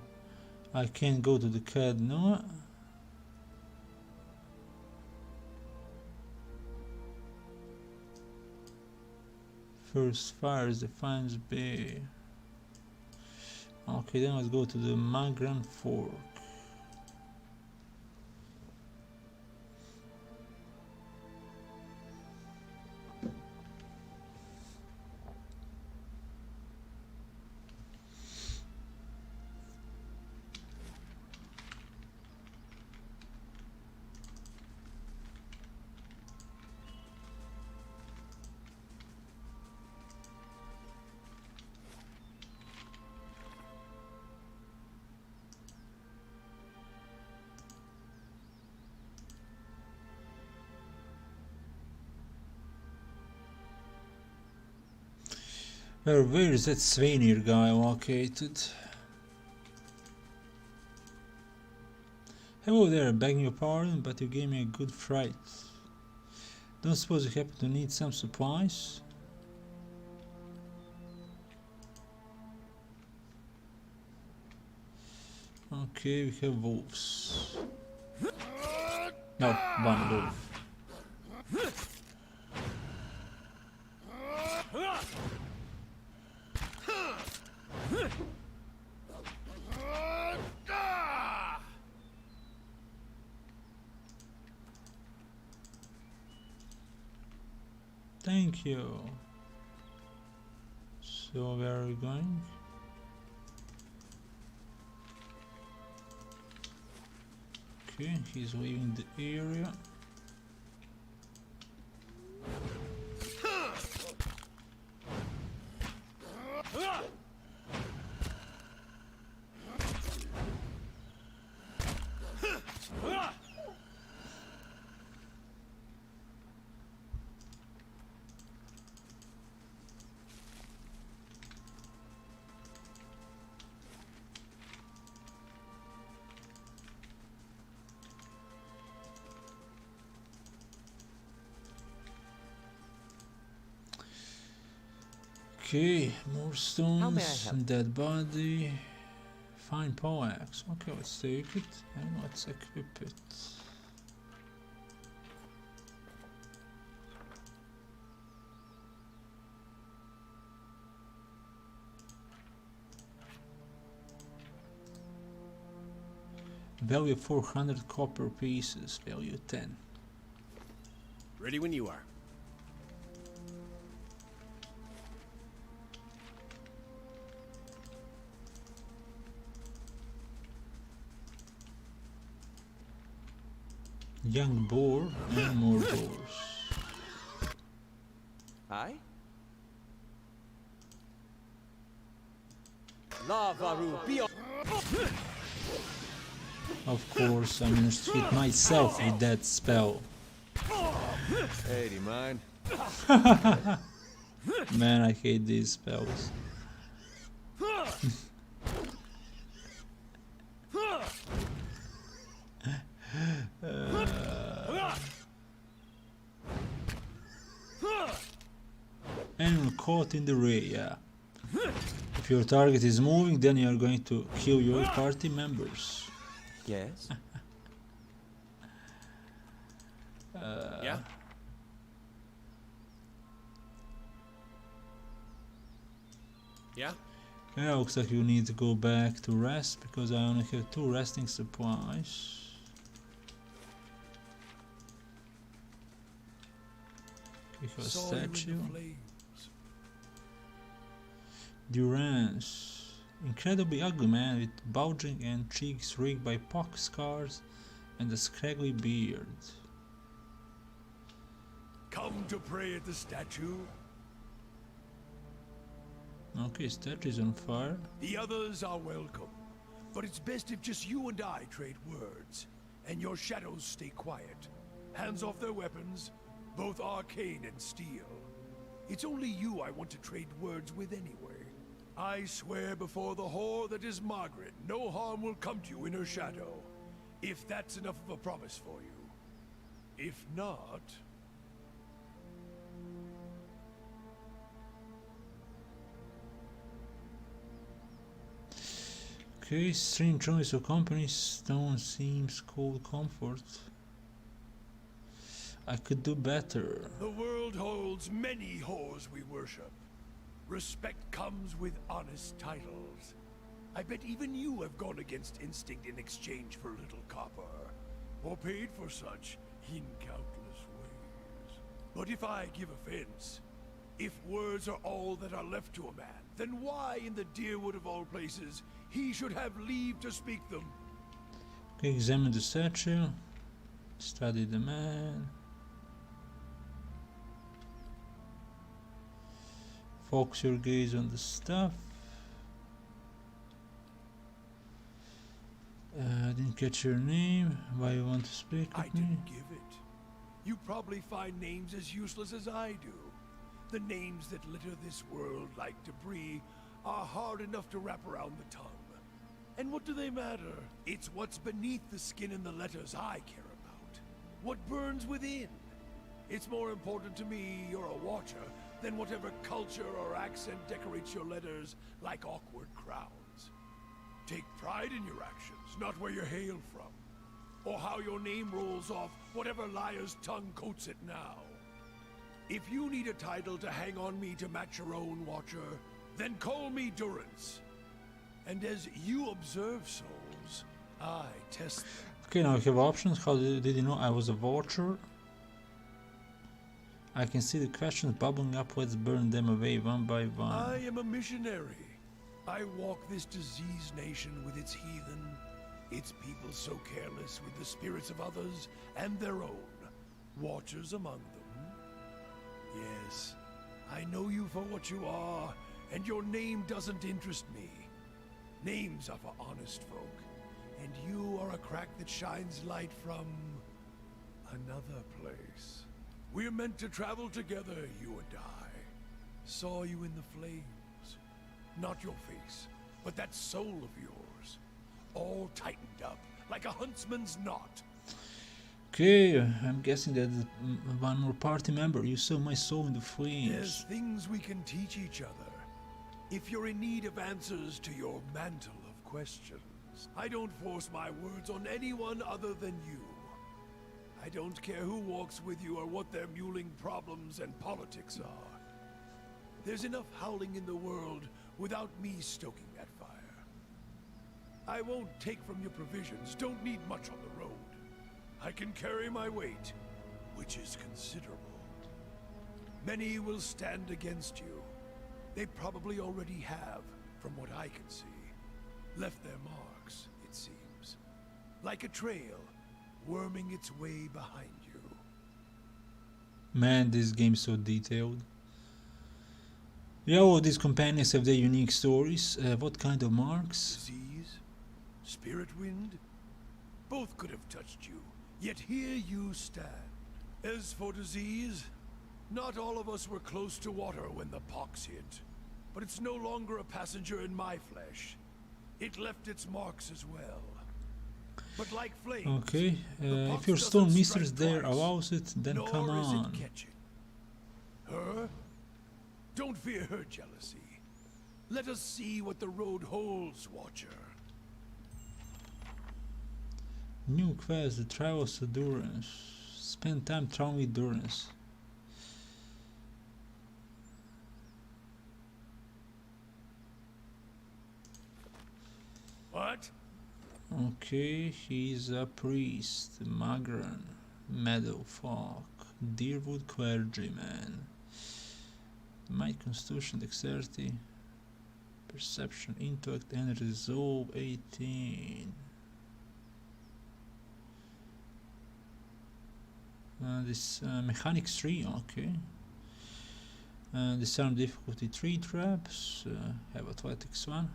I can't go to the CAD Noah. First fires defines B. Okay, then let's go to the Magran Fork. Where is that Svanir guy located? Hello there, begging your pardon, but you gave me a good fright. Don't suppose you happen to need some supplies? Okay, we have wolves. No, one wolf. Thank you. So where are we going? Okay, he's leaving the area. Okay, more stones, dead body, fine poleaxe. Okay, let's take it and let's equip it. Value 400 copper pieces, value 10. Ready when you are. Young boar and more boars. Aye? Lavaru, be Of course, I managed to hit myself with that spell. Hey, do you mind? Man, I hate these spells. Animal caught in the ray, yeah. If your target is moving, then you are going to kill your party members. Yes. Yeah. Yeah. Yeah, looks like you need to go back to rest because I only have 2 resting supplies. We have a statue. Durance. Incredibly ugly man with bulging and cheeks rigged by pox scars and a scraggly beard. Come to pray at the statue. Okay, statue's on fire. The others are welcome, but it's best if just you and I trade words, and your shadows stay quiet. Hands off their weapons, both arcane and steel. It's only you I want to trade words with anyway. I swear before the whore that is Margaret, no harm will come to you in her shadow. If that's enough of a promise for you. If not... Okay, strange choice of company. Stone seems cold comfort. I could do better. The world holds many whores we worship. Respect comes with honest titles. I bet even you have gone against instinct in exchange for a little copper. Or paid for such in countless ways. But if I give offense, if words are all that are left to a man, then why in the Deerwood of all places he should have leave to speak them? Okay, examine the statue. Study the man. Focus your gaze on the stuff. I didn't catch your name. Why you want to speak with me? I didn't give it. You probably find names as useless as I do. The names that litter this world like debris are hard enough to wrap around the tongue. And what do they matter? It's what's beneath the skin and the letters I care about. What burns within. It's more important to me you're a watcher than whatever culture or accent decorates your letters like awkward crowns. Take pride in your actions, not where you hail from, or how your name rolls off whatever liar's tongue coats it now. If you need a title to hang on me to match your own watcher, then call me Durance. And as you observe souls, I test them. Okay, now we have options. How did you know I was a watcher? I can see the questions bubbling up. Let's burn them away one by one. I am a missionary. I walk this diseased nation with its heathen, its people so careless with the spirits of others and their own, watchers among them. Yes, I know you for what you are, and your name doesn't interest me. Names are for honest folk, and you are a crack that shines light from another place. We're meant to travel together, you and I. Saw you in the flames. Not your face, but that soul of yours. All tightened up, like a huntsman's knot. Okay, I'm guessing that one more party member. You saw my soul in the flames. There's things we can teach each other. If you're in need of answers to your mantle of questions, I don't force my words on anyone other than you. I don't care who walks with you or what their muling problems and politics are. There's enough howling in the world without me stoking that fire. I won't take from your provisions, don't need much on the road. I can carry my weight, which is considerable. Many will stand against you. They probably already have, from what I can see. Left their marks, it seems. Like a trail, worming its way behind you. Man, this game's so detailed. Yeah, all these companions have their unique stories. What kind of marks? Disease? Spirit wind? Both could have touched you, yet here you stand. As for disease, not all of us were close to water when the pox hit. But it's no longer a passenger in my flesh. It left its marks as well. But like flames, okay, if your stone mistress there allows it, then come on. Her? Don't fear her jealousy. Let us see what the road holds, Watcher. New quest, the Trials of Durance. Spend time traveling with Durance. What? Okay, he's a priest, Magran, Meadowfolk, Deerwood clergyman. Might, Constitution, Dexterity, Perception, Intellect, and Resolve 18. This Mechanics 3, okay. Disarm difficulty 3 traps, have Athletics 1.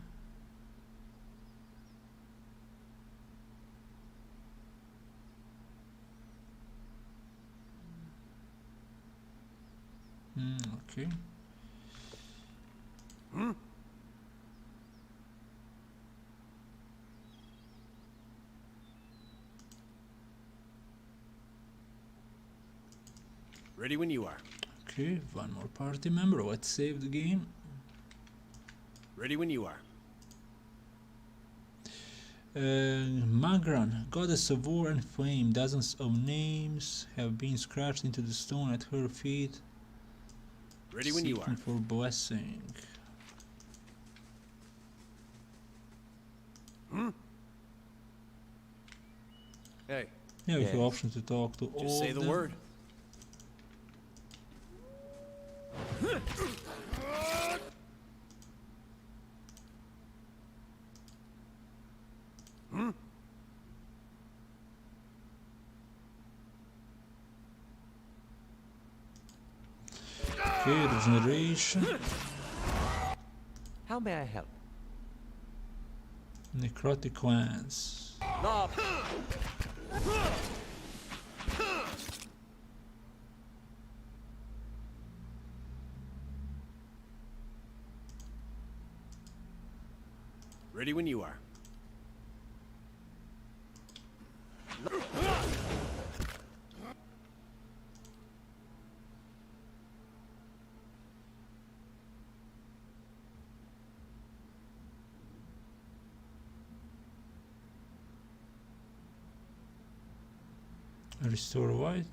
Okay. Ready when you are. Okay, one more party member. Let's save the game. Ready when you are. Magran, goddess of war and flame. Dozens of names have been scratched into the stone at her feet. Ready when you are. For blessing. Hey. Yeah, we have option to talk to all. Just say the word. Okay, regeneration. How may I help? Necrotic clans. Lob. Ready when you are. Restore white.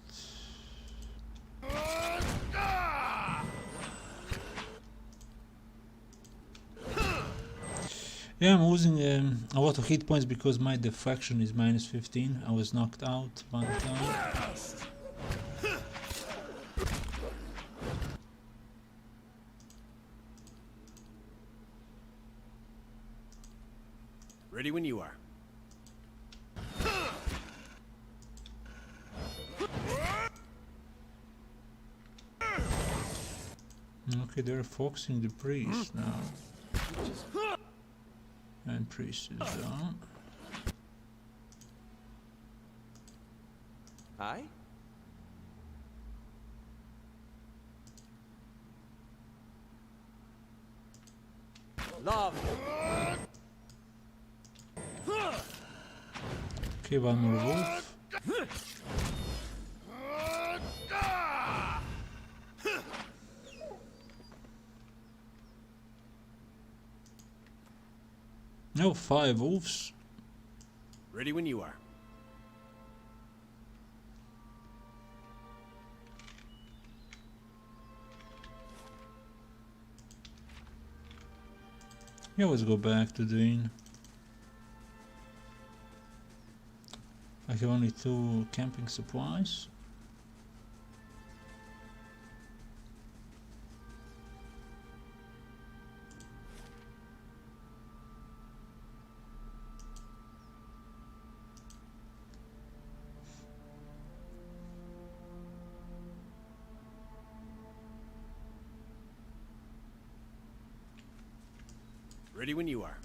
Yeah, I'm losing a lot of hit points because my deflection is minus 15. I was knocked out one time. Ready when you are. Okay, they're focusing the priest now. And priest is down. Aye? Love. Okay, one more wolf. No, 5 wolves. Ready when you are. Yeah, let's go back to the inn. I have only 2 camping supplies. Ready when you are.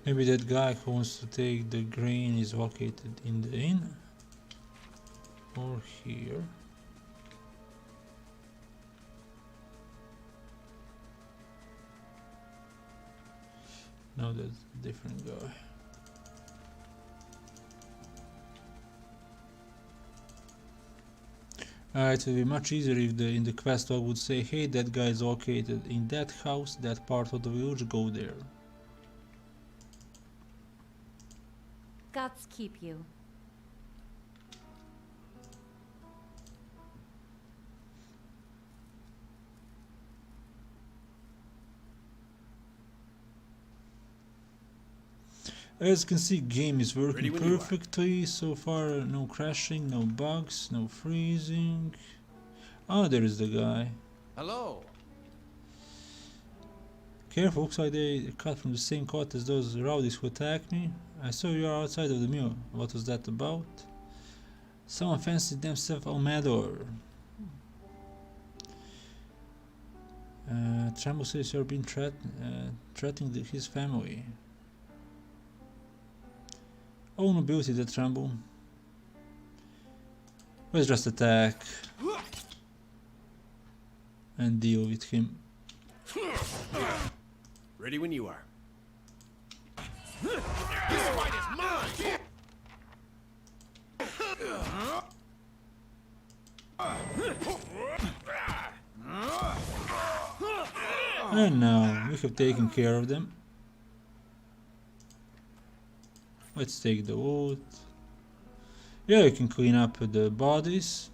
Maybe that guy who wants to take the grain is located in the inn. Or here. No, that's a different guy. It would be much easier if in the quest log would say, hey, that guy is located in that house, that part of the village, go there. Gods keep you. As you can see, game is working perfectly so far. No crashing, no bugs, no freezing. Oh, there is the guy. Hello. Careful, looks like they cut from the same cloth as those rowdies who attacked me. I saw you are outside of the mill. What was that about? Someone fancied themselves Ahmed R. Tremble says you're being threatening his family. Oh, nobility, the Tremble. Let's just attack and deal with him. Ready when you are. This fight is mine! And now we have taken care of them. Let's take the wood. Yeah, you can clean up the bodies.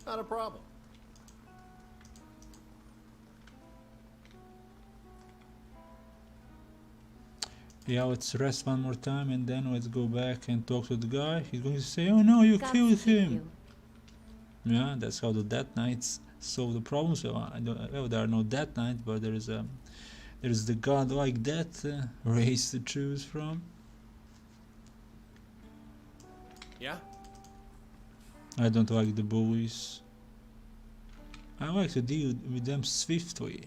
Not a problem. Yeah, let's rest one more time and then let's go back and talk to the guy. He's going to say, oh no, you killed him. Yeah, that's how the Death Knights solve the problem. So well, there are no Death Knights, but there is the godlike death race to choose from. Yeah? I don't like the bullies. I like to deal with them swiftly.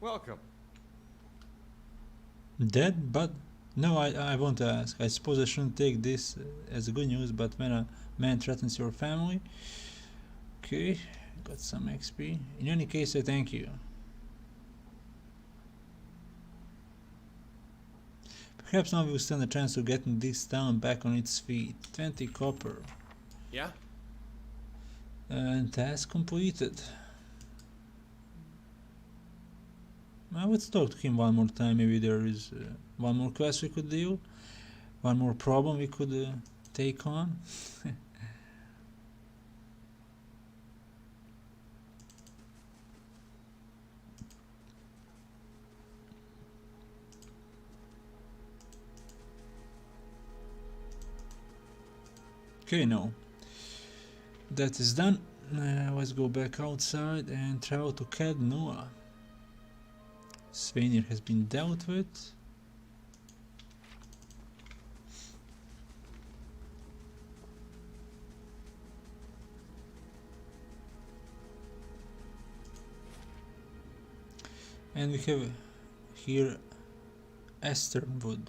Welcome. Dead? But no, I want to ask. I suppose I shouldn't take this as a good news, but when a man threatens your family. Okay, got some XP. In any case, I thank you. Perhaps now we will stand a chance of getting this town back on its feet. 20 copper. Yeah? And task completed. Well, let's talk to him one more time. Maybe there is one more quest we could deal. One more problem we could take on. Okay, no. That is done. Let's go back outside and travel to Cad Noah. Svanir has been dealt with. And we have here Estherwood.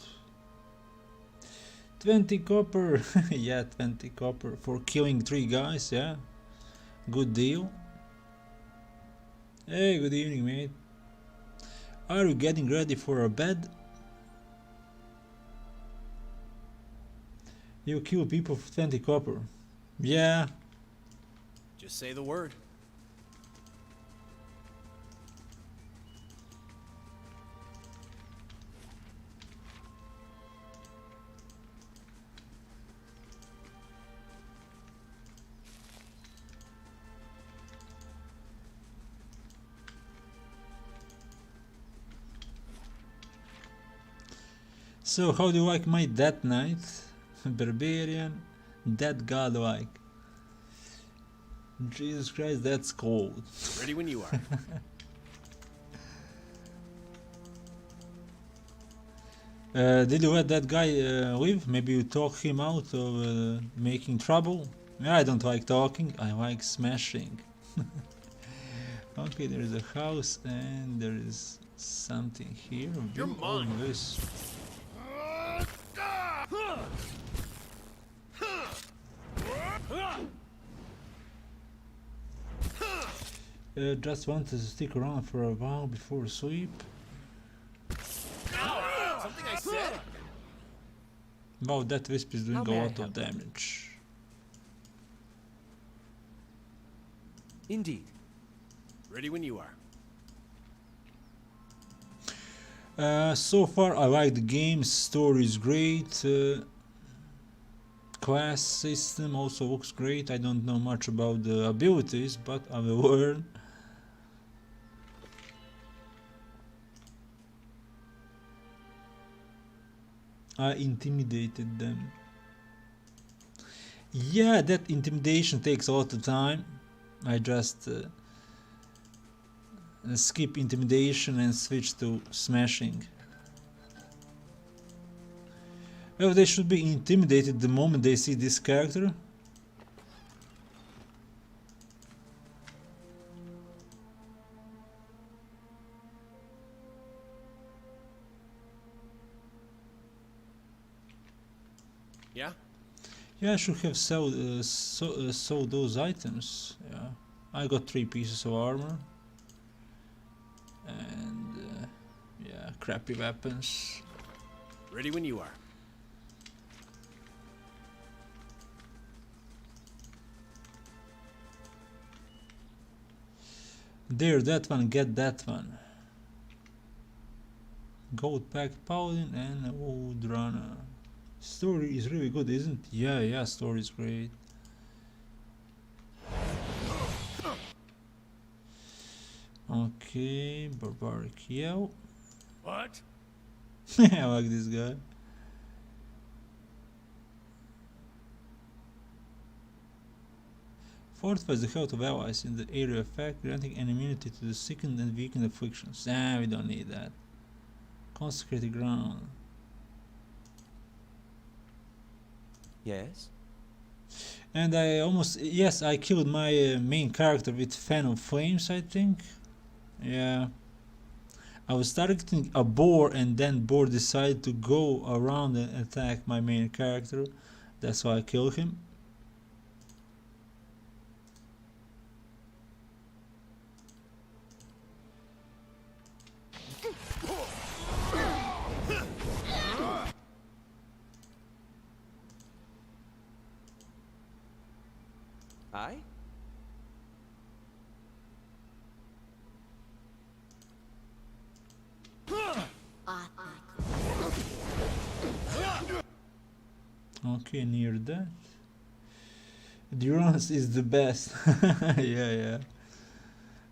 20 copper. Yeah, 20 copper for killing 3 guys. Yeah, good deal. Hey, good evening, mate. Are you getting ready for a bed? You kill people for 20 copper. Yeah. Just say the word. So how do you like my Death Knight? Barbarian, that godlike. Jesus Christ, that's cold. Ready when you are. Did you let that guy live? Maybe you talk him out of making trouble? I don't like talking, I like smashing. Okay, there is a house and there is something here. You're mine. This. Just wanted to stick around for a while before sweep. Ow, something I said? Wow, that wisp is doing a lot of damage. Indeed. Ready when you are. So far I like the game, story is great, class system also looks great. I don't know much about the abilities, but I will learn. I intimidated them. Yeah, that intimidation takes a lot of time. I just skip intimidation and switch to smashing. Well, they should be intimidated the moment they see this character. Yeah? Yeah, I should have sold those items. Yeah, I got 3 pieces of armor. And yeah, crappy weapons. Ready when you are. There, that one, get that one. Gold packed paladin and old runner. Story is really good, isn't it? Yeah, story is great. Okay, barbaric yell. What? I like this guy. Fortifies the health of allies in the area effect, granting an immunity to the sickened and weakened afflictions. We don't need that. Consecrated ground. Yes? And I almost, yes, I killed my main character with Fan of Flames, I think. Yeah. I was targeting a boar, and then boar decided to go around and attack my main character. That's why I killed him. Aye? Okay, near that. Durance is the best. Yeah.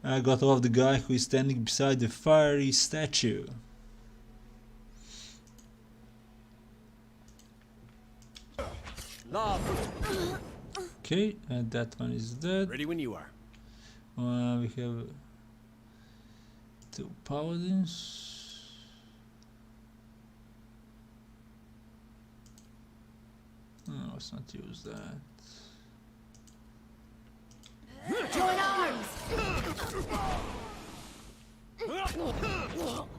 I got off the guy who is standing beside the fiery statue. Okay, and that one is dead. Ready when you are. We have 2 paladins. No, let's not use that. Join arms!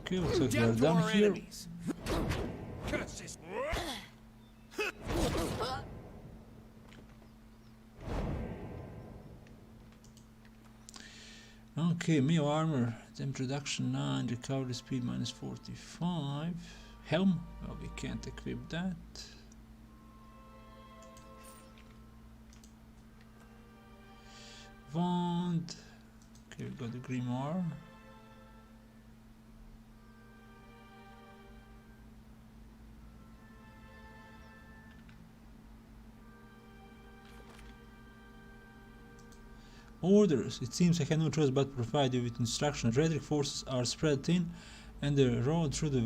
Okay, looks like we are done here. Okay, meal armor, damage reduction 9, recovery speed minus 45. Helm, well, we can't equip that. Wand, okay, we got the grimoire. Orders. It seems I have no choice but to provide you with instructions. Redrick forces are spread thin, and the road through the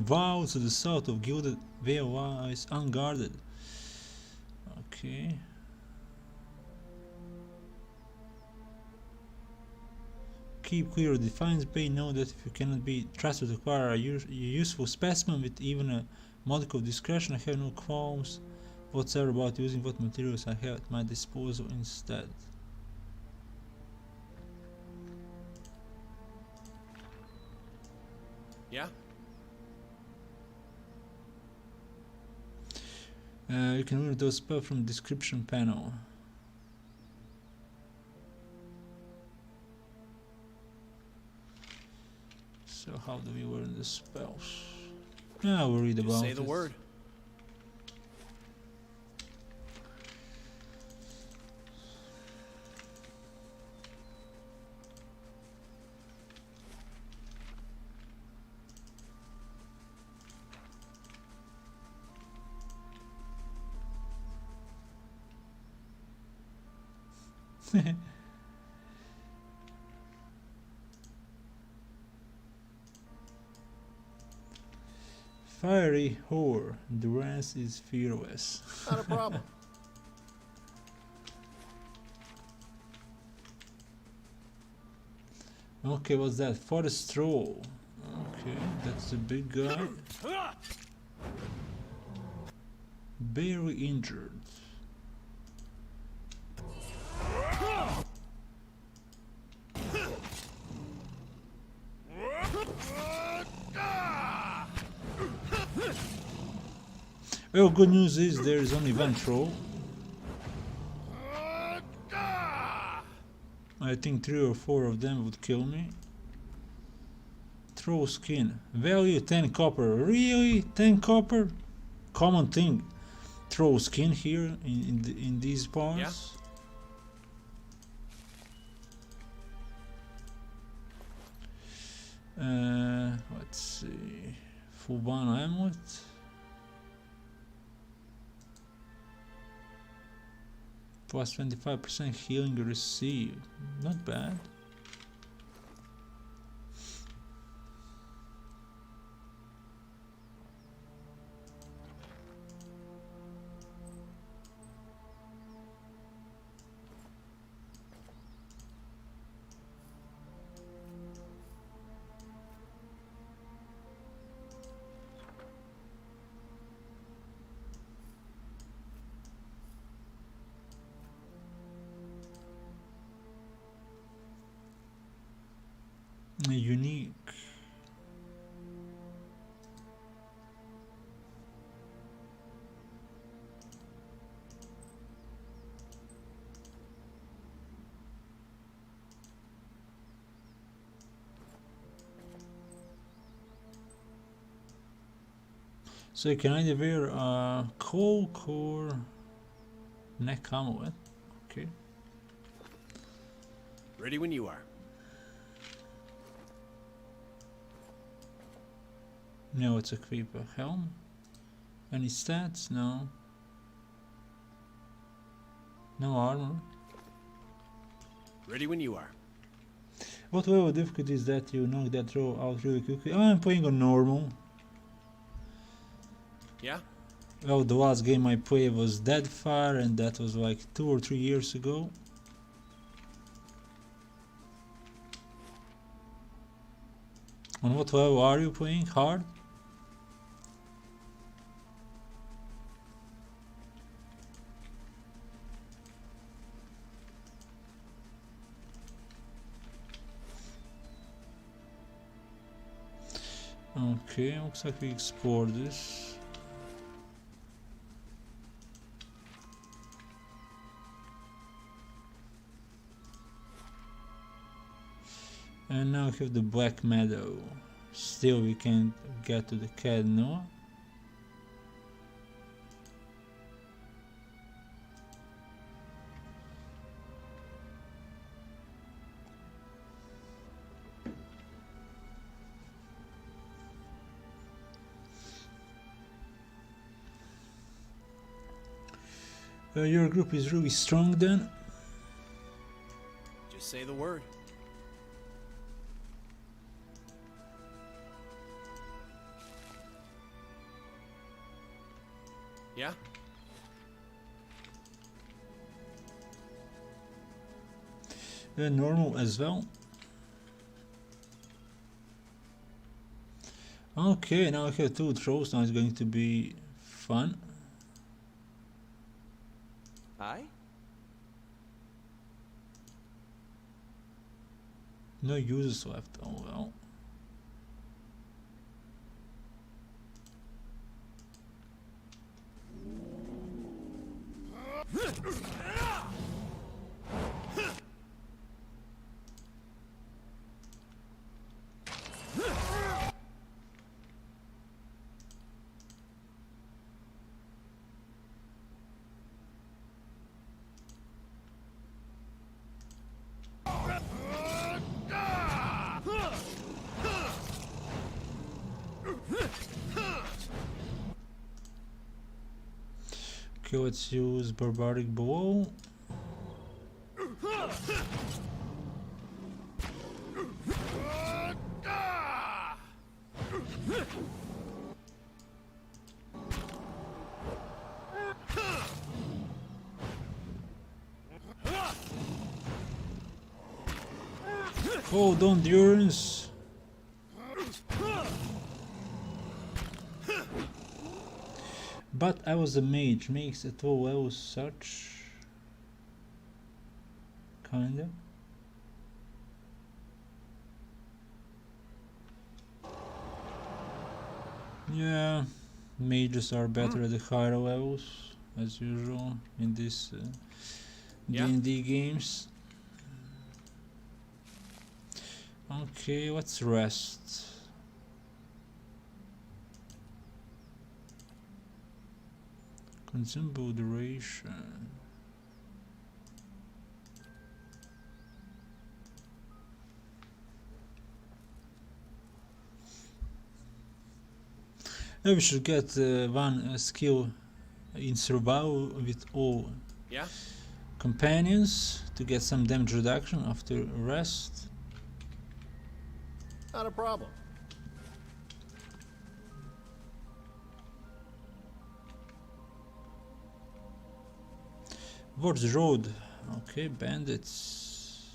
wilds to the south of Gilded Vale is unguarded. Okay. Keep clear of Defiance Bay. Know that if you cannot be trusted to acquire a useful specimen with even a modicum of discretion, I have no qualms whatsoever about using what materials I have at my disposal instead. Yeah? You can read those spells from the description panel. So how do we learn the spells? Yeah, we'll read about it. Say the word. Fiery whore, Durance is fearless. Not a problem. Okay, what's that? Forest Troll. Okay, that's a big guy. Barely injured. Well, good news is there is only one troll. I think 3 or 4 of them would kill me. Troll skin. Value 10 copper. Really? 10 copper? Common thing. Troll skin here in these parts. Yeah. Let's see. Fulbano amulet. Plus 25% healing received. Not bad. So you can either wear a cloak or neck amulet. Okay. Ready when you are. Now let's equip a helm. Any stats? No. No armor. Ready when you are. What level of difficulty is that you knock that row out really quickly? Oh, I'm playing on normal. Yeah? Well, the last game I played was Deadfire, and that was like 2 or 3 years ago. On what level are you playing? Hard? Okay, looks like we explored this. And now we have the Black Meadow. Still we can't get to the Cadno. Your group is really strong then. Just say the word. Yeah? Normal as well. Okay, now I have 2 throws, now it's going to be fun. Aye? No users left, oh well. Okay, let's use Barbaric Blow. Hold on, endurance. But I was a mage, makes it all else such. Kinda. Yeah, mages are better at the higher levels, as usual, in this D&D games. Okay, let's rest. Consumable duration. Maybe we should get one skill in survival with all companions to get some damage reduction after rest. Not a problem. What's the road? Okay, bandits.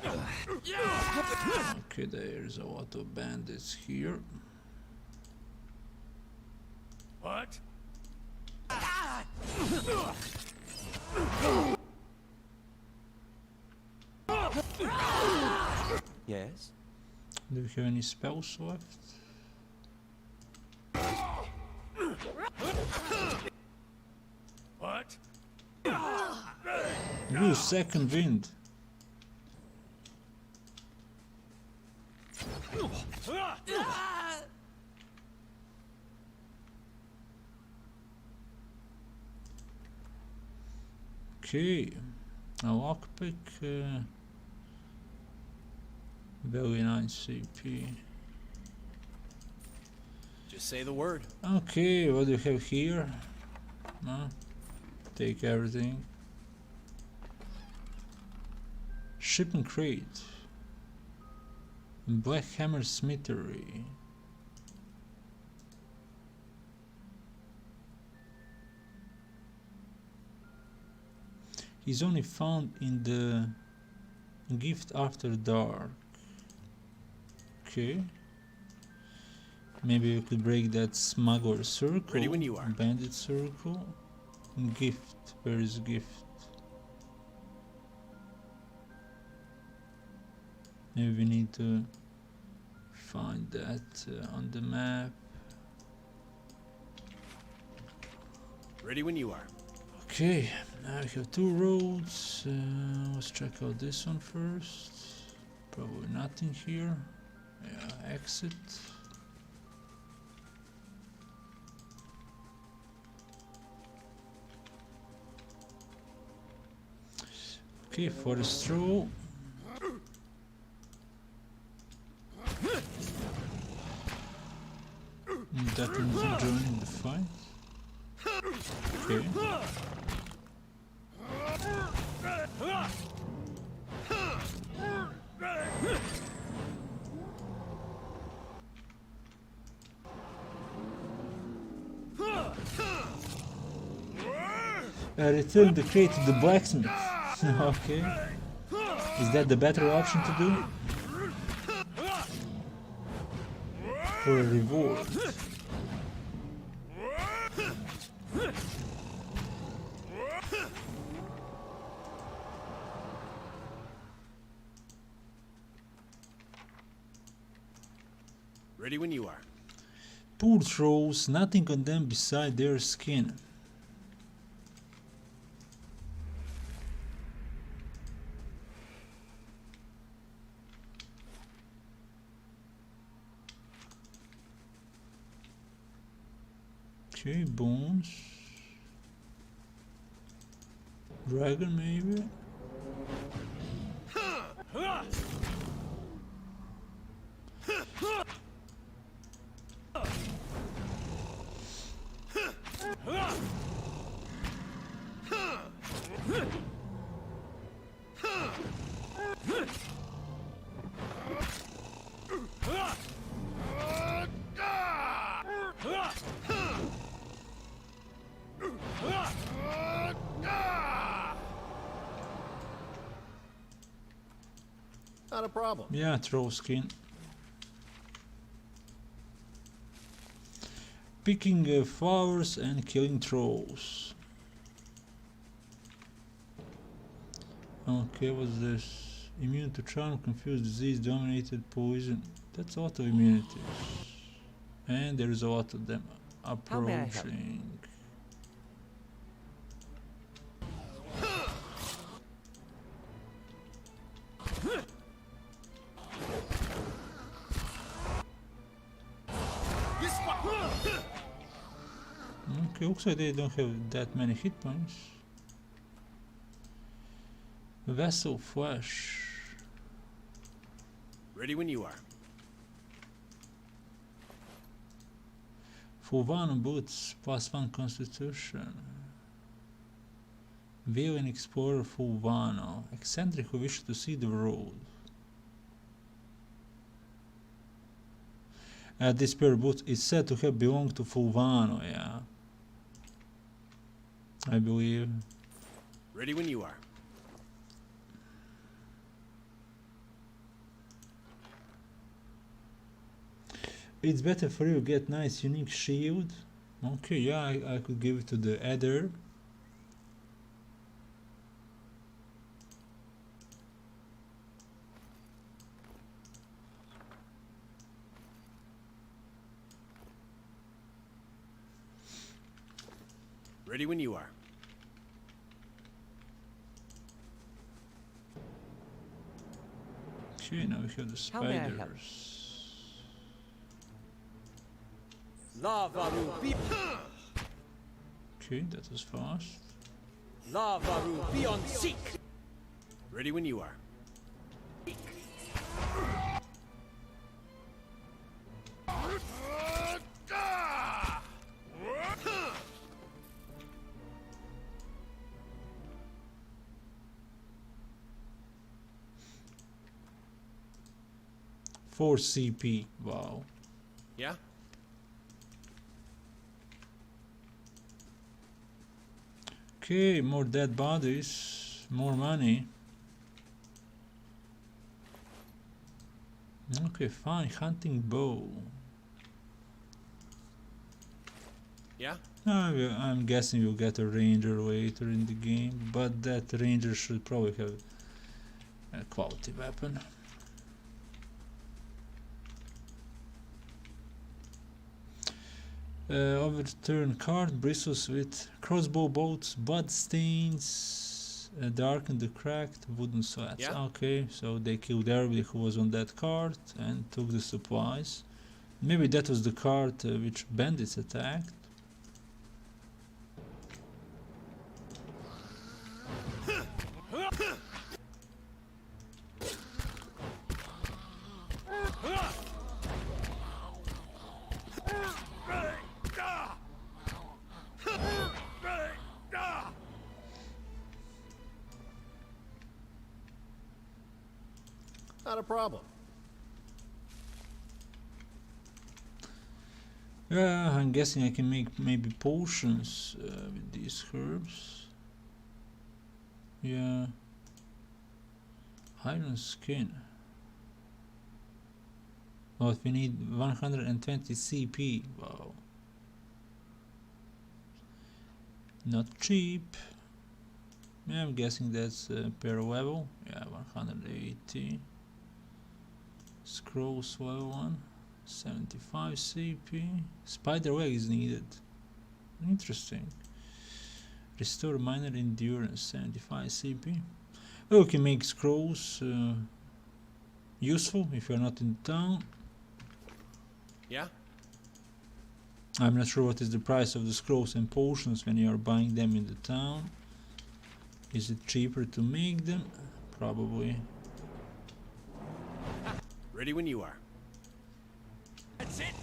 Okay, there's a lot of bandits here. What? Yes? Do we have any spells left? What? Use second wind. Okay, a lockpick, very nice CP. Just say the word. Okay, what do you have here? Take everything. Shipping crate. Black Hammer Smithery. He's only found in the Gift After Dark. Okay. Maybe we could break that smuggler circle. Ready when you are. Bandit circle. Gift. Where is gift? Maybe we need to find that on the map. Ready when you are. Okay, now we have 2 roads. Let's check out this one first. Probably nothing here. Yeah, exit. Okay, for the stroll. Definitely joining the fight. Okay. Return the crate to the blacksmith. Okay. Is that the better option to do? For a reward. Ready when you are. Poor trolls, nothing on them beside their skin. Okay, bones. Dragon maybe? Not a problem. Yeah, troll skin. Picking flowers and killing trolls. Okay, what's this? Immune to charm, confused, disease, dominated, poison. That's autoimmunity. And there's a lot of them approaching. Okay, looks like they don't have that many hit points. Vessel flesh. Ready when you are. Fulvano boots, +1 constitution. Villain explorer Fulvano, eccentric who wishes to see the world. This pair of boots is said to have belonged to Fulvano, yeah. I believe. Ready when you are. It's better for you to get nice unique shield. Okay, yeah, I could give it to the Adder. Ready when you are. Okay, now we have the spiders. Lava Okay, that was fast. Lavaru beyond seek. Ready when you are. Four CP. Wow. Yeah? Okay, more dead bodies, more money. Okay, fine. Hunting bow. Yeah? I'm guessing you'll get a ranger later in the game, but that ranger should probably have a quality weapon. Overturned card, bristles with crossbow bolts, blood stains, darkened the cracked wooden slats. Yeah? Okay, so they killed everybody who was on that cart and took the supplies. Maybe that was the cart which bandits attacked. Not a problem. Yeah, I'm guessing I can make maybe potions with these herbs. Yeah. Iron skin. But we need 120 CP. Wow. Not cheap. Yeah, I'm guessing that's per level. Yeah, 180. Scrolls level 1. 75 CP. Spider leg is needed. Interesting. Restore minor endurance. 75 CP. Well, we can make scrolls useful if you're not in town. Yeah? I'm not sure what is the price of the scrolls and potions when you are buying them in the town. Is it cheaper to make them? Probably. Ready when you are. That's it.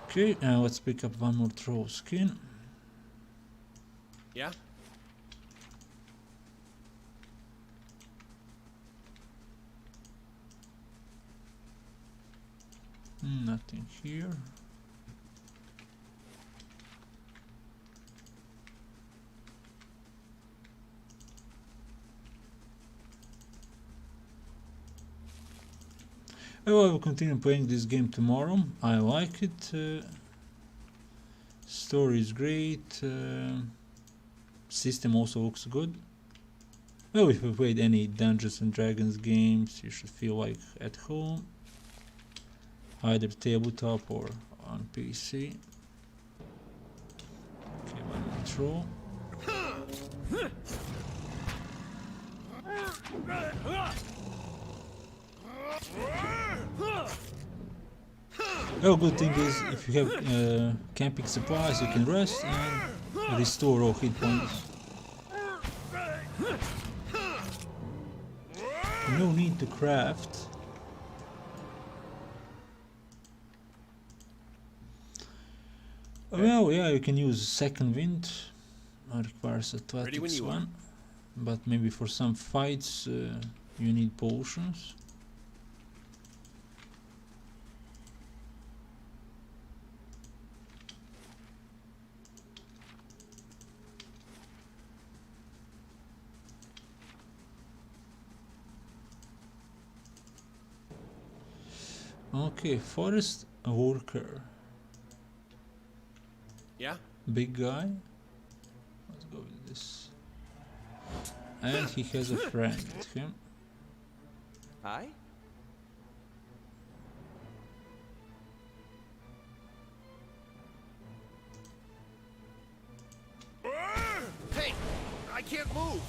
Okay, let's pick up one more troll skin. Yeah? Nothing here. I will continue playing this game tomorrow. I like it. Story is great. System also looks good. Well, if you played any Dungeons and Dragons games, you should feel like at home. Either tabletop or on PC. Okay, one more troll. Oh, good thing is if you have camping supplies, you can rest and restore all hit points. No need to craft. Well, yeah, you can use second wind. Requires athletics one, but maybe for some fights you need potions. Okay, forest worker. Yeah? Big guy. Let's go with this. And he has a friend with him. Hi? Hey! I can't move!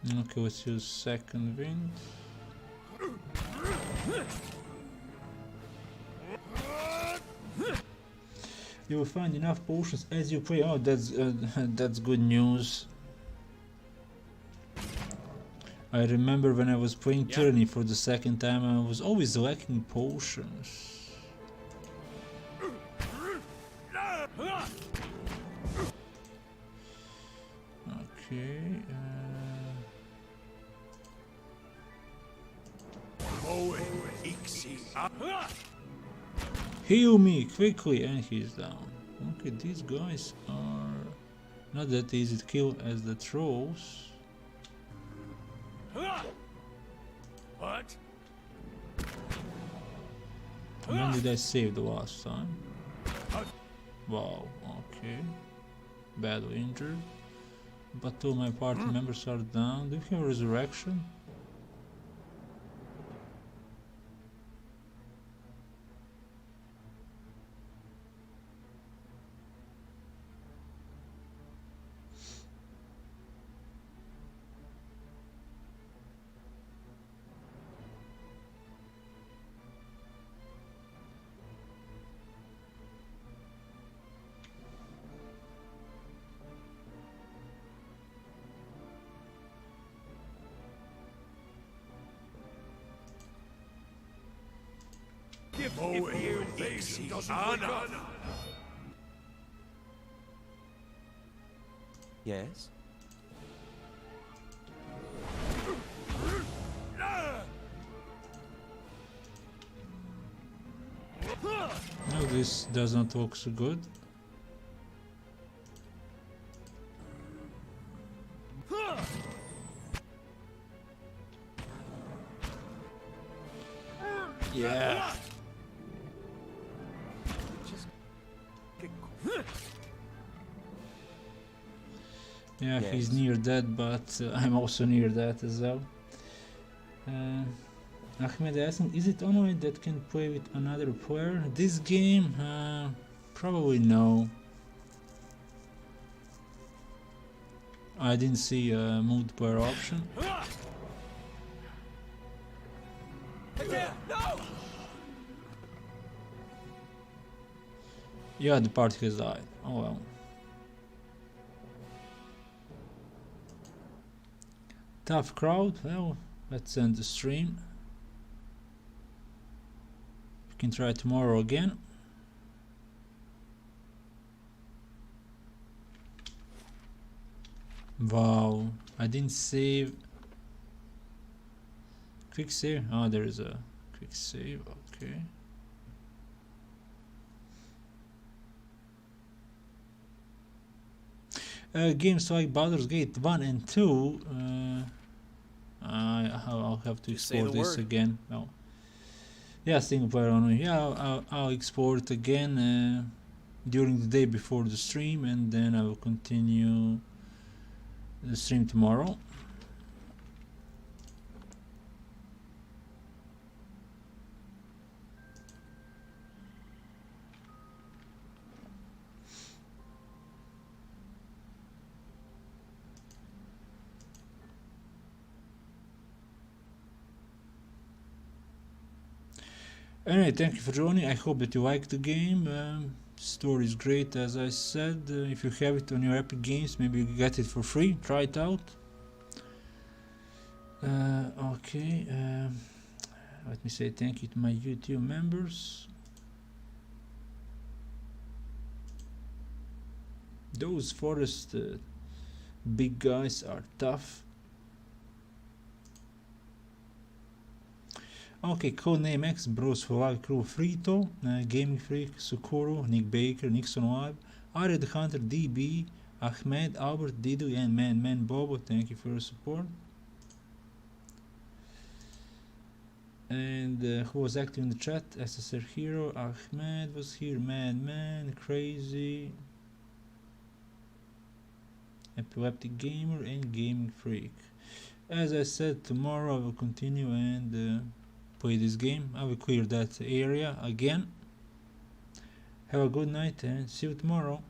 Okay, let's use second wind. You will find enough potions as you play. Oh, that's that's good news. I remember when I was playing Tyranny for the second time, I was always lacking potions. Okay. Heal me quickly, and he's down. Okay, these guys are not that easy to kill as the trolls. What? When did I save the last time? Wow, okay. Badly injured. But all my party members are down. Do we have resurrection? Yes? No, this does not look so good. Yeah. Yeah, Yes. he's near that, but I'm also near that as well. Ahmed asking, is it online that can play with another player? This game? Probably no. I didn't see a multiplayer option. Yeah, the party has died. Oh well. Tough crowd. Well, let's end the stream. We can try tomorrow again. Wow, I didn't save. Quick save. Oh, there is a quick save. Okay. Games like Baldur's Gate 1 and 2. I'll have to explore this again. No. Yeah, single player only. Yeah, I'll explore it again during the day before the stream, and then I will continue the stream tomorrow. Anyway, thank you for joining. I hope that you liked the game. Story is great, as I said. If you have it on your Epic Games, maybe you get it for free. Try it out. Okay. Let me say thank you to my YouTube members. Those forest big guys are tough. Okay, codename X, Broz4LifeCrew Frito, GamingFreak, Tsukuru, Nick Baker, Nixon-Live, Aryathehunter, DB, Ahmed, Albert, Diddly, and MadManBobbo. Thank you for your support. And who was active in the chat? SSR Hero, Ahmed was here, Madman, Crazy, Epileptic Gamer, and Gaming Freak. As I said, tomorrow I will continue and play this game. I will clear that area again. Have a good night and see you tomorrow.